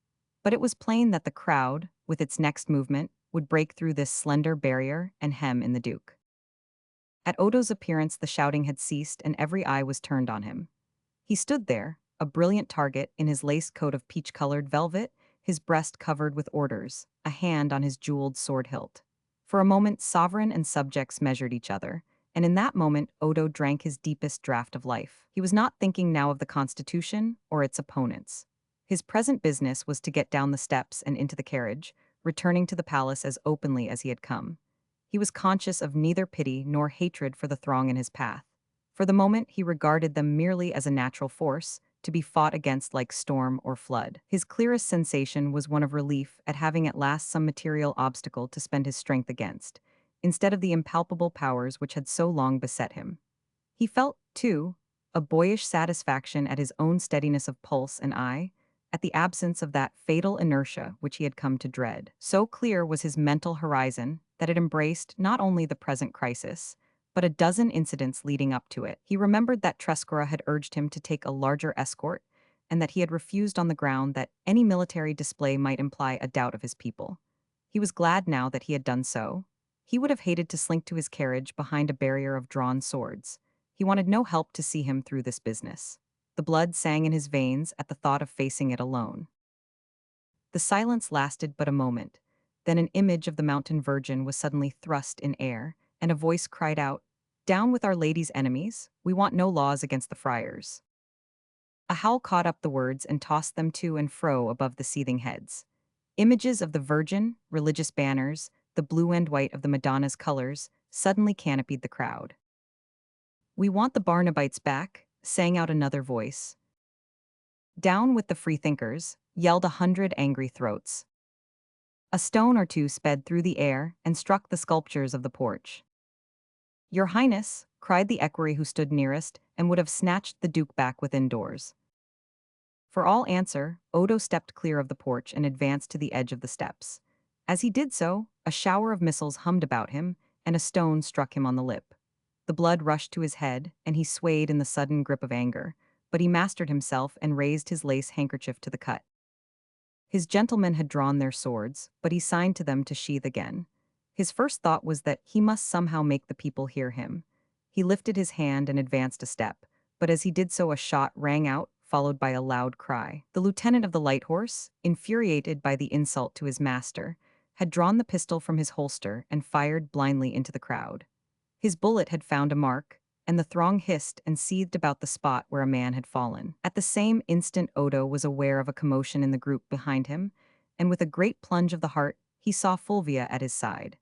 A: But it was plain that the crowd, with its next movement, would break through this slender barrier and hem in the Duke. At Odo's appearance the shouting had ceased and every eye was turned on him. He stood there, a brilliant target in his laced coat of peach-colored velvet, his breast covered with orders, a hand on his jeweled sword hilt. For a moment sovereign and subjects measured each other, and in that moment Odo drank his deepest draught of life. He was not thinking now of the Constitution or its opponents. His present business was to get down the steps and into the carriage, returning to the palace as openly as he had come. He was conscious of neither pity nor hatred for the throng in his path. For the moment he regarded them merely as a natural force, to be fought against like storm or flood. His clearest sensation was one of relief at having at last some material obstacle to spend his strength against, instead of the impalpable powers which had so long beset him. He felt, too, a boyish satisfaction at his own steadiness of pulse and eye, at the absence of that fatal inertia which he had come to dread. So clear was his mental horizon that it embraced not only the present crisis, but a dozen incidents leading up to it. He remembered that Trescora had urged him to take a larger escort, and that he had refused on the ground that any military display might imply a doubt of his people. He was glad now that he had done so. He would have hated to slink to his carriage behind a barrier of drawn swords. He wanted no help to see him through this business. The blood sang in his veins at the thought of facing it alone. The silence lasted but a moment. Then an image of the Mountain Virgin was suddenly thrust in air, and a voice cried out, "Down with Our Lady's enemies, we want no laws against the friars." A howl caught up the words and tossed them to and fro above the seething heads. Images of the Virgin, religious banners, the blue and white of the Madonna's colors, suddenly canopied the crowd. "We want the Barnabites back," sang out another voice. "Down with the freethinkers," yelled 100 angry throats. A stone or two sped through the air and struck the sculptures of the porch. "Your Highness," cried the equerry who stood nearest, and would have snatched the Duke back within doors. For all answer, Odo stepped clear of the porch and advanced to the edge of the steps. As he did so, a shower of missiles hummed about him, and a stone struck him on the lip. The blood rushed to his head, and he swayed in the sudden grip of anger, but he mastered himself and raised his lace handkerchief to the cut. His gentlemen had drawn their swords, but he signed to them to sheathe again. His first thought was that he must somehow make the people hear him. He lifted his hand and advanced a step, but as he did so a shot rang out, followed by a loud cry. The lieutenant of the light horse, infuriated by the insult to his master, had drawn the pistol from his holster and fired blindly into the crowd. His bullet had found a mark, and the throng hissed and seethed about the spot where a man had fallen. At the same instant, Odo was aware of a commotion in the group behind him, and with a great plunge of the heart, he saw Fulvia at his side.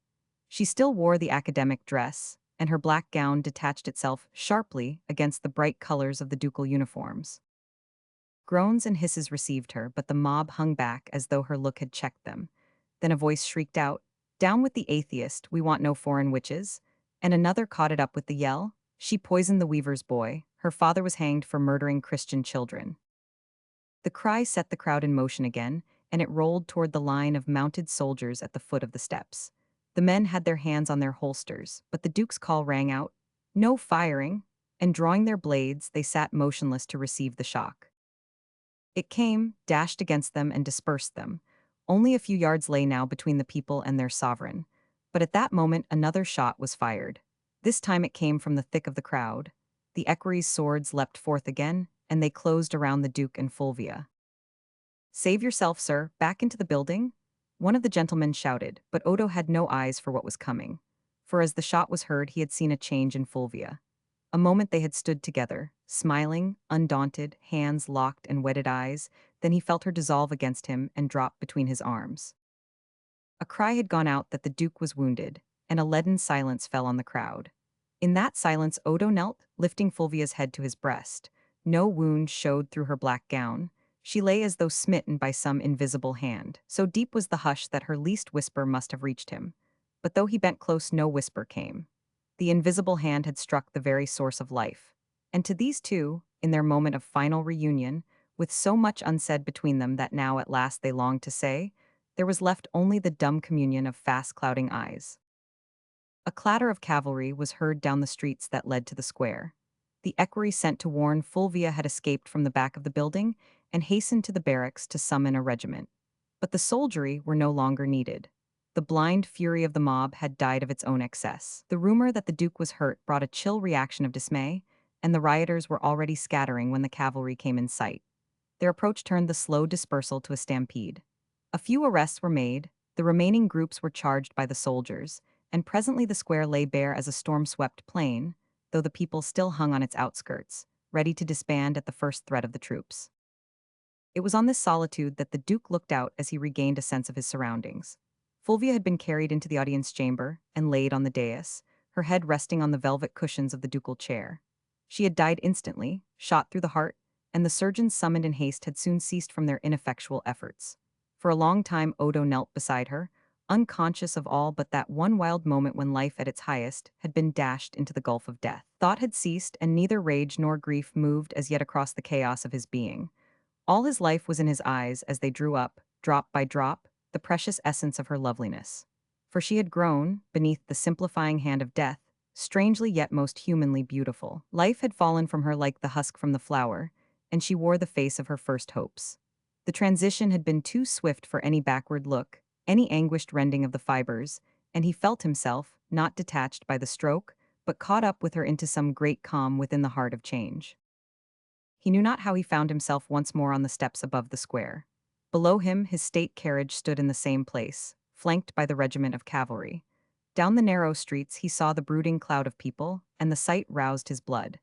A: She still wore the academic dress, and her black gown detached itself sharply against the bright colors of the ducal uniforms. Groans and hisses received her, but the mob hung back as though her look had checked them. Then a voice shrieked out, "Down with the atheist, we want no foreign witches," and another caught it up with the yell, "She poisoned the weaver's boy. Her father was hanged for murdering Christian children." The cry set the crowd in motion again, and it rolled toward the line of mounted soldiers at the foot of the steps. The men had their hands on their holsters, but the duke's call rang out, "No firing," and drawing their blades, they sat motionless to receive the shock. It came, dashed against them, and dispersed them. Only a few yards lay now between the people and their sovereign. But at that moment another shot was fired. This time it came from the thick of the crowd. The equerries' swords leapt forth again, and they closed around the Duke and Fulvia. "Save yourself, sir, back into the building," one of the gentlemen shouted, but Odo had no eyes for what was coming. For as the shot was heard, he had seen a change in Fulvia. A moment they had stood together, smiling, undaunted, hands locked and wedded eyes, then he felt her dissolve against him and drop between his arms. A cry had gone out that the Duke was wounded, and a leaden silence fell on the crowd. In that silence Odo knelt, lifting Fulvia's head to his breast. No wound showed through her black gown. She lay as though smitten by some invisible hand. So deep was the hush that her least whisper must have reached him. But though he bent close, no whisper came. The invisible hand had struck the very source of life. And to these two, in their moment of final reunion, with so much unsaid between them that now at last they longed to say, there was left only the dumb communion of fast clouding eyes. A clatter of cavalry was heard down the streets that led to the square. The equerry sent to warn Fulvia had escaped from the back of the building and hastened to the barracks to summon a regiment. But the soldiery were no longer needed. The blind fury of the mob had died of its own excess. The rumor that the Duke was hurt brought a chill reaction of dismay, and the rioters were already scattering when the cavalry came in sight. Their approach turned the slow dispersal to a stampede. A few arrests were made, the remaining groups were charged by the soldiers, and presently the square lay bare as a storm-swept plain, though the people still hung on its outskirts, ready to disband at the first threat of the troops. It was on this solitude that the Duke looked out as he regained a sense of his surroundings. Fulvia had been carried into the audience chamber and laid on the dais, her head resting on the velvet cushions of the ducal chair. She had died instantly, shot through the heart, and the surgeons summoned in haste had soon ceased from their ineffectual efforts. For a long time Odo knelt beside her, unconscious of all but that one wild moment when life at its highest had been dashed into the gulf of death. Thought had ceased, and neither rage nor grief moved as yet across the chaos of his being. All his life was in his eyes as they drew up, drop by drop, the precious essence of her loveliness. For she had grown, beneath the simplifying hand of death, strangely yet most humanly beautiful. Life had fallen from her like the husk from the flower, and she wore the face of her first hopes. The transition had been too swift for any backward look, any anguished rending of the fibers, and he felt himself, not detached by the stroke, but caught up with her into some great calm within the heart of change. He knew not how he found himself once more on the steps above the square. Below him, his state carriage stood in the same place, flanked by the regiment of cavalry. Down the narrow streets he saw the brooding cloud of people, and the sight roused his blood.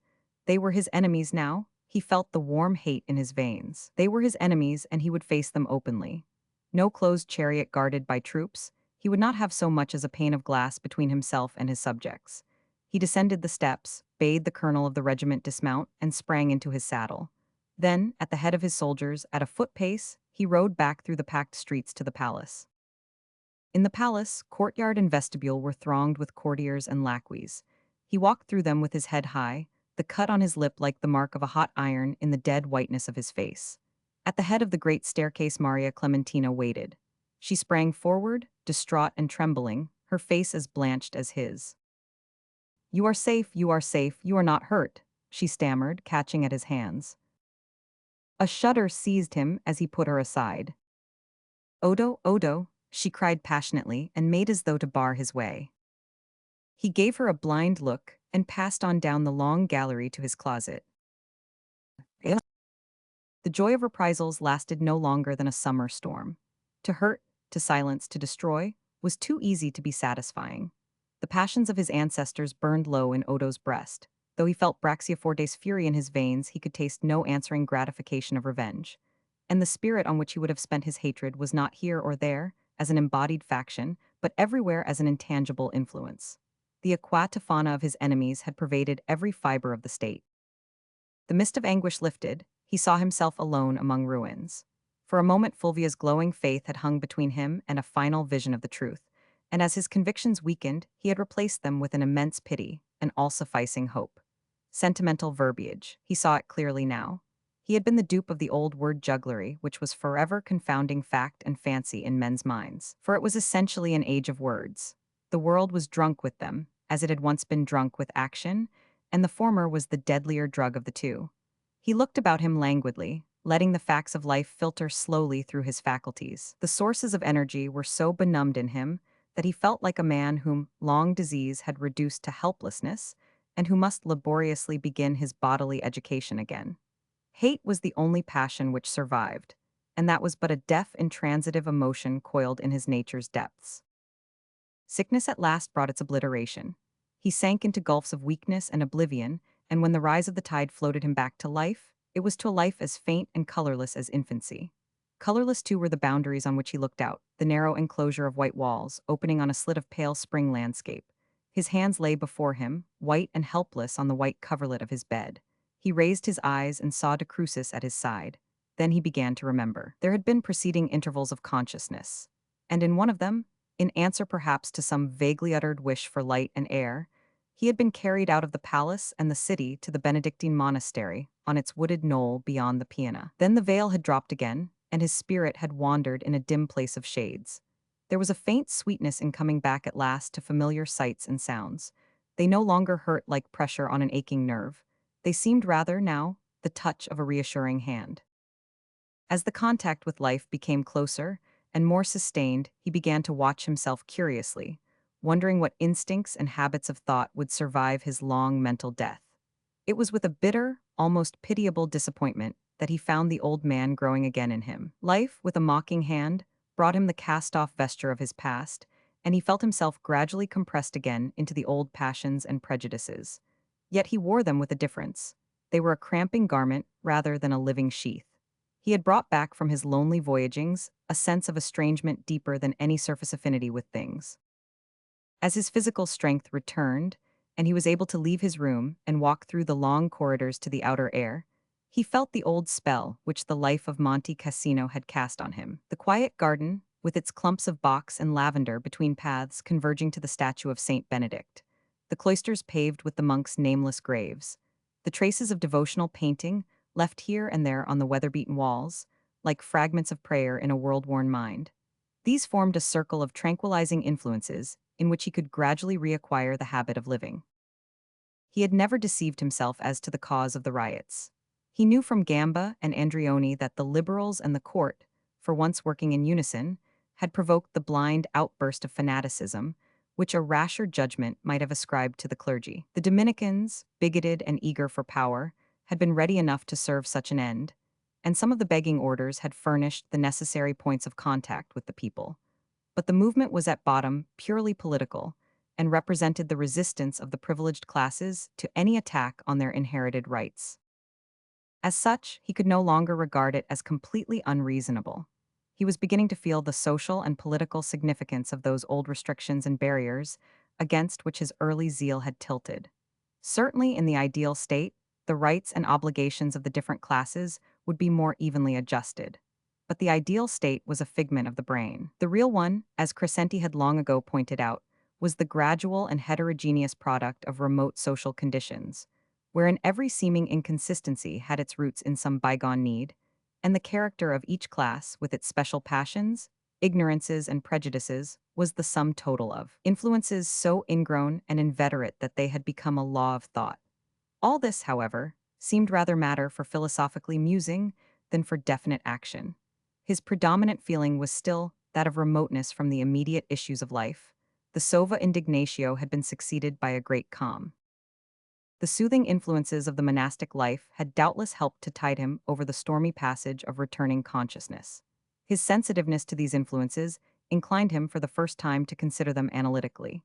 A: They were his enemies now. He felt the warm hate in his veins. They were his enemies, and he would face them openly. No closed chariot guarded by troops, he would not have so much as a pane of glass between himself and his subjects. He descended the steps, bade the colonel of the regiment dismount, and sprang into his saddle. Then, at the head of his soldiers, at a foot pace, he rode back through the packed streets to the palace. In the palace, courtyard and vestibule were thronged with courtiers and lacqueys. He walked through them with his head high, the cut on his lip like the mark of a hot iron in the dead whiteness of his face. At the head of the great staircase Maria Clementina waited. She sprang forward, distraught and trembling, her face as blanched as his. "You are safe, you are not hurt," she stammered, catching at his hands. A shudder seized him as he put her aside. "Odo, Odo," she cried passionately and made as though to bar his way. He gave her a blind look and passed on down the long gallery to his closet. The joy of reprisals lasted no longer than a summer storm. To hurt, to silence, to destroy was too easy to be satisfying. The passions of his ancestors burned low in Odo's breast. Though he felt Braxioforte's fury in his veins, he could taste no answering gratification of revenge. And the spirit on which he would have spent his hatred was not here or there, as an embodied faction, but everywhere as an intangible influence. The aquatofana of his enemies had pervaded every fiber of the state. The mist of anguish lifted, he saw himself alone among ruins. For a moment Fulvia's glowing faith had hung between him and a final vision of the truth, and as his convictions weakened, he had replaced them with an immense pity, an all-sufficing hope. Sentimental verbiage, he saw it clearly now. He had been the dupe of the old word jugglery, which was forever confounding fact and fancy in men's minds, for it was essentially an age of words. The world was drunk with them, as it had once been drunk with action, and the former was the deadlier drug of the two. He looked about him languidly, letting the facts of life filter slowly through his faculties. The sources of energy were so benumbed in him that he felt like a man whom long disease had reduced to helplessness and who must laboriously begin his bodily education again. Hate was the only passion which survived, and that was but a deaf, intransitive emotion coiled in his nature's depths. Sickness at last brought its obliteration. He sank into gulfs of weakness and oblivion, and when the rise of the tide floated him back to life, it was to a life as faint and colorless as infancy. Colorless, too, were the boundaries on which he looked out, the narrow enclosure of white walls, opening on a slit of pale spring landscape. His hands lay before him, white and helpless on the white coverlet of his bed. He raised his eyes and saw De Crucis at his side. Then he began to remember. There had been preceding intervals of consciousness, and in one of them, in answer perhaps to some vaguely uttered wish for light and air, he had been carried out of the palace and the city to the Benedictine monastery on its wooded knoll beyond the Piana. Then the veil had dropped again, and his spirit had wandered in a dim place of shades. There was a faint sweetness in coming back at last to familiar sights and sounds. They no longer hurt like pressure on an aching nerve. They seemed rather, now, the touch of a reassuring hand. As the contact with life became closer and more sustained, he began to watch himself curiously, wondering what instincts and habits of thought would survive his long mental death. It was with a bitter, almost pitiable disappointment that he found the old man growing again in him. Life, with a mocking hand, brought him the cast-off vesture of his past, and he felt himself gradually compressed again into the old passions and prejudices. Yet he wore them with a difference. They were a cramping garment rather than a living sheath. He had brought back from his lonely voyagings a sense of estrangement deeper than any surface affinity with things. As his physical strength returned, and he was able to leave his room and walk through the long corridors to the outer air, he felt the old spell which the life of Monte Cassino had cast on him. The quiet garden, with its clumps of box and lavender between paths converging to the statue of Saint Benedict, the cloisters paved with the monks' nameless graves, the traces of devotional painting left here and there on the weather-beaten walls, like fragments of prayer in a world-worn mind. These formed a circle of tranquilizing influences in which he could gradually reacquire the habit of living. He had never deceived himself as to the cause of the riots. He knew from Gamba and Andreoni that the liberals and the court, for once working in unison, had provoked the blind outburst of fanaticism, which a rasher judgment might have ascribed to the clergy. The Dominicans, bigoted and eager for power, had been ready enough to serve such an end, and some of the begging orders had furnished the necessary points of contact with the people. But the movement was at bottom purely political, and represented the resistance of the privileged classes to any attack on their inherited rights. As such, he could no longer regard it as completely unreasonable. He was beginning to feel the social and political significance of those old restrictions and barriers against which his early zeal had tilted. Certainly, in the ideal state, the rights and obligations of the different classes would be more evenly adjusted. But the ideal state was a figment of the brain. The real one, as Crescenti had long ago pointed out, was the gradual and heterogeneous product of remote social conditions, wherein every seeming inconsistency had its roots in some bygone need, and the character of each class, with its special passions, ignorances, and prejudices, was the sum total of influences so ingrown and inveterate that they had become a law of thought. All this, however, seemed rather matter for philosophically musing than for definite action. His predominant feeling was still that of remoteness from the immediate issues of life. The sova indignatio had been succeeded by a great calm. The soothing influences of the monastic life had doubtless helped to tide him over the stormy passage of returning consciousness. His sensitiveness to these influences inclined him for the first time to consider them analytically.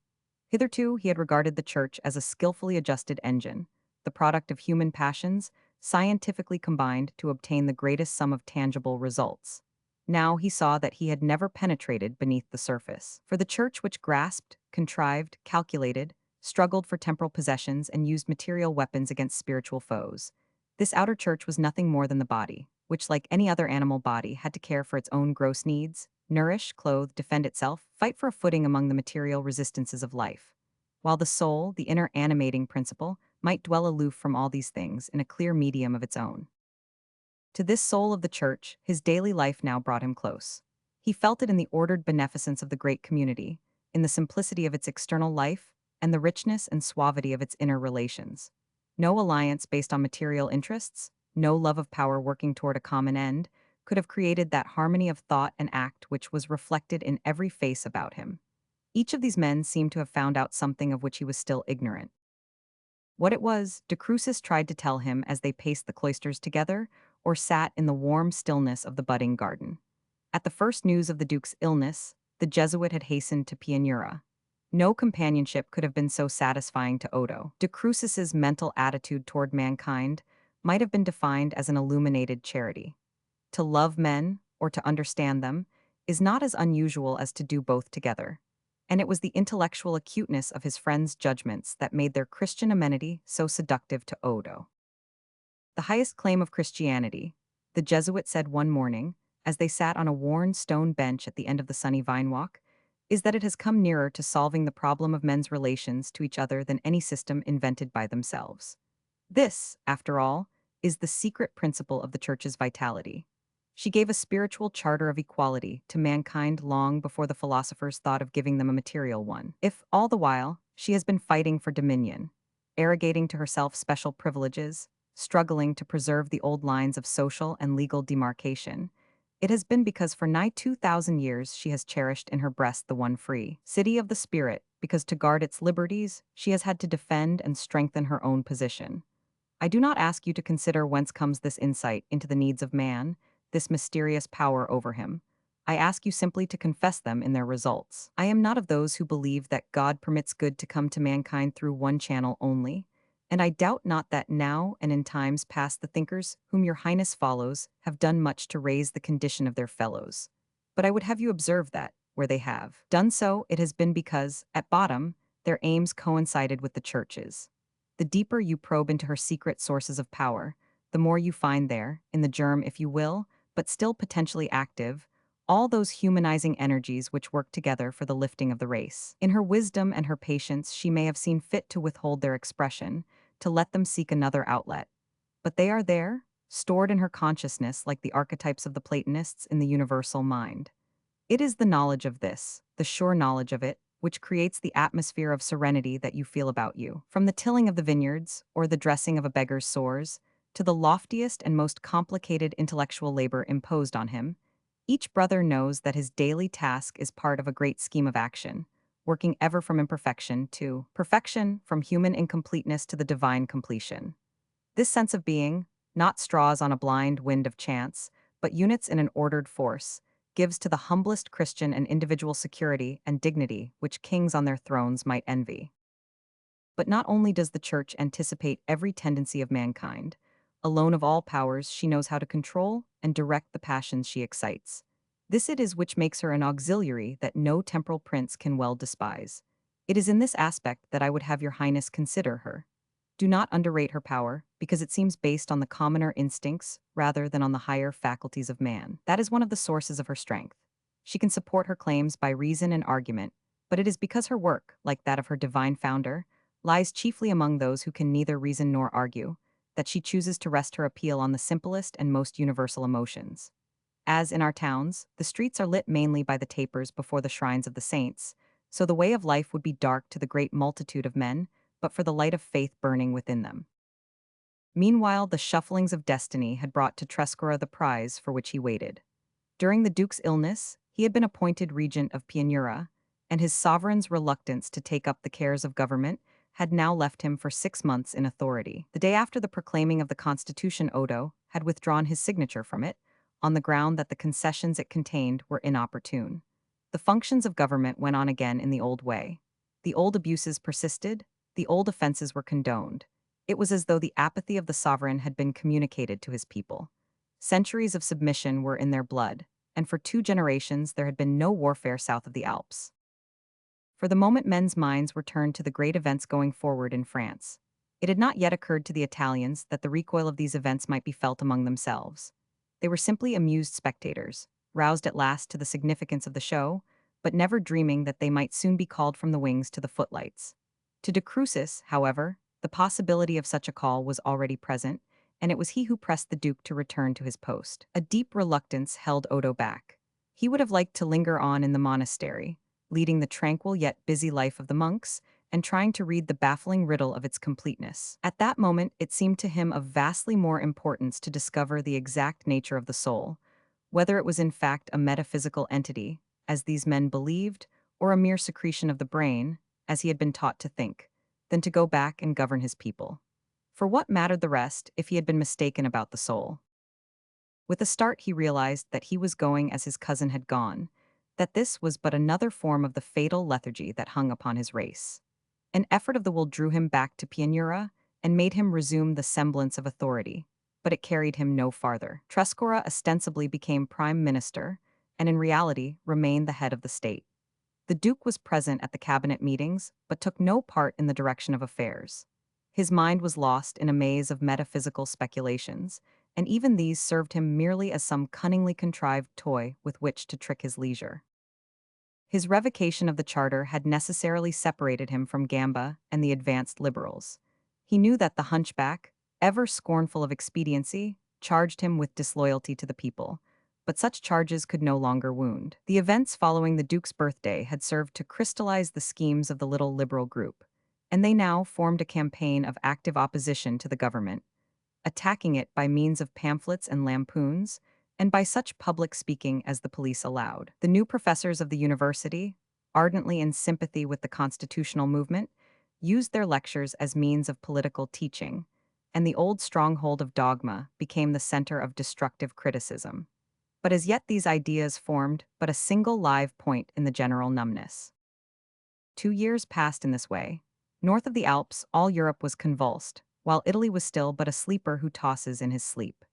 A: Hitherto, he had regarded the church as a skillfully adjusted engine, the product of human passions, scientifically combined to obtain the greatest sum of tangible results. Now he saw that he had never penetrated beneath the surface. For the church which grasped, contrived, calculated, struggled for temporal possessions, and used material weapons against spiritual foes, this outer church was nothing more than the body, which, like any other animal body, had to care for its own gross needs, nourish, clothe, defend itself, fight for a footing among the material resistances of life. While the soul, the inner animating principle, might dwell aloof from all these things in a clear medium of its own. To this soul of the church, his daily life now brought him close. He felt it in the ordered beneficence of the great community, in the simplicity of its external life, and the richness and suavity of its inner relations. No alliance based on material interests, no love of power working toward a common end, could have created that harmony of thought and act which was reflected in every face about him. Each of these men seemed to have found out something of which he was still ignorant. What it was, De Crucis tried to tell him as they paced the cloisters together, or sat in the warm stillness of the budding garden. At the first news of the Duke's illness, the Jesuit had hastened to Pianura. No companionship could have been so satisfying to Odo. De Crucis's mental attitude toward mankind might have been defined as an illuminated charity. To love men, or to understand them, is not as unusual as to do both together. And it was the intellectual acuteness of his friends' judgments that made their Christian amenity so seductive to Odo. The highest claim of Christianity, the Jesuit said one morning, as they sat on a worn stone bench at the end of the sunny vine walk, is that it has come nearer to solving the problem of men's relations to each other than any system invented by themselves. This, after all, is the secret principle of the Church's vitality. She gave a spiritual charter of equality to mankind long before the philosophers thought of giving them a material one. If, all the while, she has been fighting for dominion, arrogating to herself special privileges, struggling to preserve the old lines of social and legal demarcation, it has been because for nigh 2,000 years she has cherished in her breast the one free city of the spirit, because to guard its liberties she has had to defend and strengthen her own position. I do not ask you to consider whence comes this insight into the needs of man, this mysterious power over him. I ask you simply to confess them in their results. I am not of those who believe that God permits good to come to mankind through one channel only, and I doubt not that now and in times past the thinkers whom your highness follows have done much to raise the condition of their fellows. But I would have you observe that, where they have done so, it has been because, at bottom, their aims coincided with the church's. The deeper you probe into her secret sources of power, the more you find there, in the germ if you will, but still potentially active, all those humanizing energies which work together for the lifting of the race. In her wisdom and her patience, she may have seen fit to withhold their expression, to let them seek another outlet. But they are there, stored in her consciousness like the archetypes of the Platonists in the universal mind. It is the knowledge of this, the sure knowledge of it, which creates the atmosphere of serenity that you feel about you. From the tilling of the vineyards, or the dressing of a beggar's sores, to the loftiest and most complicated intellectual labor imposed on him, each brother knows that his daily task is part of a great scheme of action, working ever from imperfection to perfection, from human incompleteness to the divine completion. This sense of being, not straws on a blind wind of chance, but units in an ordered force, gives to the humblest Christian an individual security and dignity which kings on their thrones might envy. But not only does the Church anticipate every tendency of mankind, alone of all powers she knows how to control and direct the passions she excites. This it is which makes her an auxiliary that no temporal prince can well despise. It is in this aspect that I would have your highness consider her. Do not underrate her power, because it seems based on the commoner instincts rather than on the higher faculties of man. That is one of the sources of her strength. She can support her claims by reason and argument, but it is because her work, like that of her divine founder, lies chiefly among those who can neither reason nor argue, that she chooses to rest her appeal on the simplest and most universal emotions. As in our towns, the streets are lit mainly by the tapers before the shrines of the saints, so the way of life would be dark to the great multitude of men, but for the light of faith burning within them. Meanwhile, the shufflings of destiny had brought to Trescora the prize for which he waited. During the Duke's illness, he had been appointed regent of Pianura, and his sovereign's reluctance to take up the cares of government had now left him for 6 months in authority. The day after the proclaiming of the Constitution, Odo had withdrawn his signature from it, on the ground that the concessions it contained were inopportune. The functions of government went on again in the old way. The old abuses persisted, the old offenses were condoned. It was as though the apathy of the sovereign had been communicated to his people. Centuries of submission were in their blood, and for 2 generations there had been no warfare south of the Alps. For the moment men's minds were turned to the great events going forward in France. It had not yet occurred to the Italians that the recoil of these events might be felt among themselves. They were simply amused spectators, roused at last to the significance of the show, but never dreaming that they might soon be called from the wings to the footlights. To De Crucis, however, the possibility of such a call was already present, and it was he who pressed the Duke to return to his post. A deep reluctance held Odo back. He would have liked to linger on in the monastery, leading the tranquil yet busy life of the monks, and trying to read the baffling riddle of its completeness. At that moment, it seemed to him of vastly more importance to discover the exact nature of the soul, whether it was in fact a metaphysical entity, as these men believed, or a mere secretion of the brain, as he had been taught to think, than to go back and govern his people. For what mattered the rest if he had been mistaken about the soul? With a start, he realized that he was going as his cousin had gone, that this was but another form of the fatal lethargy that hung upon his race. An effort of the will drew him back to Pianura and made him resume the semblance of authority, but it carried him no farther. Trescora ostensibly became prime minister, and in reality remained the head of the state. The Duke was present at the cabinet meetings, but took no part in the direction of affairs. His mind was lost in a maze of metaphysical speculations, and even these served him merely as some cunningly contrived toy with which to trick his leisure. His revocation of the charter had necessarily separated him from Gamba and the advanced liberals. He knew that the hunchback, ever scornful of expediency, charged him with disloyalty to the people, but such charges could no longer wound. The events following the Duke's birthday had served to crystallize the schemes of the little liberal group, and they now formed a campaign of active opposition to the government, attacking it by means of pamphlets and lampoons, and by such public speaking as the police allowed. The new professors of the university, ardently in sympathy with the constitutional movement, used their lectures as means of political teaching, and the old stronghold of dogma became the center of destructive criticism. But as yet these ideas formed but a single live point in the general numbness. 2 years passed in this way. North of the Alps, all Europe was convulsed, while Italy was still but a sleeper who tosses in his sleep.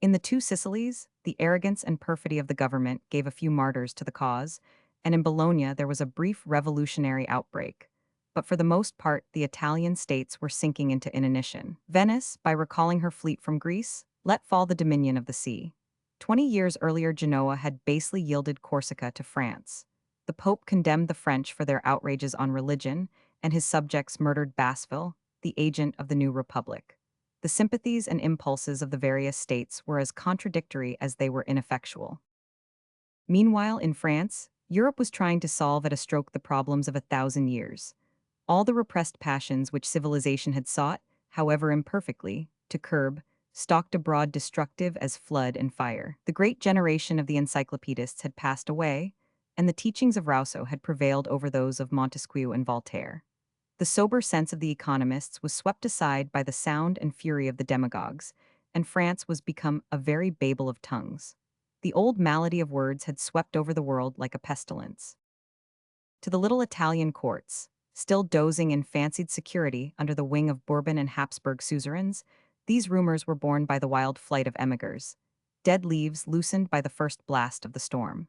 A: In the two Sicilies, the arrogance and perfidy of the government gave a few martyrs to the cause, and in Bologna there was a brief revolutionary outbreak. But for the most part, the Italian states were sinking into inanition. Venice, by recalling her fleet from Greece, let fall the dominion of the sea. 20 years earlier, Genoa had basely yielded Corsica to France. The Pope condemned the French for their outrages on religion, and his subjects murdered Basville, the agent of the new republic. The sympathies and impulses of the various states were as contradictory as they were ineffectual. Meanwhile, in France, Europe was trying to solve at a stroke the problems of 1,000 years. All the repressed passions which civilization had sought, however imperfectly, to curb, stalked abroad destructive as flood and fire. The great generation of the encyclopedists had passed away, and the teachings of Rousseau had prevailed over those of Montesquieu and Voltaire. The sober sense of the economists was swept aside by the sound and fury of the demagogues, and France was become a very Babel of tongues. The old malady of words had swept over the world like a pestilence. To the little Italian courts, still dozing in fancied security under the wing of Bourbon and Habsburg suzerains, these rumors were borne by the wild flight of emigrants, dead leaves loosened by the first blast of the storm.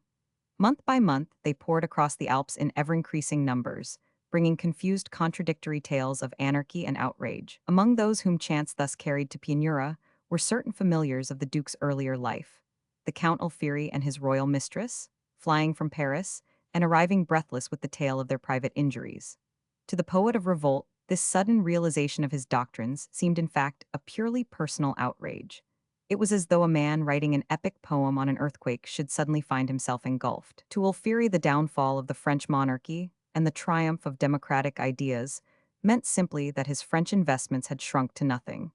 A: Month by month, they poured across the Alps in ever-increasing numbers, bringing confused contradictory tales of anarchy and outrage. Among those whom chance thus carried to Pianura were certain familiars of the Duke's earlier life. The Count Alfieri and his royal mistress, flying from Paris, and arriving breathless with the tale of their private injuries. To the poet of revolt, this sudden realization of his doctrines seemed in fact a purely personal outrage. It was as though a man writing an epic poem on an earthquake should suddenly find himself engulfed. To Alfieri, the downfall of the French monarchy and the triumph of democratic ideas meant simply that his French investments had shrunk to nothing,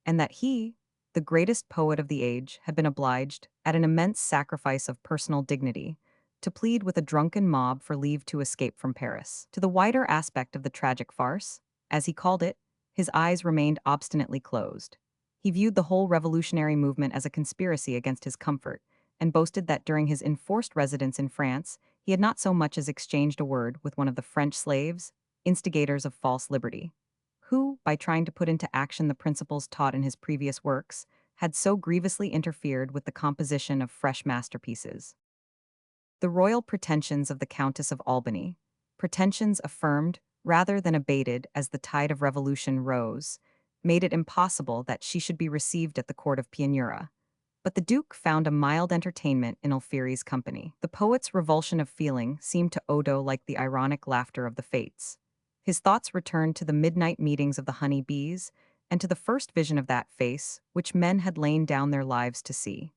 A: and that he, the greatest poet of the age, had been obliged, at an immense sacrifice of personal dignity, to plead with a drunken mob for leave to escape from Paris. To the wider aspect of the tragic farce, as he called it, his eyes remained obstinately closed. He viewed the whole revolutionary movement as a conspiracy against his comfort, and boasted that during his enforced residence in France, he had not so much as exchanged a word with one of the French slaves, instigators of false liberty. who, by trying to put into action the principles taught in his previous works, had so grievously interfered with the composition of fresh masterpieces. The royal pretensions of the Countess of Albany, pretensions affirmed rather than abated as the tide of revolution rose, made it impossible that she should be received at the court of Pianura. But the Duke found a mild entertainment in Alfieri's company. The poet's revulsion of feeling seemed to Odo like the ironic laughter of the fates. His thoughts returned to the midnight meetings of the honey bees, and to the first vision of that face which men had lain down their lives to see.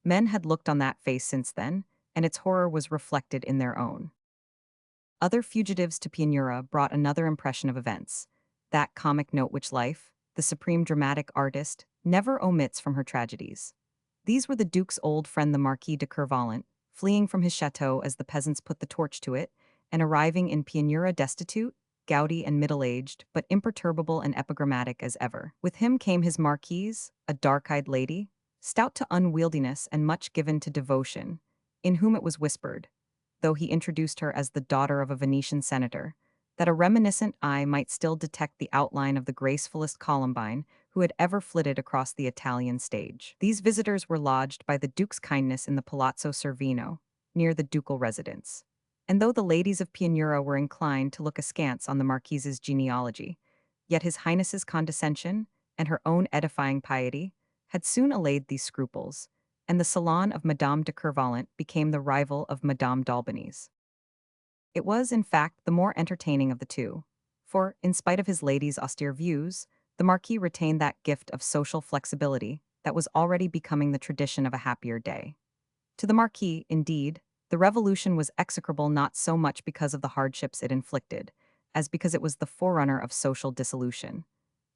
A: Men had looked on that face since then, and its horror was reflected in their own. Other fugitives to Pianura brought another impression of events, that comic note which life, the supreme dramatic artist, never omits from her tragedies. These were the Duke's old friend the Marquis de Kervalant, fleeing from his chateau as the peasants put the torch to it, and arriving in Pianura destitute, gouty and middle-aged, but imperturbable and epigrammatic as ever. With him came his Marquise, a dark-eyed lady, stout to unwieldiness and much given to devotion, in whom it was whispered, though he introduced her as the daughter of a Venetian senator, that a reminiscent eye might still detect the outline of the gracefulest Columbine who had ever flitted across the Italian stage. These visitors were lodged by the Duke's kindness in the Palazzo Cervino, near the ducal residence. And though the ladies of Pianura were inclined to look askance on the Marquise's genealogy, yet His Highness's condescension, and her own edifying piety, had soon allayed these scruples, and the salon of Madame de Kervalant became the rival of Madame d'Albany's. It was, in fact, the more entertaining of the two, for, in spite of his lady's austere views, the Marquis retained that gift of social flexibility that was already becoming the tradition of a happier day. To the Marquis, indeed, the revolution was execrable not so much because of the hardships it inflicted, as because it was the forerunner of social dissolution,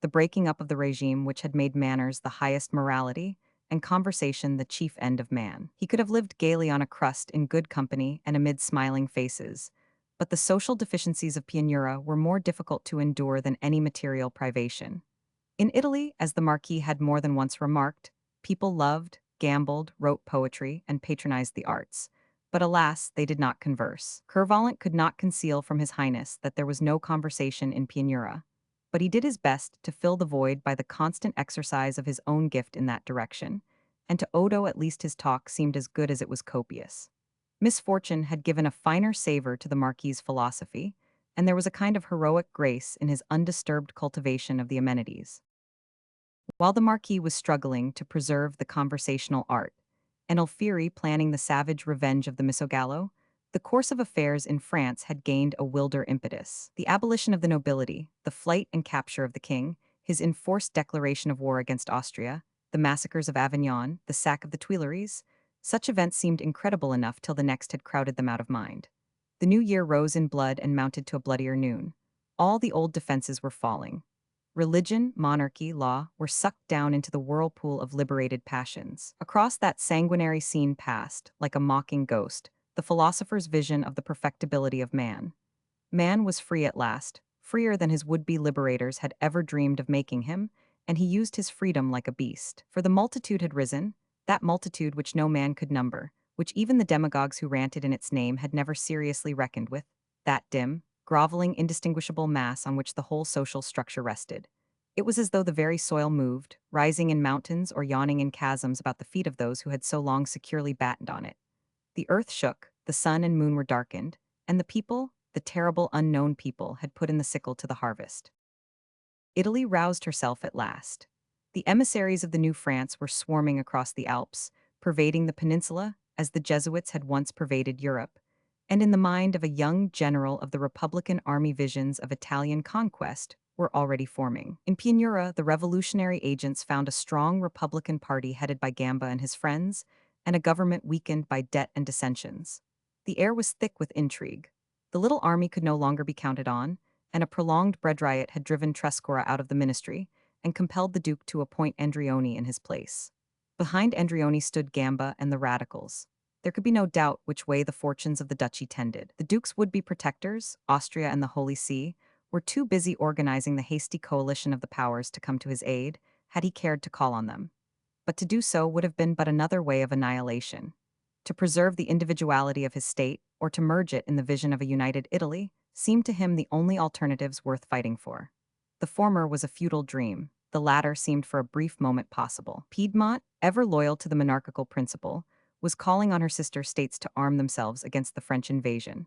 A: the breaking up of the regime which had made manners the highest morality, and conversation the chief end of man. He could have lived gaily on a crust in good company and amid smiling faces, but the social deficiencies of Pianura were more difficult to endure than any material privation. In Italy, as the Marquis had more than once remarked, people loved, gambled, wrote poetry, and patronized the arts. But alas, they did not converse. Kervalant could not conceal from His Highness that there was no conversation in Pianura, but he did his best to fill the void by the constant exercise of his own gift in that direction, and to Odo at least his talk seemed as good as it was copious. Misfortune had given a finer savor to the Marquis's philosophy, and there was a kind of heroic grace in his undisturbed cultivation of the amenities. While the Marquis was struggling to preserve the conversational art, and Alfieri planning the savage revenge of the Misogallo, the course of affairs in France had gained a wilder impetus. The abolition of the nobility, the flight and capture of the king, his enforced declaration of war against Austria, the massacres of Avignon, the sack of the Tuileries, such events seemed incredible enough till the next had crowded them out of mind. The new year rose in blood and mounted to a bloodier noon. All the old defenses were falling. Religion, monarchy, law were sucked down into the whirlpool of liberated passions. Across that sanguinary scene passed, like a mocking ghost, the philosopher's vision of the perfectibility of man. Man was free at last, freer than his would-be liberators had ever dreamed of making him, and he used his freedom like a beast. For the multitude had risen, that multitude which no man could number, which even the demagogues who ranted in its name had never seriously reckoned with, that dim, groveling, indistinguishable mass on which the whole social structure rested. It was as though the very soil moved, rising in mountains or yawning in chasms about the feet of those who had so long securely battened on it. The earth shook, the sun and moon were darkened, and the people, the terrible unknown people, had put in the sickle to the harvest. Italy roused herself at last. The emissaries of the new France were swarming across the Alps, pervading the peninsula as the Jesuits had once pervaded Europe, and in the mind of a young general of the Republican army visions of Italian conquest were already forming. In Pianura, the revolutionary agents found a strong Republican party headed by Gamba and his friends, and a government weakened by debt and dissensions. The air was thick with intrigue. The little army could no longer be counted on, and a prolonged bread riot had driven Trescora out of the ministry and compelled the Duke to appoint Andreoni in his place. Behind Andreoni stood Gamba and the radicals. There could be no doubt which way the fortunes of the duchy tended. The Duke's would-be protectors, Austria and the Holy See, were too busy organizing the hasty coalition of the powers to come to his aid, had he cared to call on them. But to do so would have been but another way of annihilation. To preserve the individuality of his state, or to merge it in the vision of a united Italy, seemed to him the only alternatives worth fighting for. The former was a futile dream. The latter seemed for a brief moment possible. Piedmont, ever loyal to the monarchical principle, was calling on her sister states to arm themselves against the French invasion.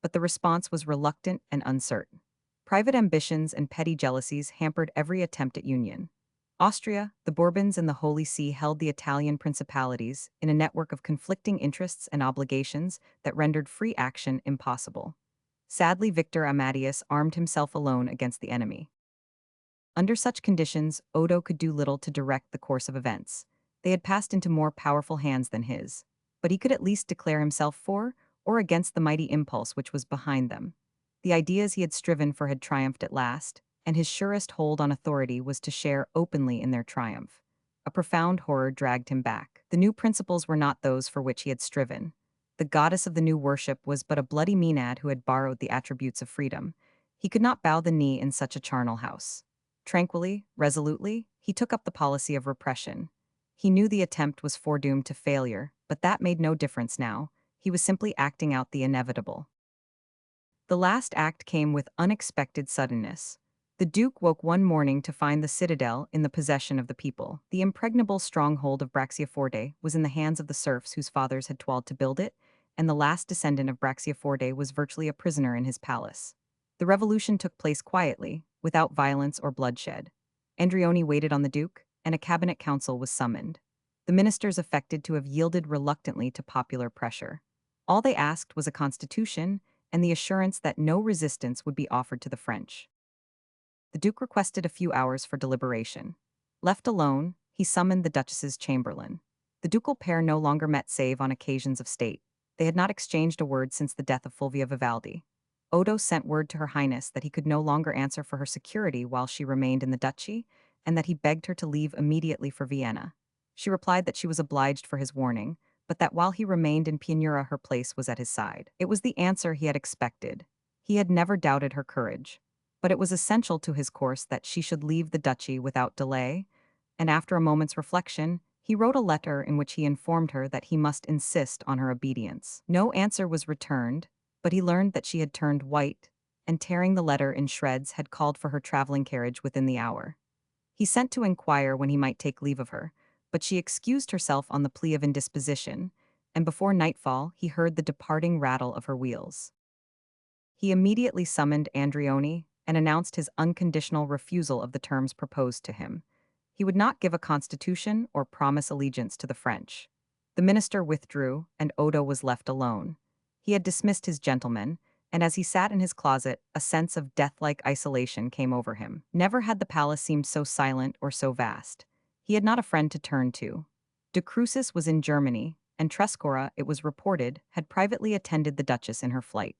A: But the response was reluctant and uncertain. Private ambitions and petty jealousies hampered every attempt at union. Austria, the Bourbons, and the Holy See held the Italian principalities in a network of conflicting interests and obligations that rendered free action impossible. Sadly, Victor Amadeus armed himself alone against the enemy. Under such conditions, Odo could do little to direct the course of events. They had passed into more powerful hands than his. But he could at least declare himself for or against the mighty impulse which was behind them. The ideas he had striven for had triumphed at last, and his surest hold on authority was to share openly in their triumph. A profound horror dragged him back. The new principles were not those for which he had striven. The goddess of the new worship was but a bloody Maenad who had borrowed the attributes of freedom. He could not bow the knee in such a charnel house. Tranquilly, resolutely, he took up the policy of repression. He knew the attempt was foredoomed to failure, but that made no difference now. He was simply acting out the inevitable. The last act came with unexpected suddenness. The Duke woke one morning to find the citadel in the possession of the people. The impregnable stronghold of Braxiaforte was in the hands of the serfs whose fathers had toiled to build it, and the last descendant of Braxiaforte was virtually a prisoner in his palace. The revolution took place quietly, without violence or bloodshed. Andreoni waited on the Duke, and a cabinet council was summoned. The ministers affected to have yielded reluctantly to popular pressure. All they asked was a constitution and the assurance that no resistance would be offered to the French. The Duke requested a few hours for deliberation. Left alone, he summoned the Duchess's chamberlain. The ducal pair no longer met save on occasions of state. They had not exchanged a word since the death of Fulvia Vivaldi. Odo sent word to Her Highness that he could no longer answer for her security while she remained in the duchy, and that he begged her to leave immediately for Vienna. She replied that she was obliged for his warning, but that while he remained in Pianura her place was at his side. It was the answer he had expected. He had never doubted her courage. But it was essential to his course that she should leave the duchy without delay, and after a moment's reflection, he wrote a letter in which he informed her that he must insist on her obedience. No answer was returned, but he learned that she had turned white, and tearing the letter in shreds had called for her traveling carriage within the hour. He sent to inquire when he might take leave of her, but she excused herself on the plea of indisposition, and before nightfall he heard the departing rattle of her wheels. He immediately summoned Andreoni and announced his unconditional refusal of the terms proposed to him. He would not give a constitution or promise allegiance to the French. The minister withdrew, and Odo was left alone. He had dismissed his gentlemen, and as he sat in his closet, a sense of death-like isolation came over him. Never had the palace seemed so silent or so vast. He had not a friend to turn to. De Crucis was in Germany, and Trescora, it was reported, had privately attended the Duchess in her flight.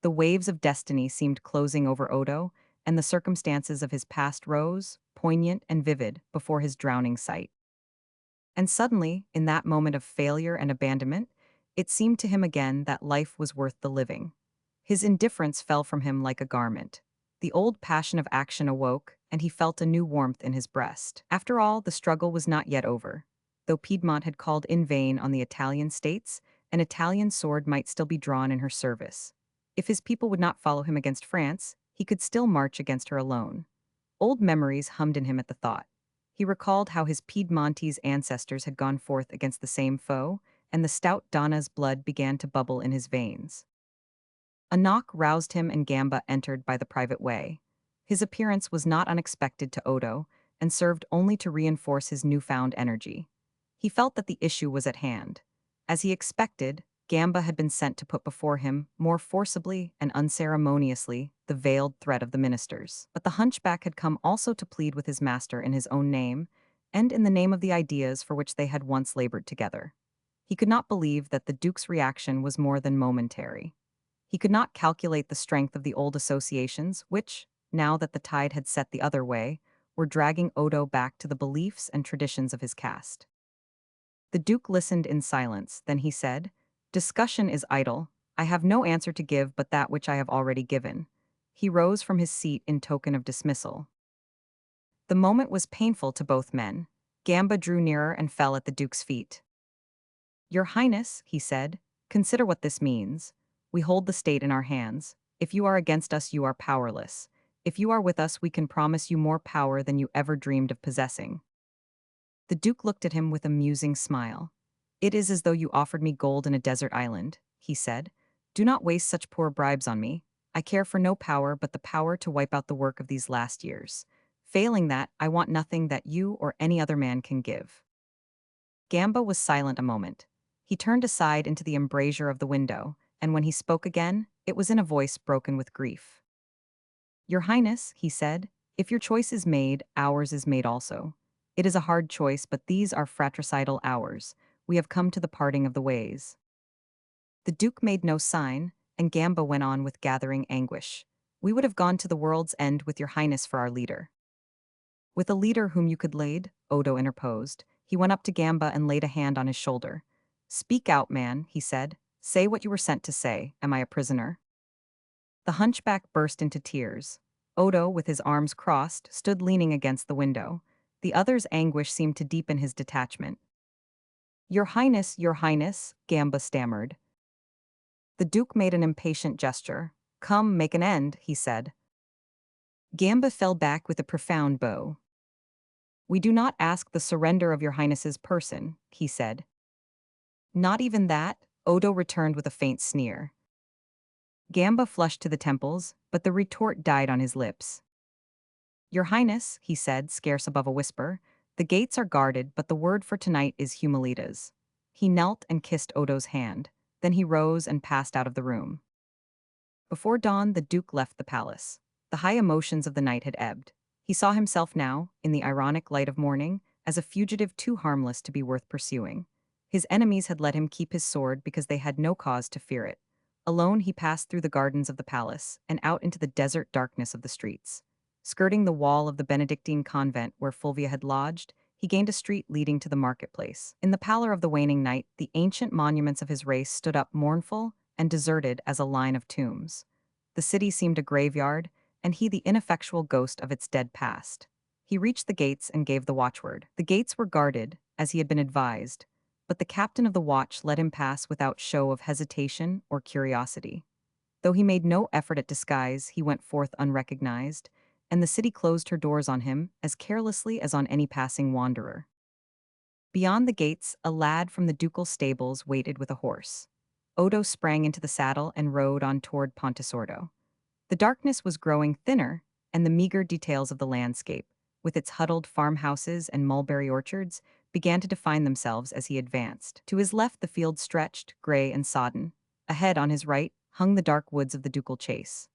A: The waves of destiny seemed closing over Odo, and the circumstances of his past rose, poignant and vivid, before his drowning sight. And suddenly, in that moment of failure and abandonment, it seemed to him again that life was worth the living. His indifference fell from him like a garment. The old passion of action awoke, and he felt a new warmth in his breast. After all, the struggle was not yet over. Though Piedmont had called in vain on the Italian states, an Italian sword might still be drawn in her service. If his people would not follow him against France, he could still march against her alone. Old memories hummed in him at the thought. He recalled how his Piedmontese ancestors had gone forth against the same foe, and the stout Donna's blood began to bubble in his veins. A knock roused him, and Gamba entered by the private way. His appearance was not unexpected to Odo, and served only to reinforce his newfound energy. He felt that the issue was at hand. As he expected, Gamba had been sent to put before him, more forcibly and unceremoniously, the veiled threat of the ministers. But the hunchback had come also to plead with his master in his own name, and in the name of the ideas for which they had once labored together. He could not believe that the Duke's reaction was more than momentary. He could not calculate the strength of the old associations which, now that the tide had set the other way, were dragging Odo back to the beliefs and traditions of his caste. The Duke listened in silence, then he said, "Discussion is idle. I have no answer to give but that which I have already given." He rose from his seat in token of dismissal. The moment was painful to both men. Gamba drew nearer and fell at the Duke's feet. "Your Highness," he said, "consider what this means. We hold the state in our hands. If you are against us, you are powerless. If you are with us, we can promise you more power than you ever dreamed of possessing." The Duke looked at him with a musing smile. "It is as though you offered me gold in a desert island," he said. "Do not waste such poor bribes on me. I care for no power but the power to wipe out the work of these last years. Failing that, I want nothing that you or any other man can give." Gamba was silent a moment. He turned aside into the embrasure of the window, and when he spoke again, it was in a voice broken with grief. "Your Highness," he said, "if your choice is made, ours is made also. It is a hard choice, but these are fratricidal hours. We have come to the parting of the ways." The Duke made no sign, and Gamba went on with gathering anguish. "We would have gone to the world's end with your Highness for our leader." "With a leader whom you could lead," Odo interposed. He went up to Gamba and laid a hand on his shoulder. "Speak out, man," he said. "Say what you were sent to say. Am I a prisoner?" The hunchback burst into tears. Odo, with his arms crossed, stood leaning against the window. The other's anguish seemed to deepen his detachment. Your Highness," Gamba stammered. The Duke made an impatient gesture. "Come, make an end," he said. Gamba fell back with a profound bow. "We do not ask the surrender of your Highness's person," he said. "Not even that?" Odo returned with a faint sneer. Gamba flushed to the temples, but the retort died on his lips. "Your Highness," he said, scarce above a whisper, "the gates are guarded, but the word for tonight is humilitas." He knelt and kissed Odo's hand. Then he rose and passed out of the room. Before dawn, the Duke left the palace. The high emotions of the night had ebbed. He saw himself now, in the ironic light of morning, as a fugitive too harmless to be worth pursuing. His enemies had let him keep his sword because they had no cause to fear it. Alone he passed through the gardens of the palace and out into the desert darkness of the streets. Skirting the wall of the Benedictine convent where Fulvia had lodged, he gained a street leading to the marketplace. In the pallor of the waning night, the ancient monuments of his race stood up mournful and deserted as a line of tombs. The city seemed a graveyard, and he the ineffectual ghost of its dead past. He reached the gates and gave the watchword. The gates were guarded, as he had been advised, but the captain of the watch let him pass without show of hesitation or curiosity. Though he made no effort at disguise, he went forth unrecognized, and the city closed her doors on him as carelessly as on any passing wanderer. Beyond the gates, a lad from the ducal stables waited with a horse. Odo sprang into the saddle and rode on toward Pontesordo. The darkness was growing thinner, and the meager details of the landscape, with its huddled farmhouses and mulberry orchards, began to define themselves as he advanced. To his left the field stretched, gray and sodden. Ahead, on his right, hung the dark woods of the ducal chase.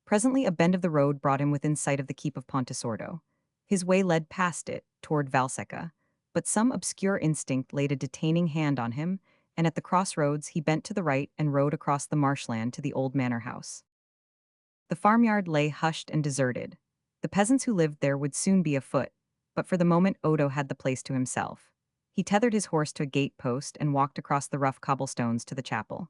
A: Presently a bend of the road brought him within sight of the keep of Pontesordo. His way led past it, toward Valsecca, but some obscure instinct laid a detaining hand on him, and at the crossroads he bent to the right and rode across the marshland to the old manor house. The farmyard lay hushed and deserted. The peasants who lived there would soon be afoot, but for the moment Odo had the place to himself. He tethered his horse to a gate post and walked across the rough cobblestones to the chapel.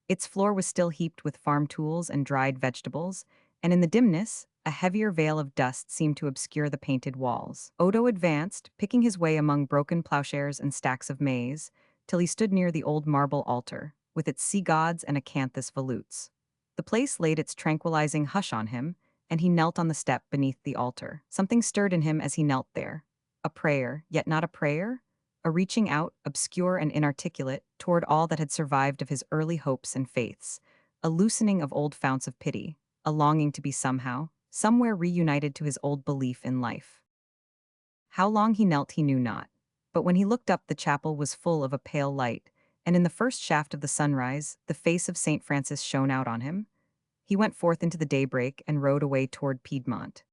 A: Its floor was still heaped with farm tools and dried vegetables, and in the dimness, a heavier veil of dust seemed to obscure the painted walls. Odo advanced, picking his way among broken plowshares and stacks of maize, till he stood near the old marble altar, with its sea gods and acanthus volutes. The place laid its tranquilizing hush on him, and he knelt on the step beneath the altar. Something stirred in him as he knelt there. A prayer, yet not a prayer? A reaching out, obscure and inarticulate, toward all that had survived of his early hopes and faiths. A loosening of old founts of pity, a longing to be somehow, somewhere reunited to his old belief in life. How long he knelt he knew not, but when he looked up the chapel was full of a pale light, and in the first shaft of the sunrise, the face of St. Francis shone out on him. He went forth into the daybreak and rode away toward Piedmont.